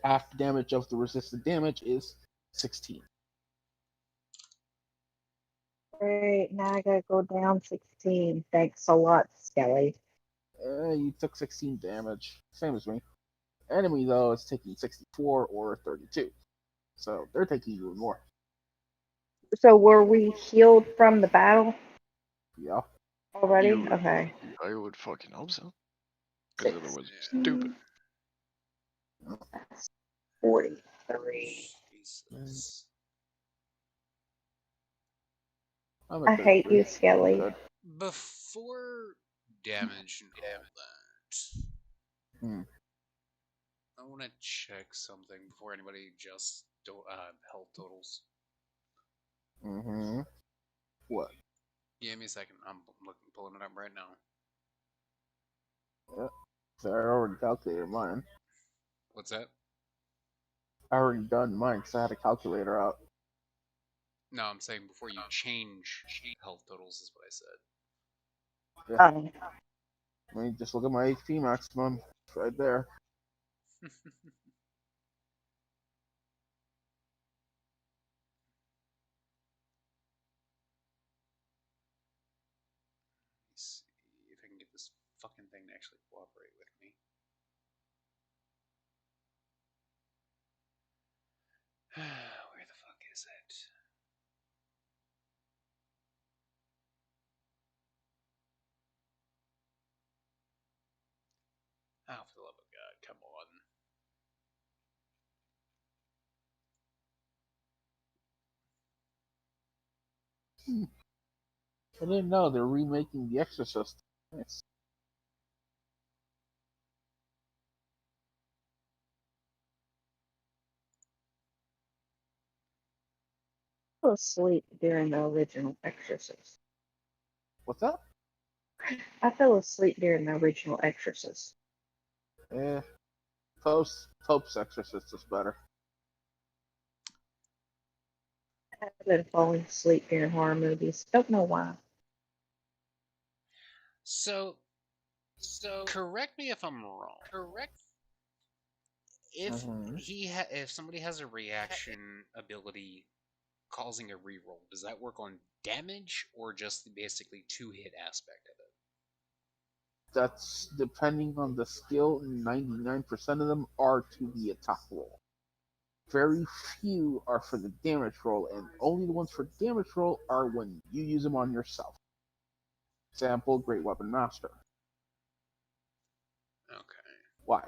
Half the damage of the resisted damage is 16. Great, now I gotta go down 16. Thanks a lot, Skelly. You took 16 damage, same as me. Enemy, though, is taking 64 or 32. So they're taking even more. So were we healed from the battle Yeah. already? You would- Okay. I would fucking hope so. Because Six. otherwise it's stupid. 43. Jesus. I'm at I hate 33. you, Skelly. Good. Before damage and all that, Hmm. I want to check something before anybody just health totals. Mm-hmm. What? Give me a second. I'm pulling it up right now. So I already calculated mine. What's that? I already done mine because I had a calculator out. No, I'm saying before you change health totals is what I said. Let me just look at my HP maximum. It's right there. See if I can get this fucking thing to actually cooperate with me. Where the fuck is it? Oh, for the love of God, come on. I didn't know they're remaking The Exorcist. Nice. I fell asleep during the original Exorcist. What's that? I fell asleep during the original Exorcist. Pope's Exorcist is better. I've been falling asleep during horror movies. Don't know why. So correct me if I'm wrong. If if somebody has a reaction ability causing a reroll, does that work on damage or just the basically 2-hit aspect of it? That's depending on the skill. 99% of them are to the attack roll. Very few are for the damage roll, and only the ones for damage roll are when you use them on yourself. Example, Great Weapon Master. Okay. Why?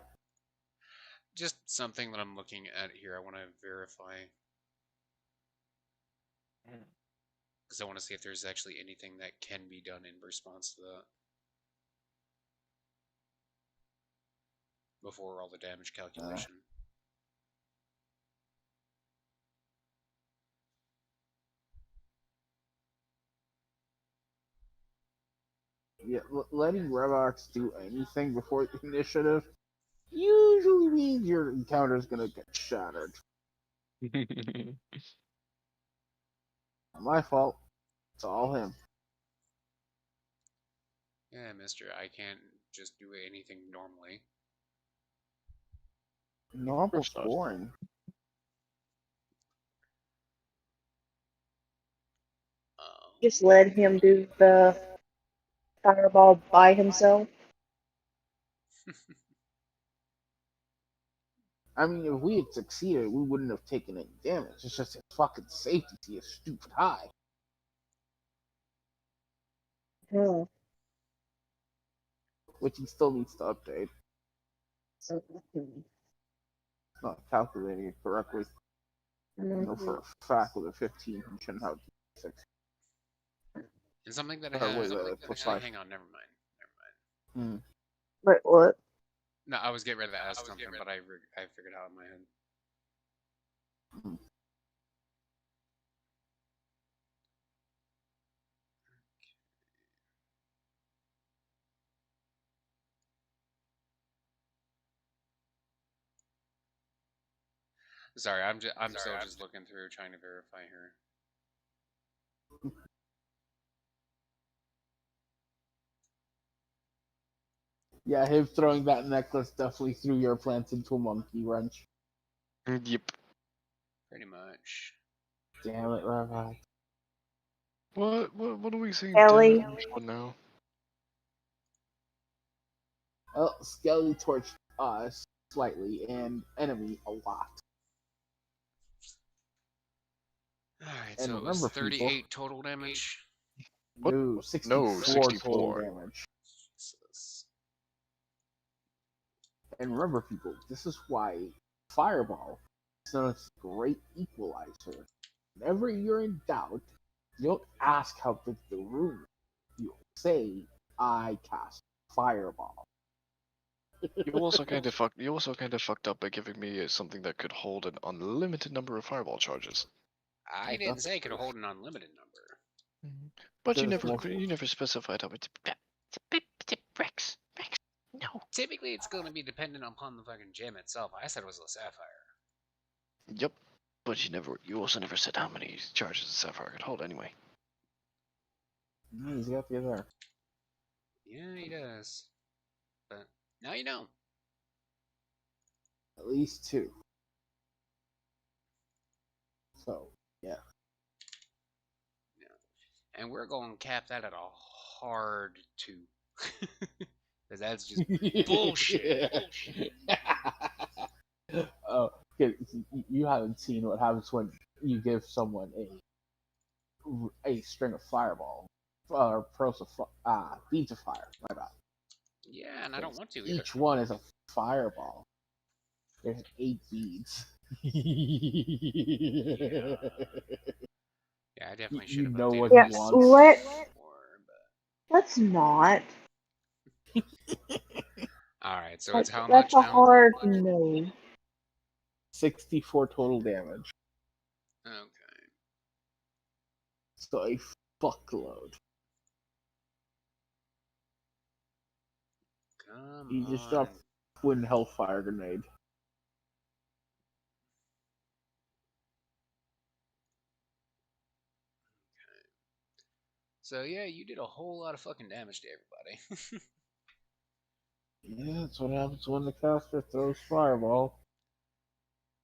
Just something that I'm looking at here. I want to verify. Because I want to see if there's actually anything that can be done in response to that. Before all the damage calculation. Yeah, letting Revox do anything before the initiative usually means your encounter is gonna get shattered. Not my fault. It's all him. Yeah, mister, I can't just do anything normally. Normal's course not. boring. Just let him do the fireball by himself. I mean, if we had succeeded, we wouldn't have taken any damage. It's just his fucking safety is stupid high. Hmm. Which he still needs to update. Mhm. Not calculating it correctly. I know for a fact with a 15, he shouldn't have 6. And something that I Or had. wait, plus Actually, 5. hang on, never mind. Never mind. Wait, what? No, I was getting ready to ask something, but I figured out in my head. Hmm. Sorry, I'm still just looking through trying to verify her. Yeah, him throwing that necklace definitely threw your plans into a monkey wrench. Yep. Pretty much. Damn it, Rabbi. What are we seeing Ellie. damage for now? Well, Skelly torched us slightly and enemy a lot. Alright, And so it was remember, people- 38 total damage. What? No, 64, 64. total damage. Jesus. And remember, people, this is why Fireball is known as a great equalizer. Whenever you're in doubt, you don't ask how big the room is. You say, I cast Fireball. You also kind of fucked up by giving me something that could hold an unlimited number of fireball charges. I didn't say I could hold an unlimited number. But you There's never multiple. specified how much. Rex. No. Typically, it's going to be dependent upon the fucking gem itself. I said it was a sapphire. Yep. But you also never said how many charges a sapphire could hold anyway. He's got the other. Yeah, he does. But now you know. At least 2. So, yeah. And we're going to cap that at a hard 2. Because that's just bullshit. Oh, okay, you haven't seen what happens when you give someone a string of fireball or beads of fire. My bad. Yeah, and I don't want to either. Each one is a fireball. There's 8 beads. Yeah, I definitely You should have know updated what Yeah, this wants. before, let's not. Alright, so it's how That's much a now? hard no. 64 total damage. Okay. So a fuckload. Come You just on. dropped Twin Hellfire Grenade. So yeah, you did a whole lot of fucking damage to everybody. Yeah, that's what happens when the caster throws fireball.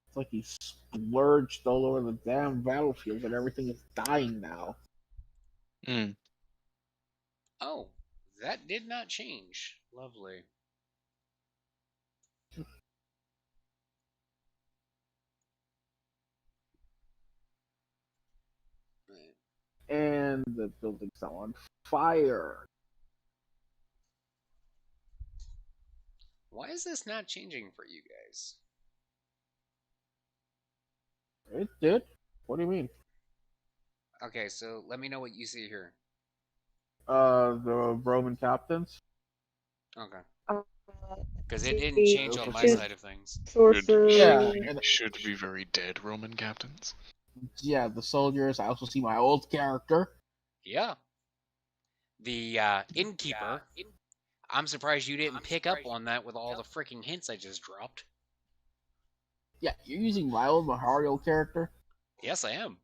It's like he splurged all over the damn battlefield and everything is dying now. Oh, that did not change. Lovely. Right. And the building's now on fire. Why is this not changing for you guys? It did? What do you mean? Okay, so let me know what you see here. The Roman captains? Okay. Because it didn't change on my side of things. Sorcerer. Yeah, Should be very dead Roman captains. yeah, the soldiers. I also see my old character. Yeah. The innkeeper. I'm surprised you didn't pick up on that with all the freaking hints I just dropped. Yeah, you're using Wild Mahario character. Yes, I am.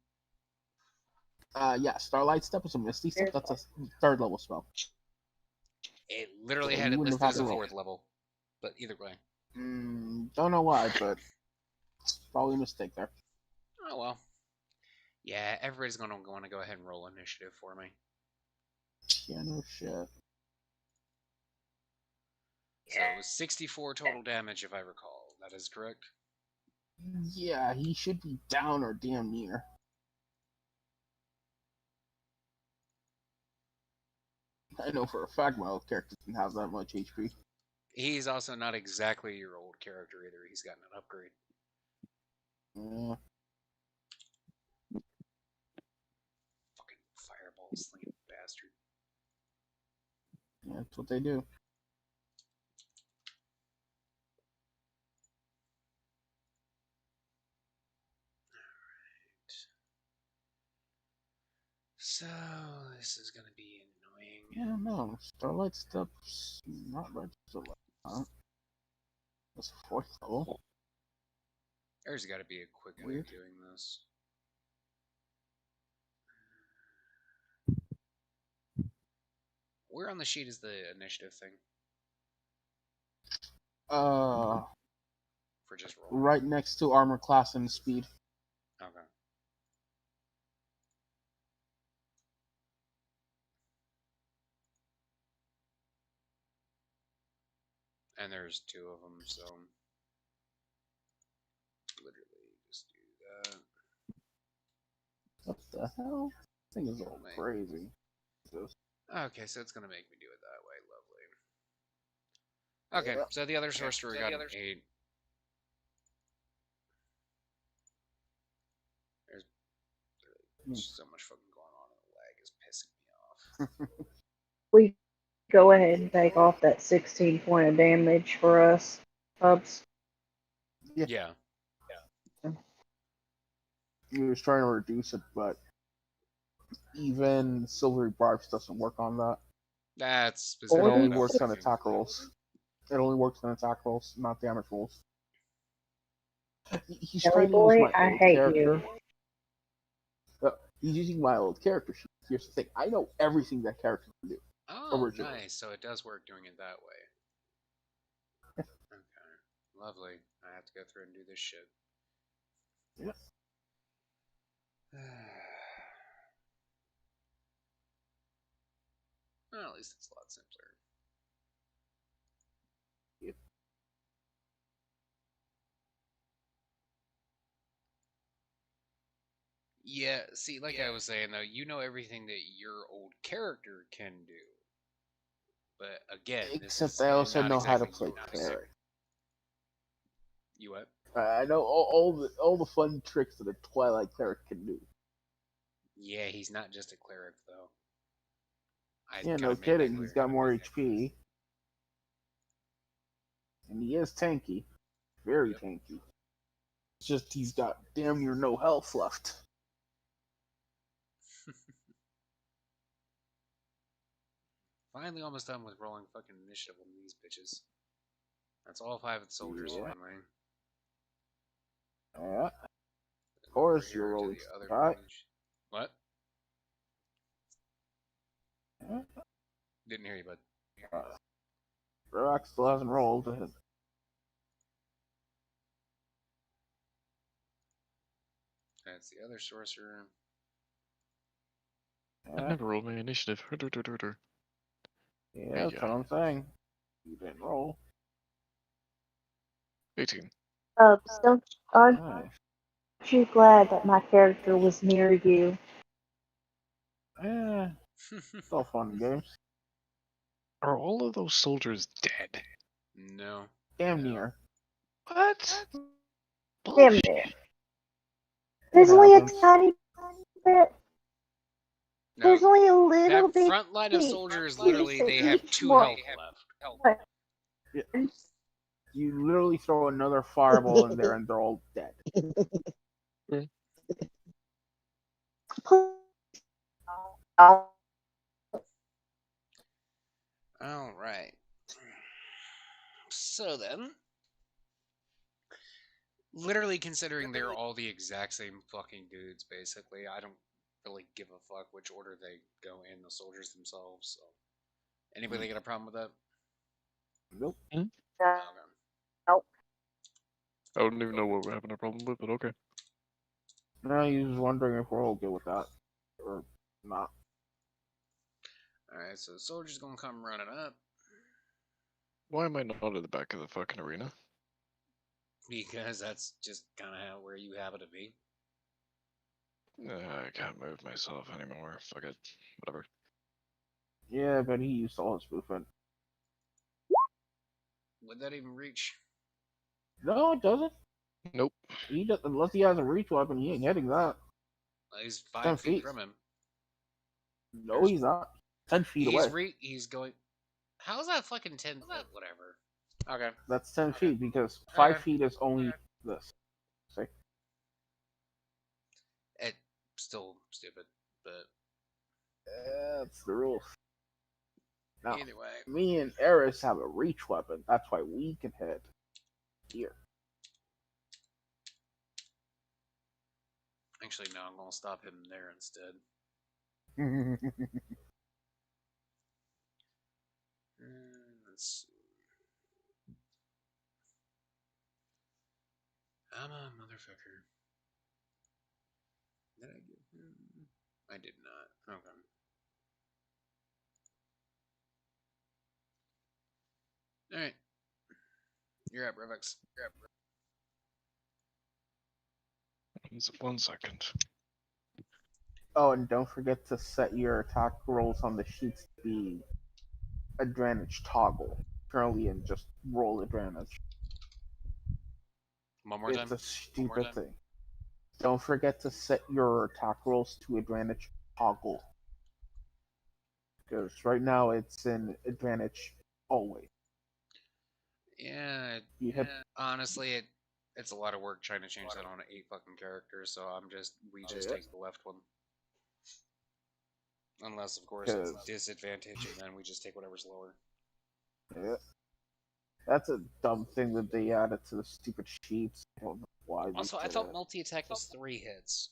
Yeah, Starlight Step is a Misty Step. That's a 3rd level spell. It literally So had you it wouldn't listed have as had a to roll. 4th level. But either way. Don't know why, but probably a mistake there. Oh well. Yeah, everybody's gonna want to go ahead and roll initiative for me. Yeah, no shit. So it was 64 total damage, if I recall. That is correct. Yeah, he should be down or damn near. I know for a fact my old character didn't have that much HP. He's also not exactly your old character either. He's gotten an upgrade. Yeah. Fucking fireball slinging bastard. Yeah, that's what they do. So this is gonna be annoying. Yeah, no. Starlight Step's not registered like that. That's a 4th level. There's got to be a quick way of doing this. Where on the sheet is the initiative thing Uh, for just rolling? right next to armor class and speed. Okay. And there's 2 of them, so literally just do that. What the hell? This thing is all crazy. Okay, so it's gonna make me do it that way. Lovely. Okay, so the other sorcerer got an 8. There's so much fucking going on, and the lag is pissing me off. We go ahead and take off that 16 point of damage for us, Hubs. Yeah. He was trying to reduce it, but even Silvery Barbs doesn't work on that. That's It specific. only works on attack rolls. It only works on attack rolls, not damage rolls. He's Jelly trying to boy, use my I old hate character. you. He's using my old character sheet. Here's the thing: I know everything that character can do. Oh, originally. nice. So it does work doing it that way. Okay. Lovely. I have to go through and do this shit. Yep. Well, at least it's a lot simpler. Yep. Yeah, see, like I was saying though, you know everything that your old character can do. But again, Except I also not know how to exactly play unique. Cleric. You what? I know all the fun tricks that a Twilight Cleric can do. Yeah, he's not just a cleric though. Yeah, no kidding. He's got more HP. And he is tanky. Very tanky. It's just he's got damn near no health left. Finally almost done with rolling fucking initiative on these bitches. That's all 5 of the soldiers finally. Alright. Of course, you're rolling. Alright. What? Didn't hear you, bud. Rock still hasn't rolled. That's the other sorcerer. I never rolled my initiative. Yeah, that's what I'm saying. You didn't roll. 18. Aren't Nice. you glad that my character was near you? Yeah, it's all fun and games. Are all of those soldiers dead? No. Damn near. What? Damn near. There's only a tiny bit. No, There's only a little that bit. front line of soldiers, literally, they have 2 health left. Yeah. You literally throw another fireball in there and they're all dead. Alright. So then, literally considering they're all the exact same fucking dudes, basically, I don't really give a fuck which order they go in, the soldiers themselves. So, anybody got a problem with that? Nope. Okay. Nope. I don't even know what we're having a problem with, but okay. No, I was wondering if we're all good with that or not. Alright, so the soldier's gonna come running up Why am I not at the back of the fucking arena? because that's just kind of where you happen to be. I can't move myself anymore. Fuck it. Whatever. Yeah, but he used all his movement. Would that even reach? No, it doesn't. Nope. He doesn't, unless he has a reach weapon, he ain't hitting that. He's 10 5 feet feet. from him. No, he's not. 10 feet away. He's going. How's that fucking 10 foot? Whatever. Okay. That's 10 feet because 5 Okay. feet is only this. See? It's still stupid, but That's the rules. Now, either way. me and Eris have a reach weapon. That's why we can hit here. Actually, no, I'm gonna stop him there instead. Let's see. I'm a motherfucker. Did I get him? I did not. Okay. Alright. You're up, Revix. You're up. 1 second. Oh, and don't forget to set your attack rolls on the sheets to be advantage toggle. Currently, and just roll advantage. One more It's time. a stupid thing. Don't forget to set your attack rolls to advantage toggle. Because right now it's in advantage always. Yeah, You hit honestly, it's a lot of work trying to change that on 8 fucking characters, so we just yeah. take the left one. Unless, of course, it's a 'Cause- disadvantage, and then we just take whatever's lower. Yeah. That's a dumb thing that they added to the stupid sheets. I don't know why. they Also, I did thought it. multi-attack was 3 hits.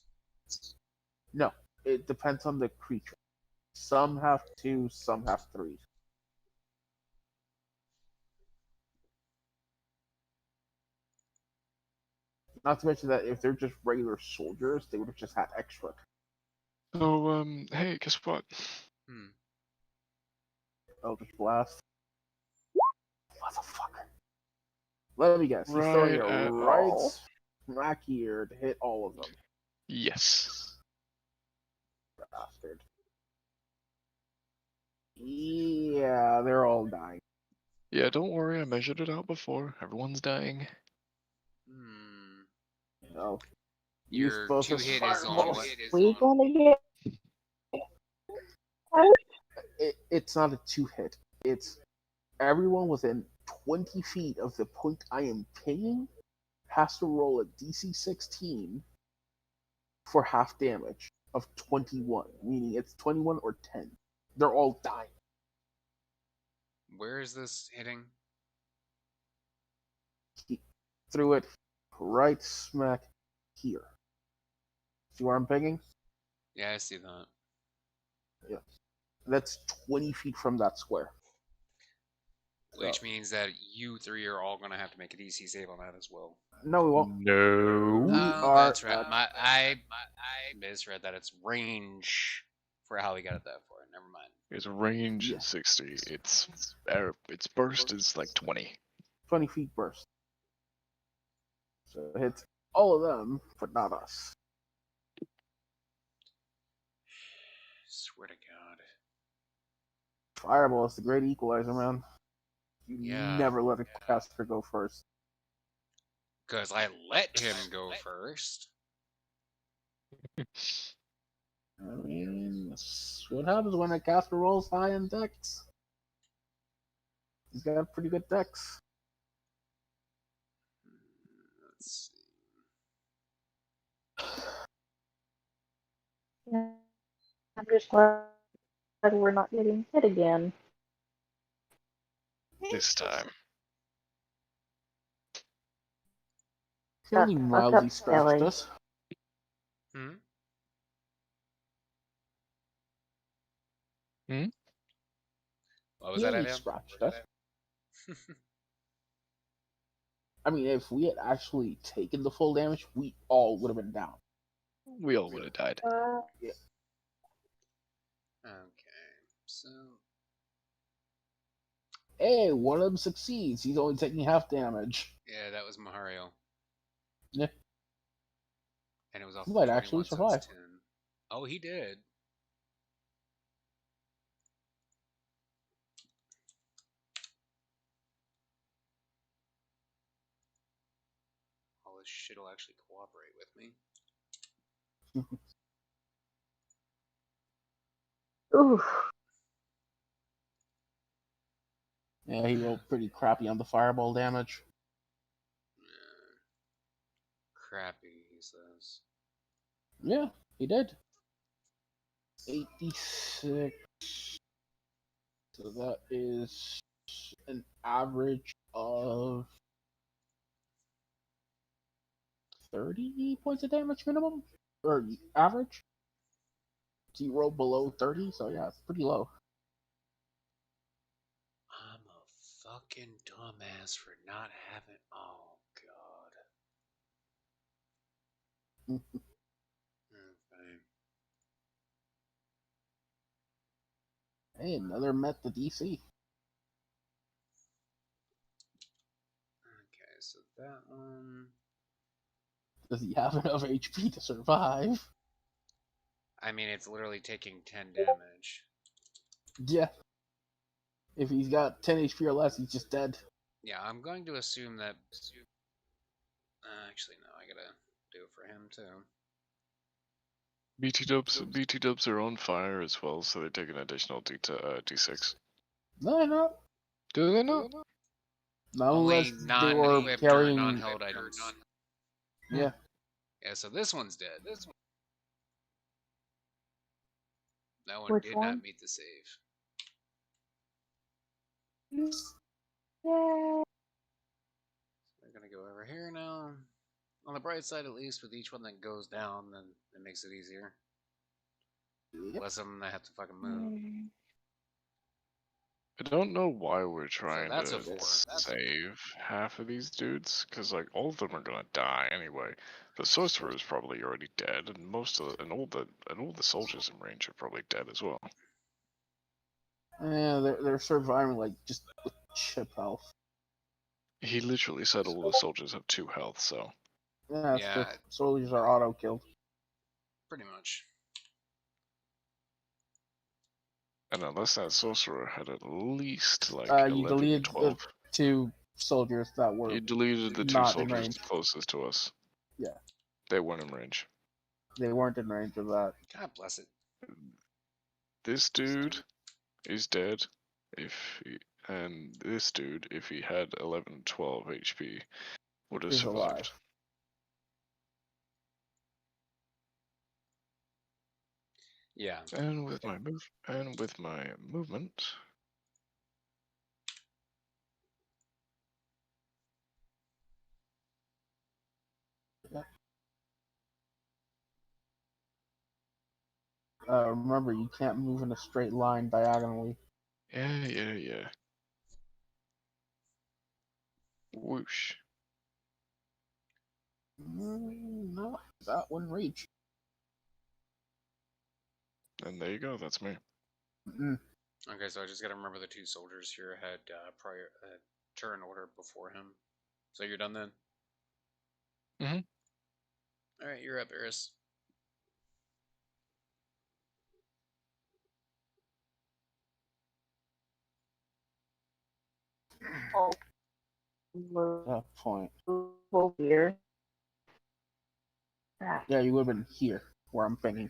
No, it depends on the creature. Some have 2, some have 3. Not to mention that if they're just regular soldiers, they would have just had extra. So, hey, guess what? Eldritch Blast. Motherfucker. Let me guess. He's throwing Right it at right all. smack here to hit all of them. Yes. Bastard. Yeah, they're all dying. Yeah, don't worry, I measured it out before. Everyone's dying. You know, you're Your supposed to 2-hit is on fireball. what? We gonna get It's not a 2-hit. It's everyone within 20 feet of the point I am pinging has to roll a DC 16 for half damage of 21, meaning it's 21 or 10. They're all dying. Where is this hitting? He threw it right smack here. See where I'm pinging? Yeah, I see that. Yeah. That's 20 feet from that square. Which So- means that you 3 are all gonna have to make a DC save on that as well. No, we won't. No. We Oh, are that's right. at- I misread that it's range for how we got it that far. Never mind. It's range Yeah. 60. Its burst is like 20. 20 feet burst. So it hits all of them, but not us. Swear to God. Fireball is the great equalizer, man. You Yeah. never let a caster go first. Because I let him go first. I mean, that's what happens when a caster rolls high in dex. He's got pretty good dex. Let's see. I'm just glad we're not getting hit again. This time. He only Fuck mildly up, scratched Skelly. us. Hmm? What was He that, only Evan? scratched us. I mean, if we had actually taken the full damage, we all would have been down. We all would have died. Okay, so Hey, one of them succeeds. He's only taking half damage. yeah, that was Mahario, Yeah, and it was off he of might 21, actually so it's survive. 10. Oh, he did. All this shit will actually cooperate with me. Oof. Yeah, he rolled pretty crappy on the fireball damage. Crappy, he says. Yeah, he did. 86. So that is an average of 30 points of damage minimum? Or average? So you roll below 30, so yeah, it's pretty low. I'm a fucking dumbass for not having. Oh god. Okay. Hey, another met the DC. Okay, so that one. Does he have enough HP to survive? I mean, it's literally taking 10 damage. Yeah. If he's got 10 HP or less, he's just dead. Yeah, I'm going to assume that. Actually, no, I gotta do it for him too. BT dubs are on fire as well, so they take an additional D6. No, they're not. Do they not? Not Only unless they were non-equipped or carrying. non-held items. Yeah. Yeah, so this one's dead. That one Which did one? not meet the save. Yay. We're gonna go over here now. On the bright side, at least, with each one that goes down, then it makes it easier. Yep. Less of them that have to fucking move. I don't know why we're trying that's to a 4. save half of these dudes, because like all of them are gonna die anyway. The sorcerer is probably already dead, and most of all the soldiers in range are probably dead as well. Yeah, they're surviving like just with chip health. He literally said all the soldiers have 2 health, so Yeah, Yeah. the soldiers are auto killed. Pretty much. and unless that sorcerer had at least like You 11 or deleted 12, the 2 soldiers that were you deleted the 2 not in soldiers range. closest to us. Yeah. They weren't in range. They weren't in range of that. God bless it. This dude is dead and this dude, if he had 11, 12 HP, would have Is survived. alive. Yeah. And with my movement, Remember, you can't move in a straight line diagonally. yeah. Whoosh. No, that wouldn't reach. And there you go. That's me. Okay, so I just gotta remember the 2 soldiers here had prior turn order before him. So you're done then? Mhm. Alright, you're up, Eris. Move That point. over here. Ah, Yeah, you would have been here, where I'm thinking.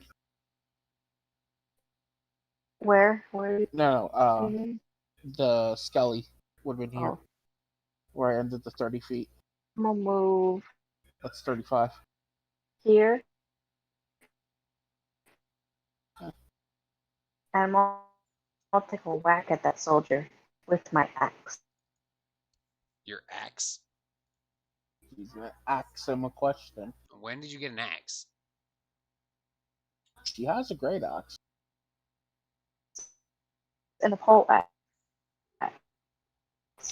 where? Where? No, Mhm. the Skelly would have been here, Oh, where I ended the 30 feet. I'm gonna move That's 35. here. Okay. And I'll take a whack at that soldier with my axe. Your axe? He's gonna ask him a question. When did you get an axe? She has a great axe. And a pole axe.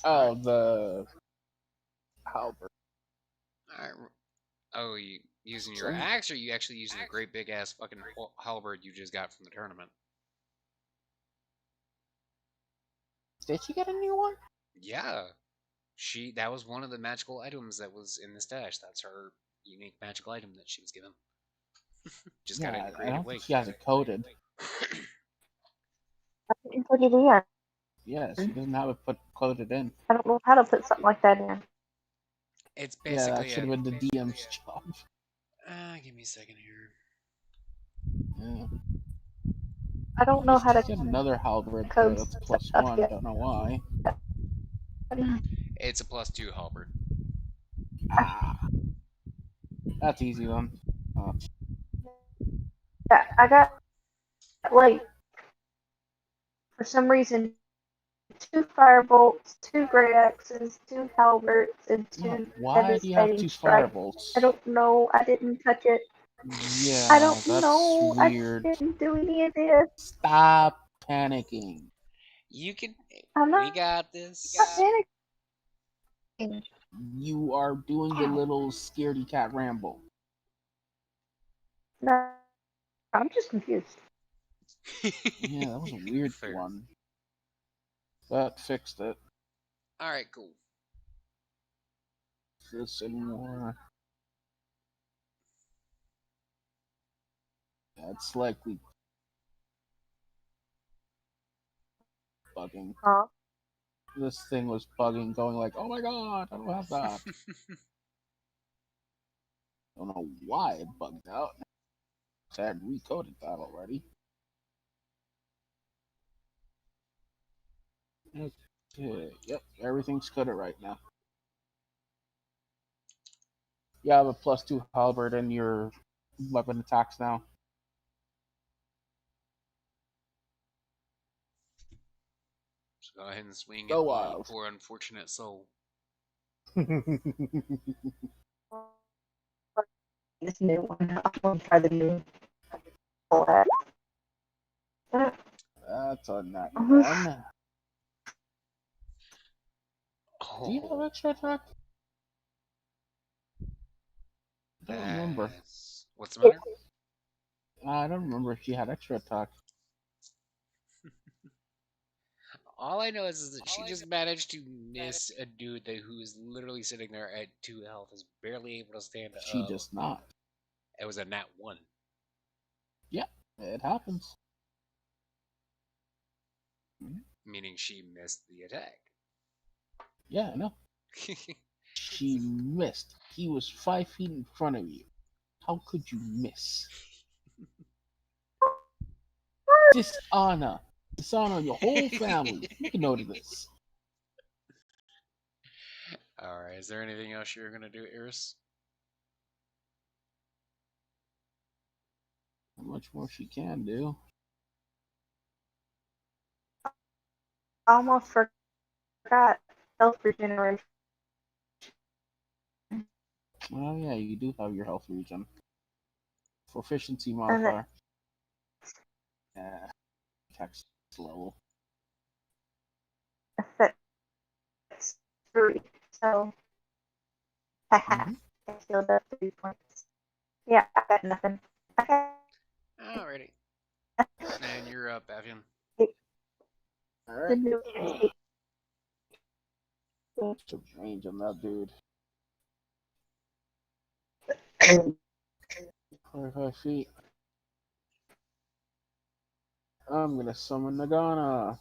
Oh, the halberd. Alright. Oh, you using your Some- axe, or you actually using the great big ass fucking halberd you just got from the tournament? Did she get a new one? Yeah. That was one of the magical items that was in the stash. That's her unique magical item that she was given. Just got it in Yeah, I creative don't way. think she has it coded. I didn't put it in. Yeah, she doesn't have it coded in. I don't know how to put something like that in. It's Yeah, that basically should have been the DM's job. give me a second here. Yeah. I don't know how to Get another halberd code that's stuff +1. yet. Don't know why. It's a +2 halberd. Ah, that's easy then. Yeah, I got like for some reason 2 firebolts, 2 great axes, 2 halberds, and 2 Why do you have 2 strikes. firebolts? I don't know. I didn't touch it. Yeah, I don't that's know. weird. I didn't do any of this. Stop panicking. You can. I'm We not got this. panicking. You are doing the little scaredy cat ramble. No, I'm just confused. Yeah, that was a weird Fair. one. That fixed it. Alright, cool. This anymore. Yeah, it's likely bugging. Huh? This thing was bugging, going like, oh my god, I don't have that. Don't know why it bugged out. I had recoded that already. Okay, yep, everything's coded right now. You have a +2 halberd in your weapon attacks now. So go ahead and swing Go at wild. the poor unfortunate soul. This new one. I want to try the new one. That's on that Mhm. one. Oh, Do you have extra attack? I don't remember. What's the matter? I don't remember if she had extra attack. All I know is that she just managed to miss a dude who is literally sitting there at 2 health, is barely able to stand up. She does not. It was a nat 1. Yeah, it happens. Meaning she missed the attack. Yeah, I know. She missed. He was 5 feet in front of you. How could you miss? Dishonor. Dishonor your whole family. Make a note of this. Alright, is there anything else you're going to do, Iris? How much more she can do. I almost forgot health regeneration. Oh yeah, you do have your health regen. Proficiency modifier. Yeah. Text level. That's 3. So, haha. Mhm. I still got 3 points. Yeah, I got nothing. Okay. Alrighty. And you're up, Avian. The Alright. new What's the range on that dude? 45 feet. I'm gonna summon Nagana.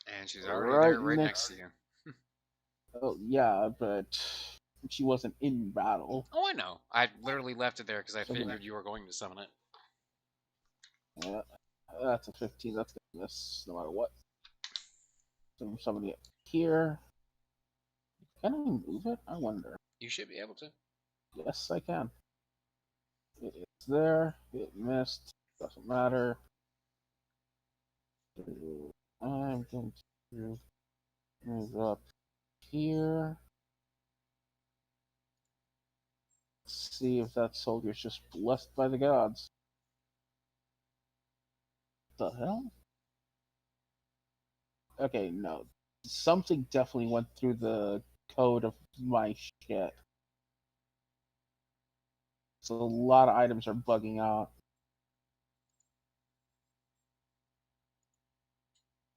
And she's already there right next next to you. Oh yeah, but she wasn't in battle. Oh, I know. I literally left it there because I So figured you were going to summon it. Yeah, that's a 15. That's gonna miss no matter what. So I'm summoning it here. Can I move it? I wonder. You should be able to. Yes, I can. It's there. It missed. Doesn't matter. I'm going to move up here. see if that soldier's just blessed by the gods. The hell? Okay, no. Something definitely went through the code of my shit. So a lot of items are bugging out.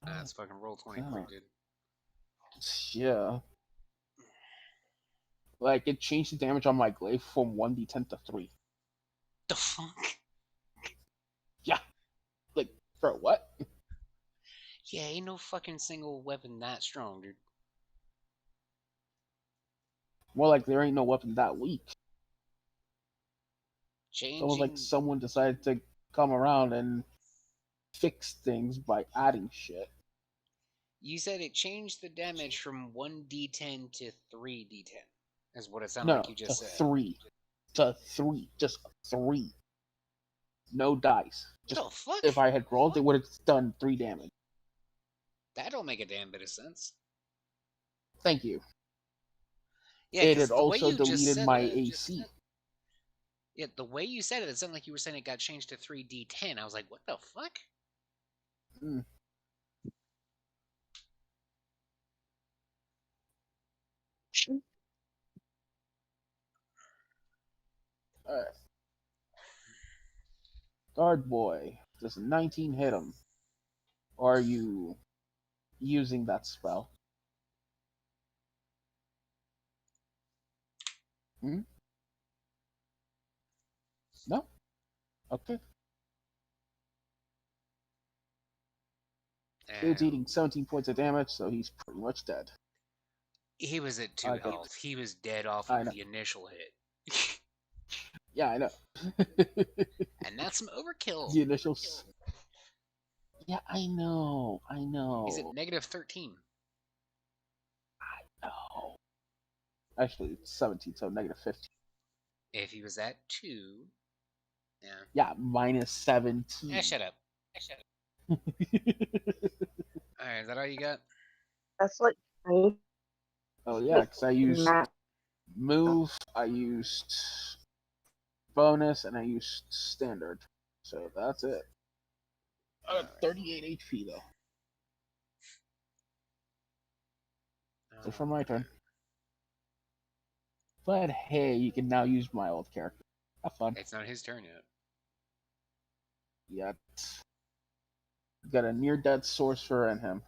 That's fucking roll 23, Oh. dude. Yeah. Like, it changed the damage on my glaive from 1d10 to 3. The fuck? Yeah. Like, bro, what? Yeah, ain't no fucking single weapon that strong, dude. More like there ain't no weapon that weak. It's almost like Changing. someone decided to come around and fix things by adding shit. You said it changed the damage from 1d10 to 3d10. Is what it sounded No, like you just to said. 3. To 3. Just 3. No dice. Just The fuck? if I had rolled, it would have done 3 damage. That don't make a damn bit of sense. Thank you. Yeah, It because had the way also you just deleted said my it, AC. yeah, the way you said it, it sounded like you were saying it got changed to 3d10. I was like, what the fuck? Mm. Alright. Guard boy. Does 19 hit him? Or are you using that spell? Hmm? No? Okay. Dude's And eating 17 points of damage, so he's pretty much dead. he was at 2 I get health. He was dead off I of know. the initial hit. Yeah, I know. And that's some overkill. The initials. Yeah, I know. He's at negative 13. No. Actually, it's 17, so negative 15. If he was at 2, yeah. Yeah, minus 17. Eh, shut up. Alright, is that all you got? That's like me. Oh, yeah, because I used Not move, I used bonus, and I used standard. So that's it. 38 HP, though. So for my turn. But hey, you can now use my old character. Have fun. It's not his turn yet. Yet. Got a near dead sorcerer in him.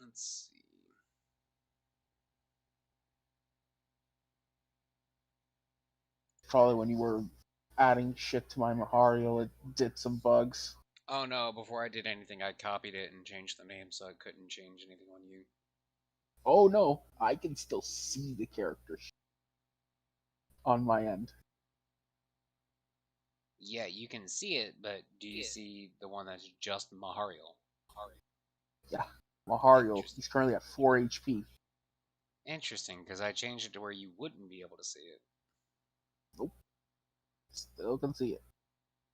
Let's see. Probably when you were adding shit to my Mahario, it did some bugs. Oh no, before I did anything, I copied it and changed the name so I couldn't change anything on you. Oh no, I can still see the character on my end. Yeah, you can see it, but do you see the one that's just Mahario? Yeah, Mahario, he's currently at 4 HP. Interesting, because I changed it to where you wouldn't be able to see it. Nope. Still can see it.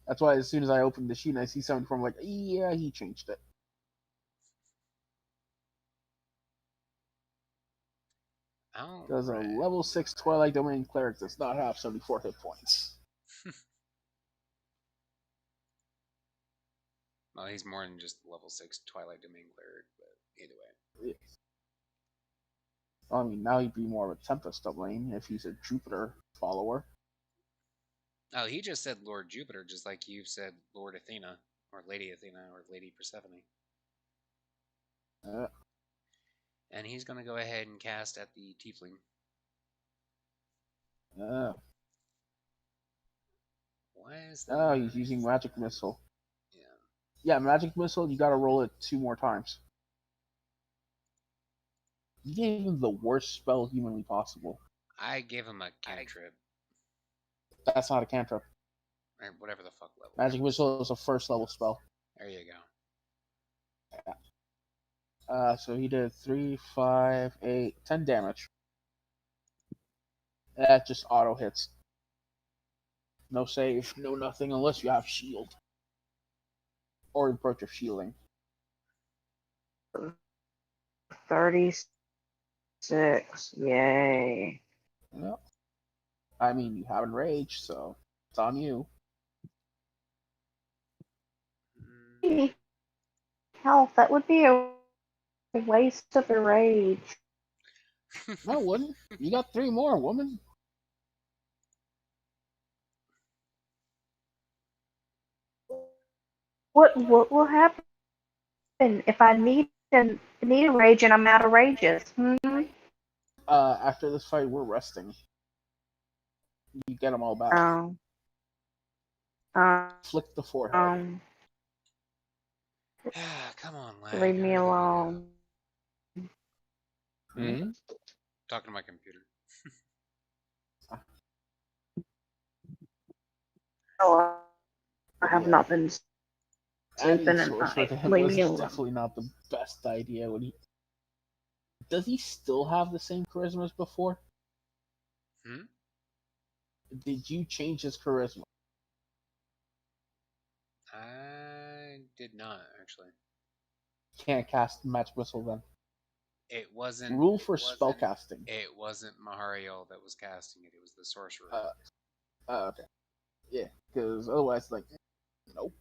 That's why as soon as I open the sheet and I see something from, like, yeah, he changed it. Because a level 6 Twilight Domain Cleric does not have 74 hit points. Well, he's more than just level 6 Twilight Domain Cleric, but either way. Yeah. I mean, now he'd be more of a Tempest Domain if he's a Jupiter follower. Oh, he just said Lord Jupiter, just like you've said Lord Athena, or Lady Athena, or Lady Persephone. And he's going to go ahead and cast at the Tiefling. Why is that? Oh, he's using Magic Missile. Yeah. Yeah, Magic Missile, you gotta roll it 2 more times. You gave him the worst spell humanly possible. I gave him a cantrip. That's not a cantrip. Or whatever the fuck level. Magic Missile is a first level spell. There you go. So he did 3, 5, 8, 10 damage. That just auto hits. No save, no nothing, unless you have shield. or approach of shielding. 36. Yay. Yep. I mean, you have enraged, so it's on you. Health, that would be a waste of a rage. No, it wouldn't. You got 3 more, woman. What will happen if I need a rage and I'm out of rages? After this fight, we're resting. You get them all back. Flick the forehead. Come on, lad. Leave me alone. Mm-hmm. Talking to my computer. Oh, I have not been sleeping Adding at source for night. him Leave was me alone. definitely not the best idea. When he does he still have the same charisma as before? Did you change his charisma? I did not, actually. Can't cast match missile then. It wasn't. Rule for spellcasting. It wasn't Mahariel that was casting it. It was the sorcerer. Okay. Yeah, because otherwise, like, nope.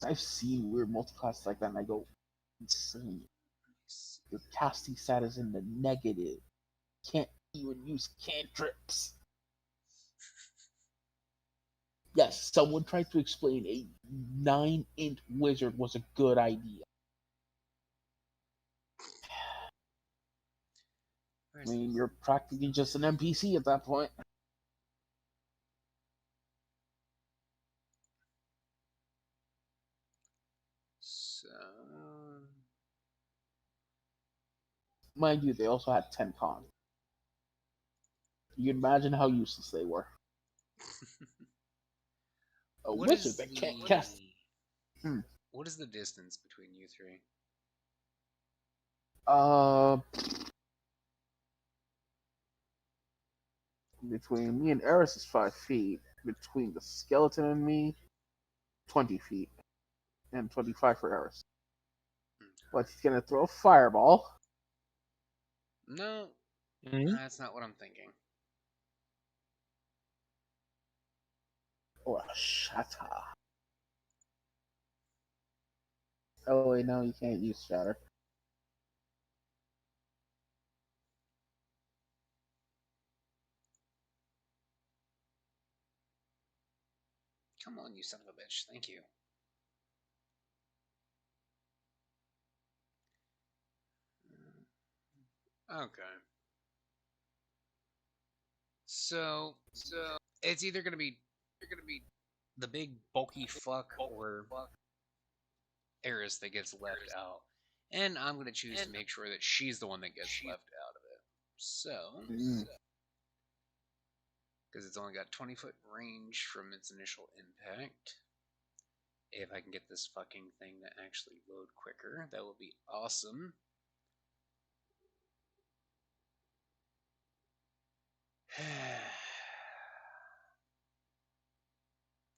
I've seen weird multiclass like that, and I go insane. Your casting stat is in the negative. Can't even use cantrips. Yes, someone tried to explain a 9-int wizard was a good idea. I mean, you're practically just an NPC at that point. So, Mind you, they also had 10 con. You can imagine how useless they were. A what wizard is that the, can't cast. What is the distance between you three? Between me and Eris is 5 feet. Between the skeleton and me, 20 feet. And 25 for Eris. But he's gonna throw a fireball. No, that's not what I'm thinking. Or a shatter. Oh wait, no, you can't use shatter. Come on, you son of a bitch. Thank you. Okay. So it's either gonna be the big bulky fuck or Eris that gets left out, and I'm gonna choose to make sure that she's the one that gets left out of it. So, because it's only got 20-foot range from its initial impact. If I can get this fucking thing to actually load quicker, that would be awesome.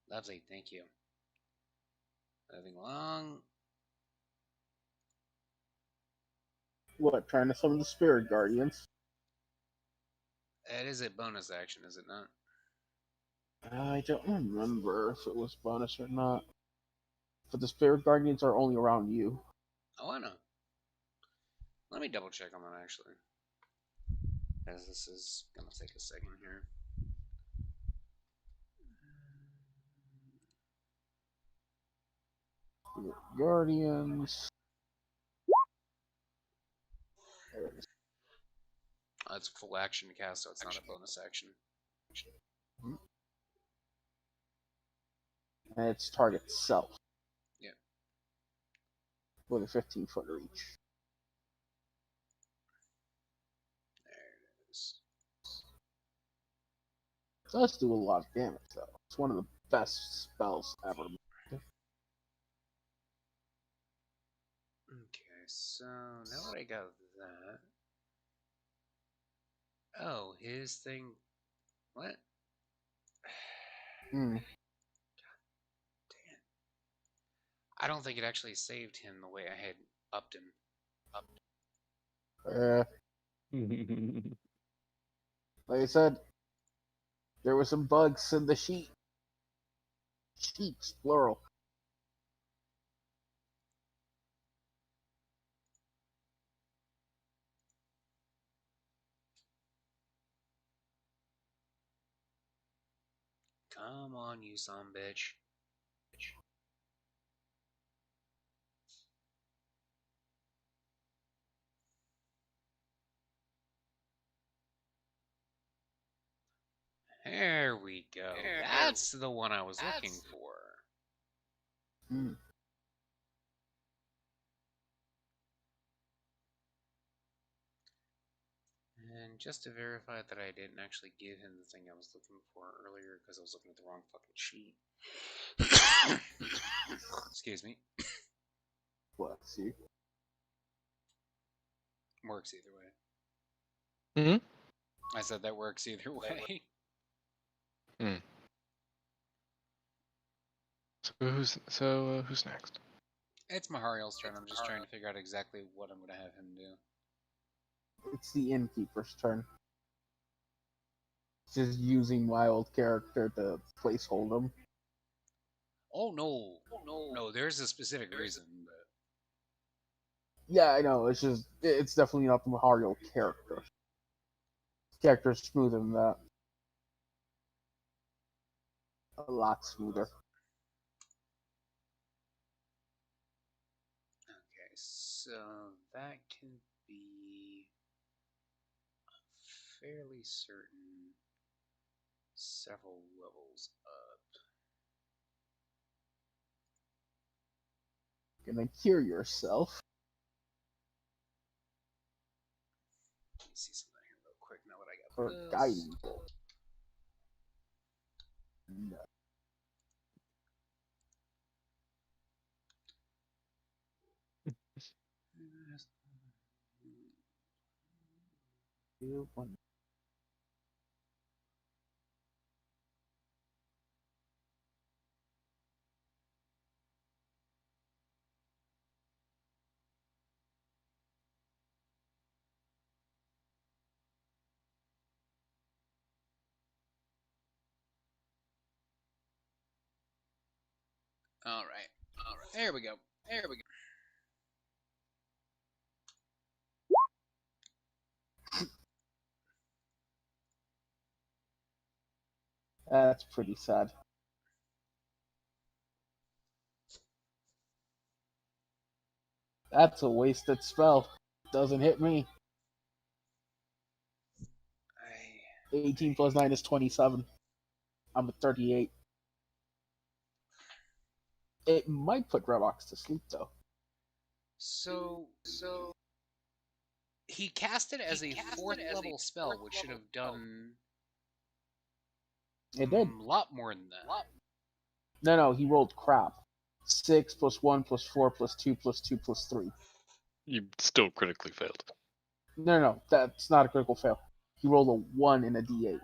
Lovely, thank you. Moving along. What, trying to summon the spirit guardians? It is a bonus action, is it not? I don't remember if it was bonus or not. But the spirit guardians are only around you. Oh, I know. Let me double check on that actually. As this is gonna take a second here. Spirit guardians. There it is. It's a full action cast, so it's not a bonus action. And it's target self. Yeah. With a 15-foot reach. There it is. It does do a lot of damage, though. It's one of the best spells ever. Okay, so now that I got that. Oh, his thing. What? I don't think it actually saved him the way I had upped him. Like I said, there were some bugs in the sheet. Sheets, plural. Come on, you son bitch. There we go. That's the one I was looking for. Hmm. And just to verify that I didn't actually give him the thing I was looking for earlier because I was looking at the wrong fucking sheet. Excuse me. Bless you. Works either way. Hmm? I said that works either way. So who's next? It's Mahariel's turn. I'm just trying to figure out exactly what I'm going to have him do. It's the innkeeper's turn. Just using my old character to placehold him. Oh no. No, there's a specific reason, but Yeah, I know. It's definitely not the Mario character. His character's smoother than that. A lot smoother. okay, so that can be fairly certain several levels up. Gonna cure yourself. Let me see something here real quick now that I got For this. guiding bolt. No. You want- All right. There we go. That's pretty sad. That's a wasted spell. Doesn't hit me. 18 plus 9 is 27. I'm at 38. It might put Revox to sleep, though. So he cast it as a fourth level spell, which should have done It did. a lot more than that. No, he rolled crap. 6 plus 1 plus 4 plus 2 plus 2 plus 3. You still critically failed. No, that's not a critical fail. He rolled a 1 in a d8.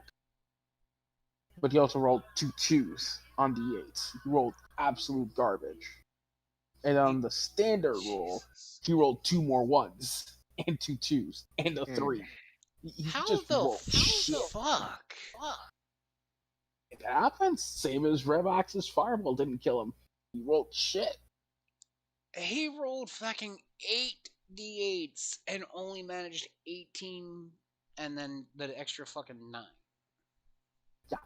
But he also rolled 2 2s on d8s. He rolled absolute garbage. And on the standard roll, Jesus. he rolled 2 more 1s and 2 2s and a 3. He How just the rolled shit. fuck? It happens. Same as Revox's Fireball didn't kill him. He rolled shit. He rolled fucking 8 d8s and only managed 18 and then the extra fucking 9. Yeah.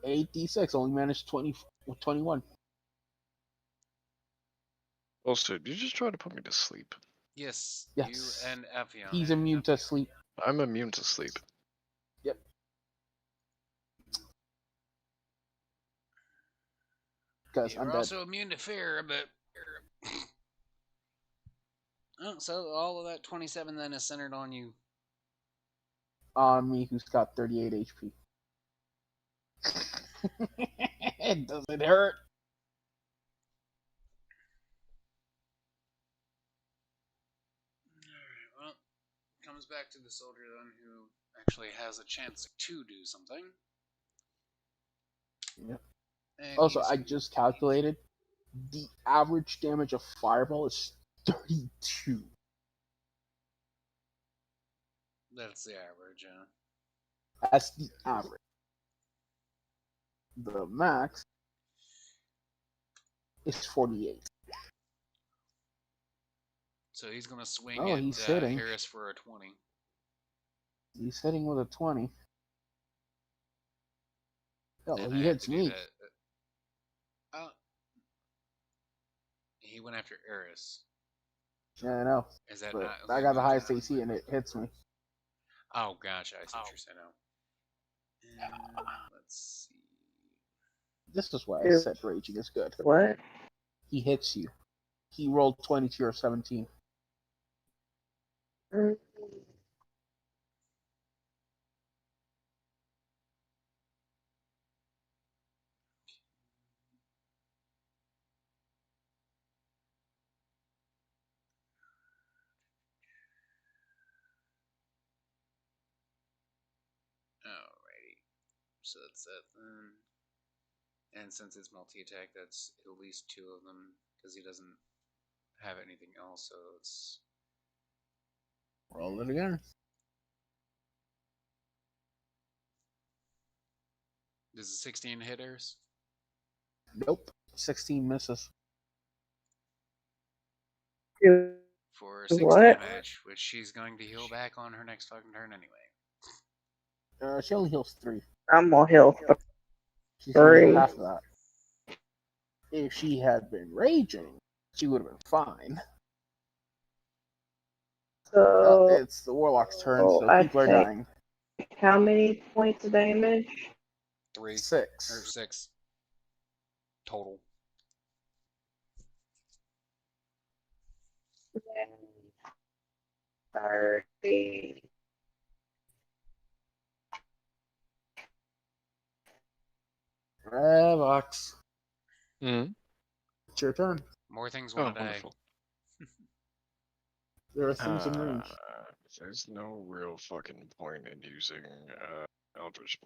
8d6 only managed 21. Also, did you just try to put me to sleep? Yes, Yes. you and Evian. He's immune to sleep. I'm immune to sleep. Yep. Because I'm You're dead. also immune to fear, but oh, so all of that 27 then is centered on you. On me, who's got 38 HP. Does it hurt? Alright, well, comes back to the soldier then who actually has a chance to do something. Yep. And Also, he's- I just calculated the average damage of Fireball is 32. That's the average, That's the average. The max is 48. So he's gonna swing Oh, at he's hitting. Harris for a 20. He's hitting with a 20. Hell, And he I have hits to do me. that. He went after Eris. Yeah, I know. Is that But not? I got the highest AC and it hits me. Oh, gotcha. I see what you're saying now. And let's see. This is why I Ew. said raging is good. What? He hits you. He rolled 20 to your 17. Mm. Alrighty. So that's that then. And since it's multi-attack, that's at least 2 of them because he doesn't have anything else. So it's Roll it again. does a 16 hitters Nope. 16 misses. Do for 6 what? damage, which she's going to heal back on her next fucking turn anyway. She only heals 3. I'm gonna heal She's Three. healing half of that. If she had been raging, she would have been fine. so It's the Warlock's turn, so I'd people are take- dying. how many points of damage? 3 or 6. 6 total. Then 30. Revox. Mm-hmm. It's your turn. More things Oh, want to die. wonderful. There are things in range. There's no real fucking point in using Eldritch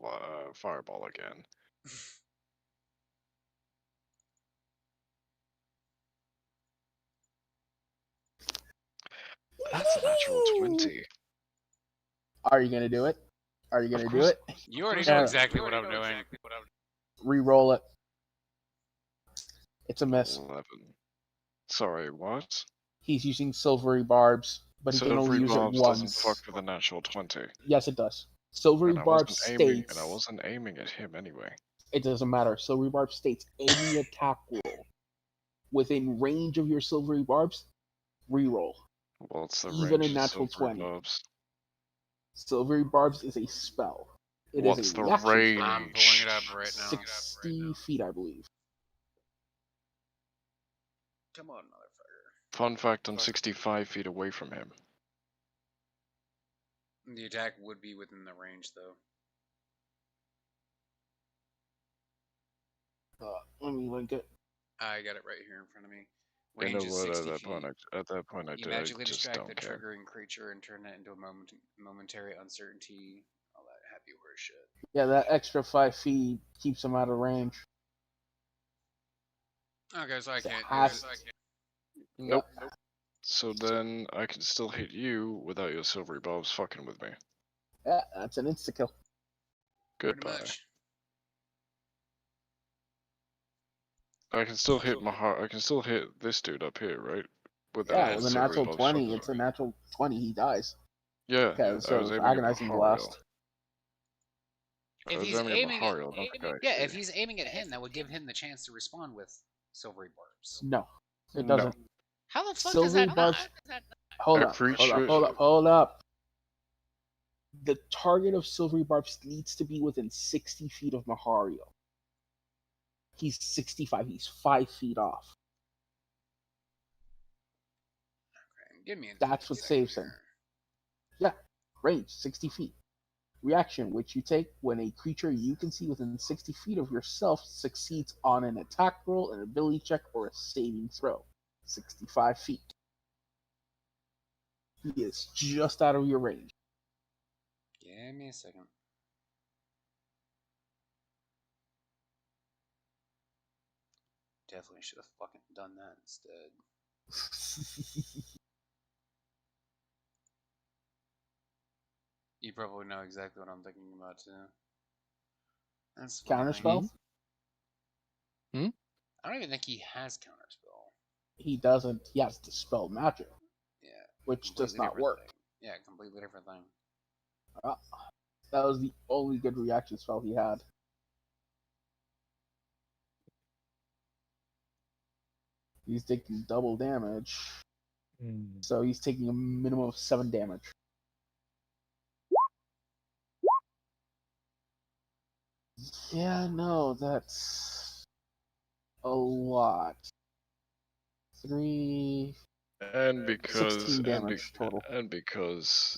Fireball again. That's a natural 20. Are you gonna do it? Are you gonna do course. it? You already course know I am. exactly what I'm doing. Re-roll it. It's a miss. 11. Sorry, what? He's using silvery barbs, but he can only Silvery use it Barbs once. doesn't fuck with a natural 20. Yes, it does. Silvery And I barb wasn't aiming, states. and I wasn't aiming at him anyway. It doesn't matter. Silvery barb states any attack roll within range of your silvery barbs, re-roll. What's the Even range a of natural Silvery 20. Barbs? Silvery barbs is a spell. It What's is a the reaction range? spell. I'm pulling it up right now. 60 feet, I believe. Come on, motherfucker. Fun fact, I'm 65 feet away from him. The attack would be within the range, though. Let me link it. I got it right here in front of me. You know Range is what? 60 At that feet. point, I You did. I magically just distract don't the care. triggering creature and turn it into a momentary uncertainty. All that happy horse shit. Yeah, that extra 5 feet keeps him out of range. Okay, so I So it can't has do it. Nope. So then I can still hit you without your Silvery Barbs fucking with me. Yeah, that's an insta-kill. Pretty Goodbye. much. I can still hit I can still hit this dude up here, right? Without Yeah, his with a Silvery natural Barbs 20, fucking it's with a me. natural 20, he dies. Yeah, Because I was of aiming at Agonizing Mahariel. Blast. I If was he's aiming aiming at Mahariel, not the guy. yeah, if he's aiming at him, that would give him the chance to respond with silvery barbs. No, it No. doesn't. How the fuck Silvery is that barbs. not? Hold A up, creature- hold up. The target of silvery barbs needs to be within 60 feet of Mahariel. He's 65. He's 5 feet off. Give me. That's what saves him. Yeah, range 60 feet. Reaction, which you take when a creature you can see within 60 feet of yourself succeeds on an attack roll, an ability check, or a saving throw. 65 feet. He is just out of your range. Give me a second. definitely should have fucking done that instead. You probably know exactly what I'm thinking about too. That's the funny thing. Counterspell? I don't even think he has counterspell. He doesn't. He has Dispel Magic, Yeah, which does completely not different work. thing. Yeah, completely different thing. That was the only good reaction spell he had. He's taking double damage, so he's taking a minimum of 7 damage. Yeah, no, that's a lot. 3, And because 16 damage total. and because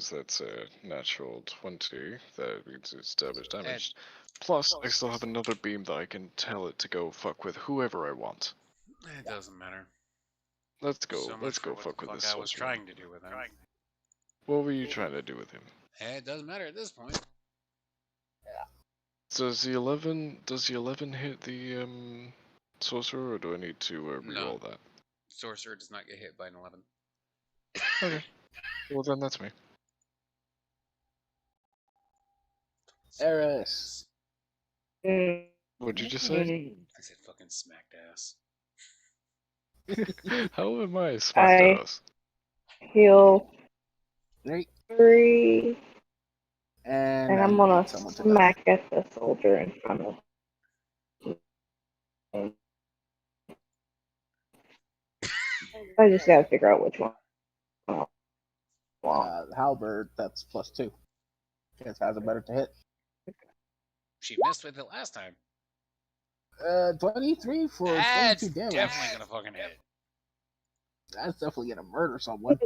that's a natural 20, that means it's damaged. Plus, I still have another beam that I can tell it to go fuck with whoever I want. It doesn't matter. Let's go. So much let's for go what fuck the with fuck this I was sorcerer. trying to do with him. What were you trying to do with him? Hey, it doesn't matter at this point. Does the 11 hit the sorcerer, or do I need to No. reroll that? Sorcerer does not get hit by an 11. Okay. Well, then that's me. Eris. What'd you just say? I said fucking smacked ass. How am I smacked ass? Heal 3, 3, and and I'm you gonna beat someone to smack at the soldier in front of him. I just gotta figure out which one. The halberd, that's +2. Chance has a better to hit. She missed with it last time. 23 for That's 22 damage. definitely gonna fucking hit. That's definitely gonna murder someone.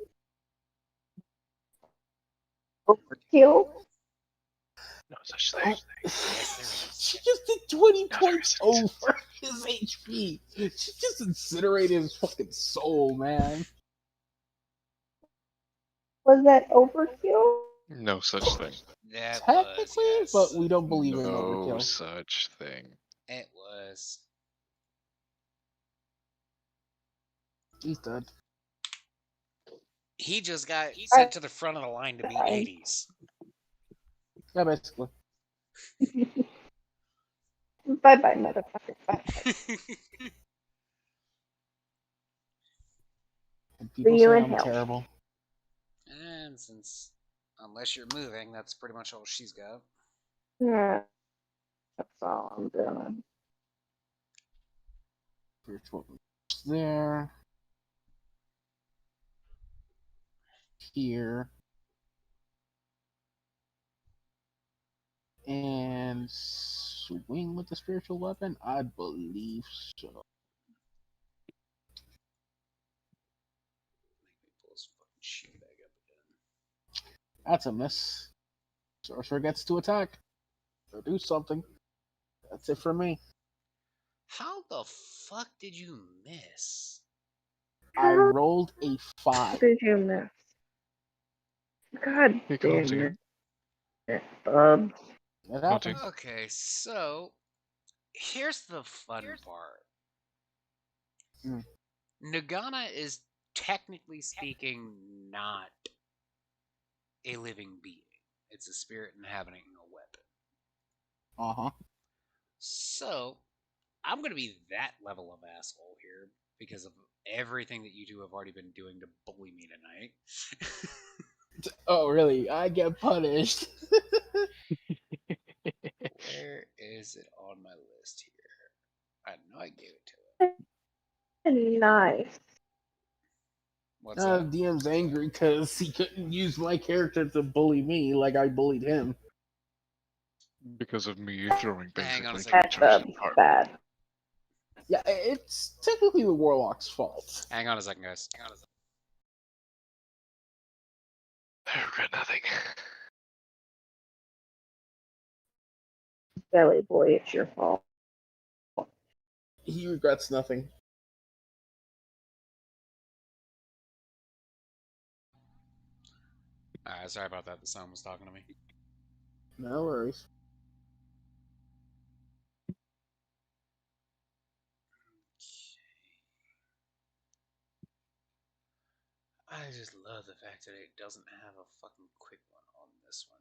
Overkill. No such thing. She just did 20 points over his HP. She just incinerated his fucking soul, man. Was that overkill? No such thing. That Technically, was, yes. but we don't believe in No overkill. such thing. It was. He's dead. He just got sent to the front of the line to be Bye. 80s. Yeah, basically. Bye bye, motherfucker. Bye. And people See you say in I'm hell. terrible. And since, unless you're moving, that's pretty much all she's got. Yeah, that's all I'm doing. Spiritual there. Here. And swing with the spiritual weapon? I believe so. Make me pull this fucking shit back up again. That's a miss. Sorcerer gets to attack. Or do something. That's it for me. How the fuck did you miss? I rolled a 5. Did you miss? God He can't see damn it, bub. It happens. Okay, so here's the fun part. Hmm. Nagana is technically speaking not a living being. It's a spirit inhabiting a weapon. Uh-huh. So I'm gonna be that level of asshole here because of everything that you two have already been doing to bully me tonight. Oh, really? I get punished. Where is it on my list here? I know I gave it to it. Nice. What's that? DM's angry because he couldn't use my character to bully me like I bullied him. Because of me throwing Hang on a basically second. two That's choices apart. bad. Yeah, it's technically the Warlock's fault. Hang on a second, guys. Hang on a second. I regret nothing. Belly boy, it's your fault. He regrets nothing. Alright, sorry about that. The sound was talking to me. No worries. I just love the fact that it doesn't have a fucking quick one on this one.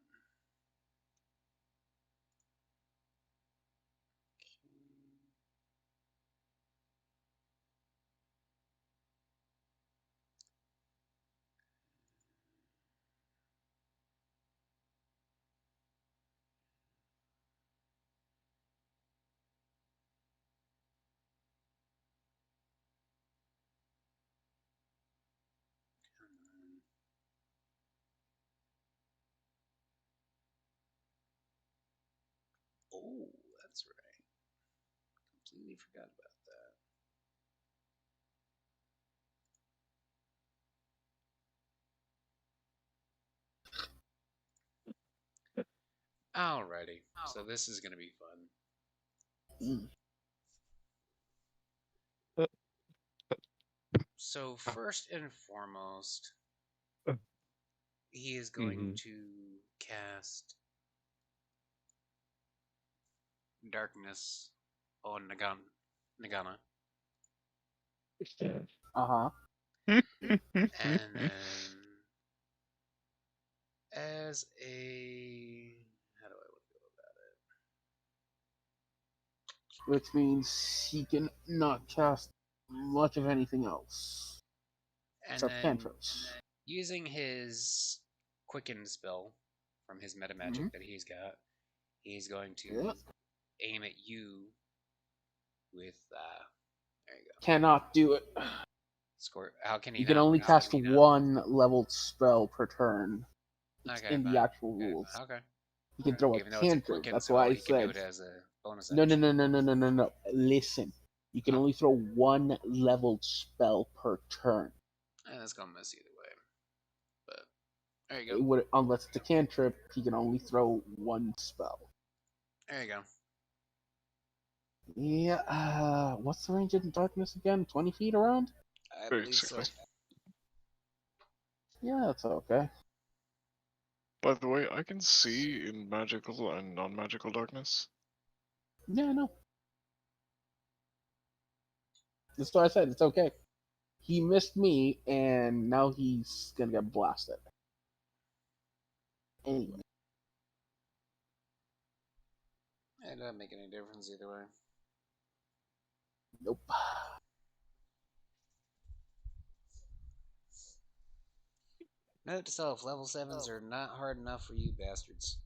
Oh, that's right. Completely forgot about that. Alrighty, so this is gonna be fun. So first and foremost, he is going to cast Darkness on Nagana. Uh-huh. And then as a how do I want to go about it? Which means he can not cast much of anything else. And Except then cantrips. using his Quicken spell from his meta magic that he's got, he's going to aim at you with there you go. Cannot do it. How can he You can not? only How cast can he not? one leveled spell per turn. It's Okay, in fine. the actual rules. Okay. You can throw Even a though it's a cantrip. Quicken That's spell, why I he can do said. it as a bonus No. action. Listen. You can only throw one leveled spell per turn. That's gonna miss either way. But there you go. Unless it's a cantrip, he can only throw one spell. There you go. Yeah, what's the range in darkness again? 20 feet around? I believe so. Yeah, that's okay. By the way, I can see in magical and non-magical darkness. Yeah, I know. That's why I said it's okay. He missed me, and now he's gonna get blasted. Anyway. It doesn't make any difference either way. Nope. Note to self, level 7s are not hard enough for you bastards.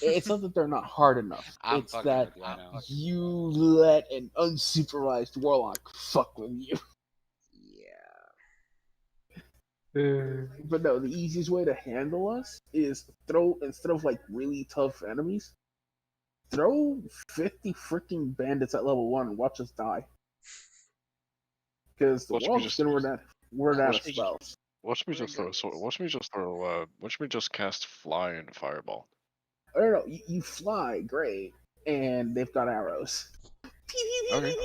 It's not that they're not hard enough. I'm it's fucking that with you, I know. you let an unsupervised warlock fuck with you. Yeah. But no, the easiest way to handle us is throw, instead of like really tough enemies, throw 50 freaking bandits at level 1 and watch us die. Because the warlock's gonna run out of spells. Watch me just cast fly and fireball. I don't know, you fly, great, and they've got arrows. Okay.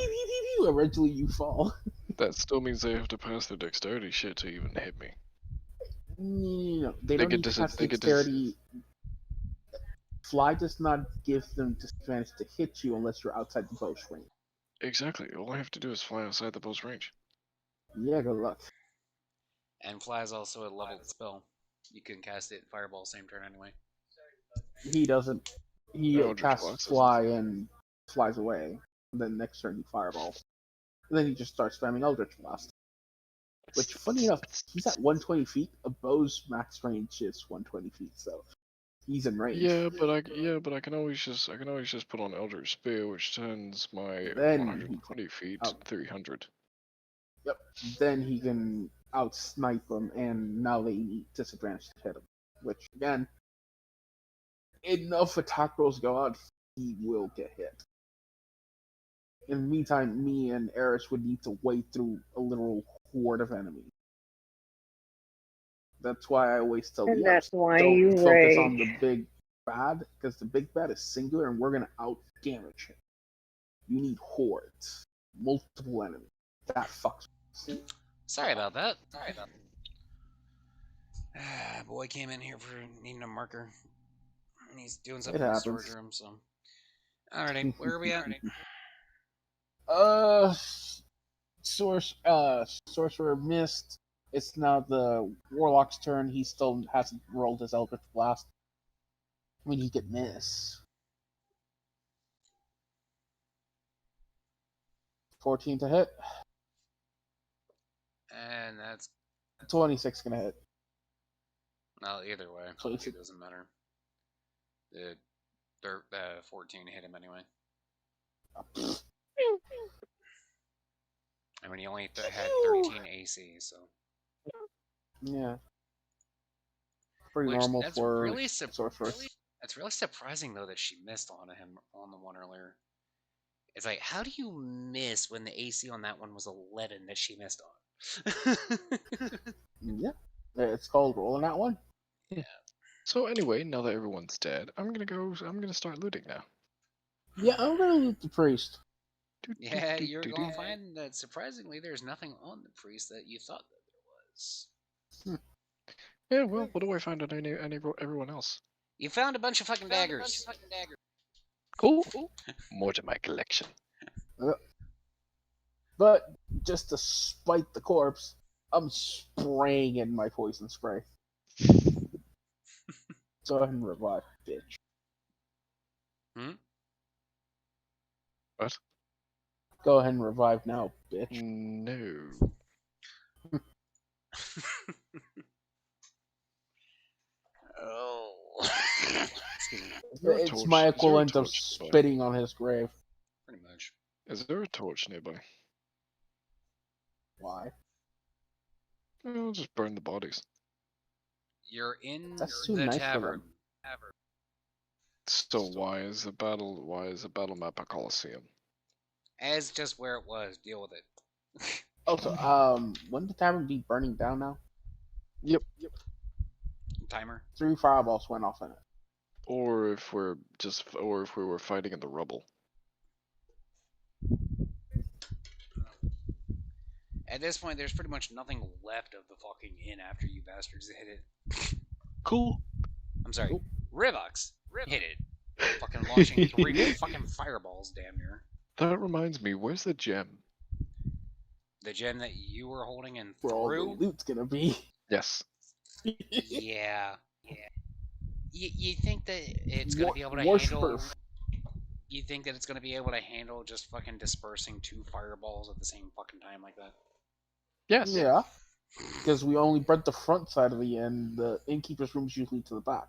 Eventually you fall. That still means they have to pass their dexterity shit to even hit me. No, they don't need to pass dexterity. Fly does not give them disadvantage to hit you unless you're outside the bow's range. Exactly. All I have to do is fly outside the bow's range. Yeah, good luck. And fly is also a leveled spell. You can cast it fireball same turn anyway. He doesn't. He casts fly and flies away. And then next turn he fireballs. And then he just starts spamming Eldritch Blast. Which, funny enough, he's at 120 feet. A bow's max range is 120 feet, so he's in range. Yeah, but I can always just put on Eldritch Spear, which turns my Then 120 feet 300. Yep. Then he can out-snipe them, and now they need disadvantage to hit him. Which, again, enough attack rolls go out, he will get hit. In the meantime, me and Eris would need to wade through a literal horde of enemies. That's why I always tell the others, don't focus on the big bad, because the big bad is singular, and we're going to out-damage him. You need hordes. Multiple enemies. That fucks. Sorry about that. Boy came in here for needing a marker. And he's doing something in the storage room, so. Alrighty, where are we at? Sorcerer missed. It's now the Warlock's turn. He still hasn't rolled his Eldritch Blast. I mean, he could miss. 14 to hit. And that's 26 gonna hit. well, either way, So it's it doesn't matter. The 14 hit him anyway. I mean, he only had 13 AC, so Yeah. Pretty Which, normal that's for really sorcerers. That's really surprising though that she missed on him on the one earlier. It's like, how do you miss when the AC on that one was 11 that she missed on? Yeah. It's called rolling that one. So anyway, now that everyone's dead, I'm gonna start looting now. Yeah, I'm gonna loot the priest. Yeah, you're going to find that surprisingly there's nothing on the priest that you thought that there was. Yeah, well, what do I find on everyone else? You found a bunch of fucking daggers. Cool. More to my collection. But just to spite the corpse, I'm spraying in my poison spray. Go ahead and revive, bitch. What? Go ahead and revive now, bitch. No. Oh. Excuse me. there a It's torch? my Is there a equivalent of torch nearby? spitting on his grave. Pretty much. Is there a torch nearby? Why? I'll just burn the bodies. You're in That's too the nice for tavern. them. So why is the battle map a coliseum? As just where it was. Deal with it. Also, wouldn't the tavern be burning down now? Yep. Timer. 3 fireballs went off in it. Or if we were fighting in the rubble. At this point, there's pretty much nothing left of the fucking inn after you bastards hit it. Cool. I'm sorry. Cool. Rivux hit it. Fucking launching 3 fucking fireballs, damn near. That reminds me, where's the gem? The gem that you were holding and Where all the threw? loot's gonna be. Yes. Yeah. You think that it's gonna be able to Worshipper. handle? You think that it's gonna be able to handle just fucking dispersing 2 fireballs at the same fucking time like that? Yes. Yeah. Because we only burnt the front side of the inn. The innkeeper's room is usually to the back.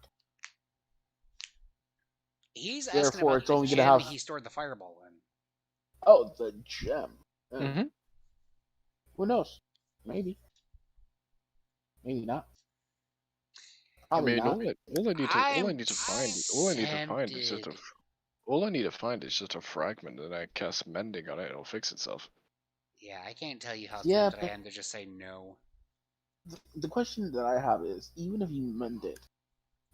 He's asking Therefore, about it's the only gonna gem have- he stored the fireball in. Oh, the gem. Mm-hmm. Who knows? Maybe. Maybe not. I Probably mean, not. all I need to find is just a fragment, and I cast mending on it. It'll fix itself. Yeah, I can't tell you how Yeah, tempted I but- am to just say no. The question that I have is, even if you mend it,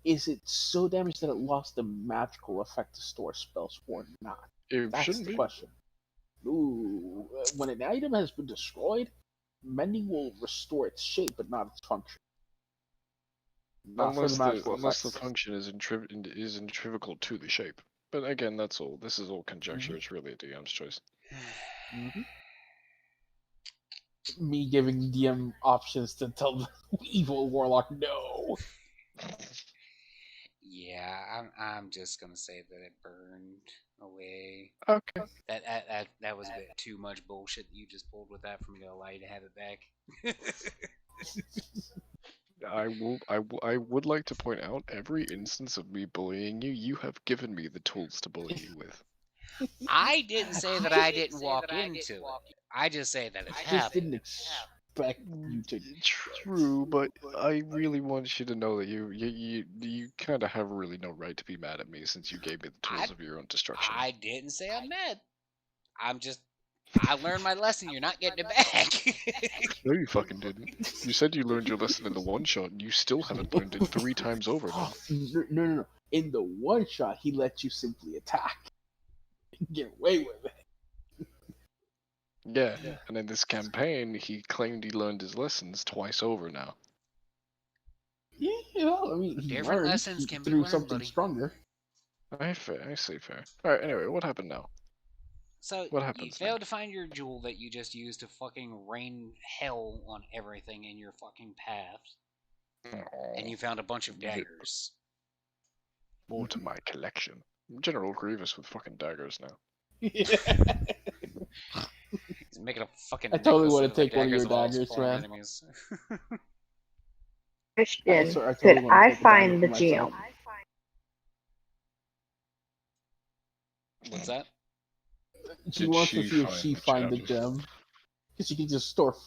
is it so damaged that it lost the magical effect to store spells or not? It That's shouldn't the be. question. Ooh, when an item has been destroyed, mending will restore its shape, but not its function. Not for Unless the magical unless the effects. function is intrivical to the shape. But again, that's all. This is all conjecture. It's really a DM's choice. Mhm. Me giving DM options to tell the evil warlock no. Yeah, I'm just gonna say that it burned away. Okay. That was a bit too much bullshit that you just pulled with that for me to allow you to have it back. I would like to point out every instance of me bullying you. You have given me the tools to bully you with. I didn't say that I didn't walk into it. I just say that it I just happened. didn't expect you to. True, but I really want you to know that you kind of have really no right to be mad at me since you gave me the tools of your own destruction. I didn't say I'm mad. I learned my lesson. You're not getting it back. No, you fucking didn't. You said you learned your lesson in the one shot, and you still haven't learned it 3 times over now. No. In the one shot, he let you simply attack. Get away with it. Yeah, and in this campaign, he claimed he learned his lessons twice over now. Yeah, well, I mean, he Different learned lessons can be through learned, something buddy. stronger. I say fair. Alright, anyway, what happened now? So What you happens failed to find your jewel that you just used to fucking rain hell on everything in your fucking path, and you found a bunch of Yep. daggers. More to my collection. I'm General Grievous with fucking daggers now. Yeah. He's making a fucking. I totally necklace wanna of take one of daggers your all his daggers, fallen man. enemies. Christian, totally could wanna I take a dagger find the for myself. gem? What's that? She Did wants to she see if find she the find the gem? gem. Because she can just store fire.